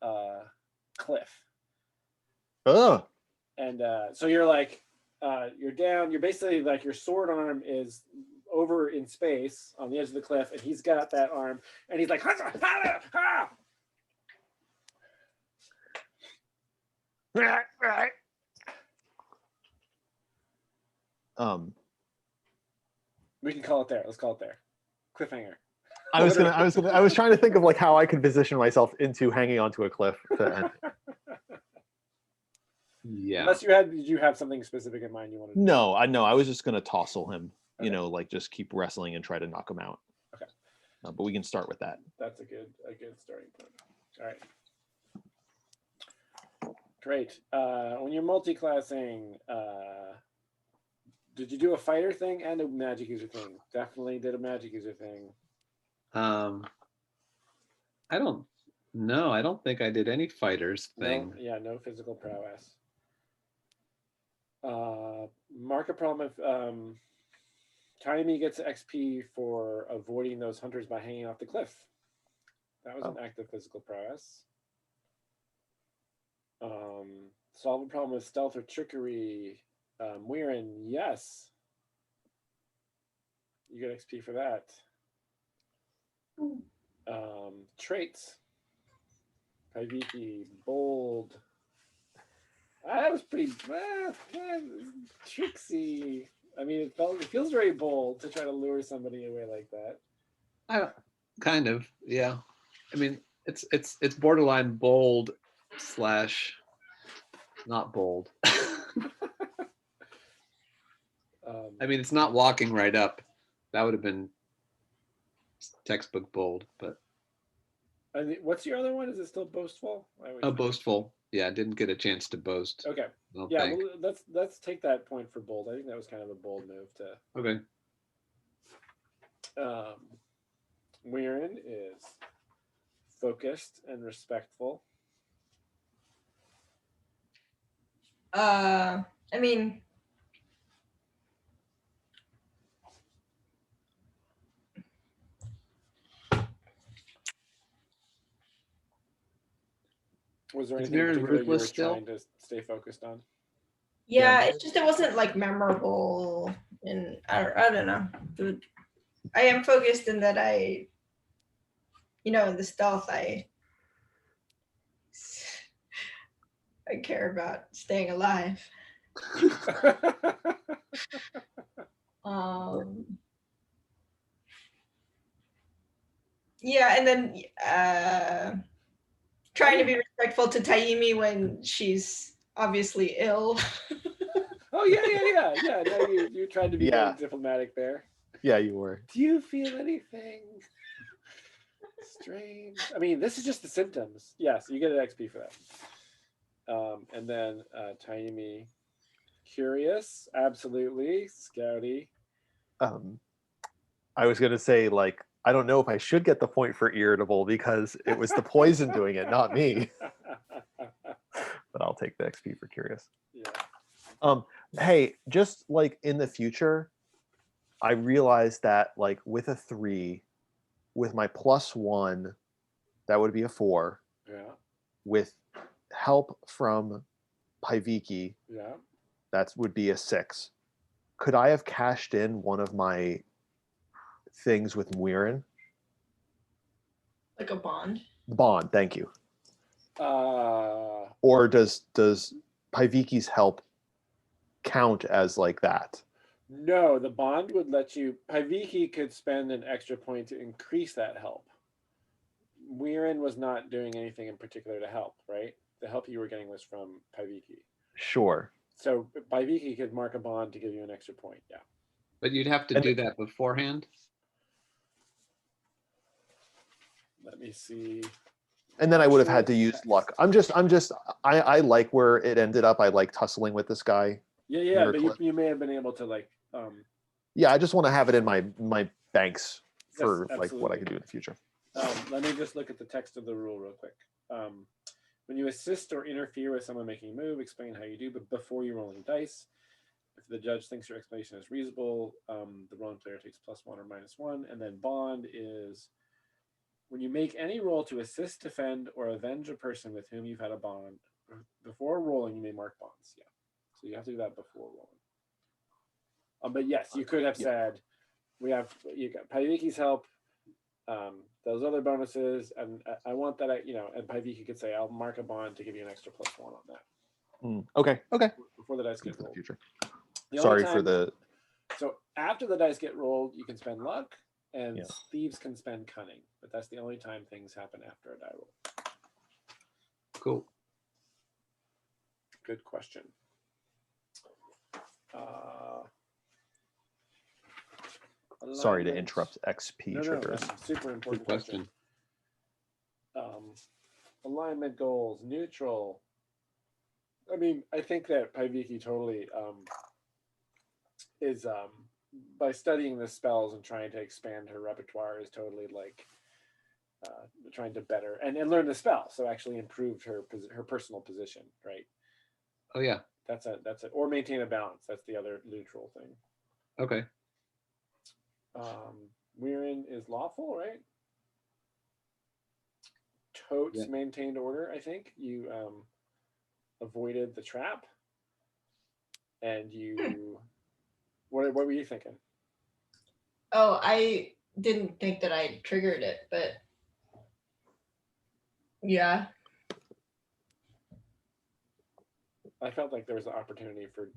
cliff. Ugh. And so you're like, you're down. You're basically like your sword arm is over in space on the edge of the cliff, and he's got that arm, and he's like, we can call it there. Let's call it there. Cliffhanger. I was trying to think of like how I could position myself into hanging onto a cliff to end. Yeah. Unless did you have something specific in mind you wanted to do? No, I was just gonna tousle him. Okay. You know, like just keep wrestling and try to knock him out. Okay. But we can start with that. That's a good starting point. All right. Great. When you're multi-classing, did you do a fighter thing and a magic user thing? Definitely did a magic user thing. I don't know. I don't think I did any fighters thing. No, no physical prowess. Mark a problem if Taimi gets XP for avoiding those hunters by hanging off the cliff. That was an act of physical prowess. Solve a problem with stealth or trickery. Weirin, yes. You get XP for that. Traits. Paiviki, bold. That was pretty tricksy. I mean, it feels very bold to try to lure somebody away like that. Kind of, yeah. I mean, it's borderline bold / not bold. I mean, it's not walking right up. That would have been textbook bold, but. What's your other one? Is it still boastful? Boastful. Yeah, didn't get a chance to boast. Okay. Yeah, well, let's take that point for bold. I think that was kind of a bold move to. Okay. Weirin is focused and respectful. I mean, was there anything in particular you were trying to stay focused on? Yeah, it's just it wasn't like memorable, and I don't know. Dude, I am focused in that in the stealth I care about staying alive. Yeah, and then trying to be respectful to Taimi when she's obviously ill. Oh yeah. No, you tried to be very diplomatic there. Yeah, you were. Do you feel anything strange? I mean, this is just the symptoms. Yes, you get an XP for that. And then Taimi, curious, absolutely, scouty. I was gonna say, like, I don't know if I should get the point for irritable because it was the poison doing it, not me. But I'll take the XP for curious. Yeah. Hey, just like in the future, I realized that like with a 3, with my +1, that would be a 4. Yeah. With help from Paiviki, yeah, that would be a 6. Could I have cashed in one of my things with Weirin? Like a bond? Bond, thank you. Or does Paiviki's help count as like that? No, the bond would let you. Paiviki could spend an extra point to increase that help. Weirin was not doing anything in particular to help, right? The help you were getting was from Paiviki. Sure. So Paiviki could mark a bond to give you an extra point, yeah. But you'd have to do that beforehand? Let me see. And then I would have had to use luck. I like where it ended up. I like tussling with this guy. Yeah, but you may have been able to like. Yeah, I just want to have it in my banks for yes, like what I can do in the future. Let me just look at the text of the rule real quick. When you assist or interfere with someone making a move, explain how you do, but before you roll any dice. If the judge thinks your explanation is reasonable, the rolling player takes +1 or -1. And then bond is when you make any roll to assist, defend, or avenge a person with whom you've had a bond. Before rolling, you may mark bonds. Yeah. So you have to do that before rolling. But yes, you could have said, you got Paiviki's help, those other bonuses, and I want that, and Paiviki could say, I'll mark a bond to give you an extra +1 on that. Okay. Before the dice get rolled. Future. So after the dice get rolled, you can spend luck, and thieves can spend cunning, but that's the only time things happen after a die roll. Cool. Good question. Sorry to interrupt XP. No, that's a super important question. Alignment goals, neutral. I mean, I think that Paiviki totally is by studying the spells and trying to expand her repertoire is totally like trying to better and learn the spell, so actually improved her personal position, right? Oh yeah. That's it. Or maintain a balance. That's the other neutral thing. Okay. Weirin is lawful, right? Totes Yeah. maintained order. I think you avoided the trap, and you. What were you thinking? Oh, I didn't think that I triggered it, but yeah. I felt like there was an opportunity for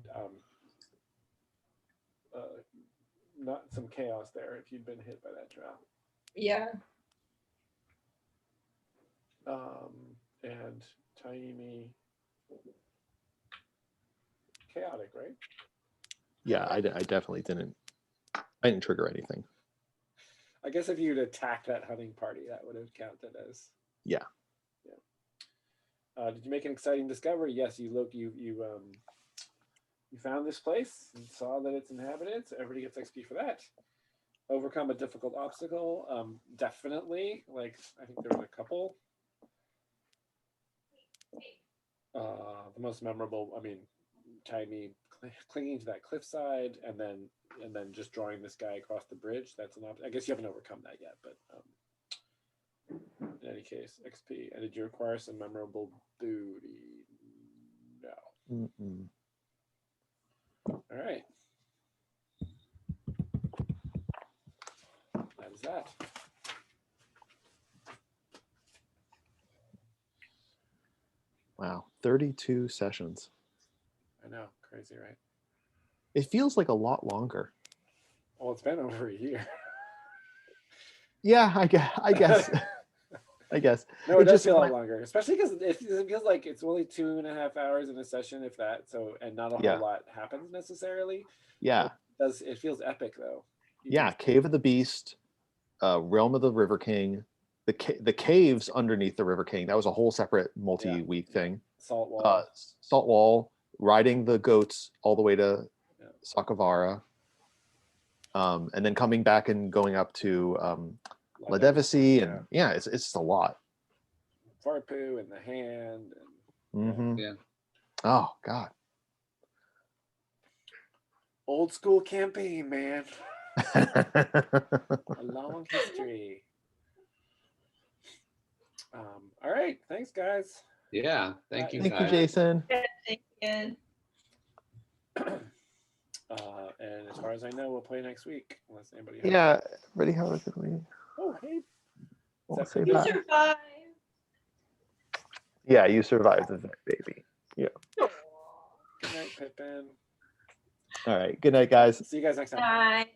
not some chaos there if you'd been hit by that trap. Yeah. And Taimi, chaotic, right? Yeah, I definitely didn't. I didn't trigger anything. I guess if you'd attacked that hunting party, that would have counted as. Yeah. Did you make an exciting discovery? Yes, you found this place and saw that it's inhabited. So everybody gets XP for that. Overcome a difficult obstacle. Definitely. Like I think there was a couple. The most memorable. I mean, Taimi clinging to that cliffside and then just drawing this guy across the bridge. That's an option. I guess you haven't overcome that yet, but in any case, XP. And did you require some memorable booty? No. Mm-mm. All right. That is that. Wow, 32 sessions. I know, crazy, right? It feels like a lot longer. Well, it's been over a year. Yeah, I guess. I guess. No, it does just feel a lot longer, especially because it feels like it's only 2.5 hours in a session, if that. So, and not a whole lot happens necessarily. Yeah. It feels epic though. Yeah, Cave of the Beast, Realm of the River King, the caves underneath the River King. That was a whole separate multi-week thing. Salt Wall. Salt Wall, riding the goats all the way to Sakavara, and then coming back and going up to Ladevisi, and it's just a lot. Farpu and the hand. And, Yeah. Oh God. Old school campaign, man. A long history. All right, thanks, guys. Yeah, thank you, Thank you, guys. Jason. Thank you. And as far as I know, we'll play next week, unless anybody. Yeah, ready? How is it? Oh, hey. We'll say You bye. survived. Yeah, you survived the vet, baby. Yeah. Good night, Pippin. All right. Good night, guys. See you guys next time. Bye.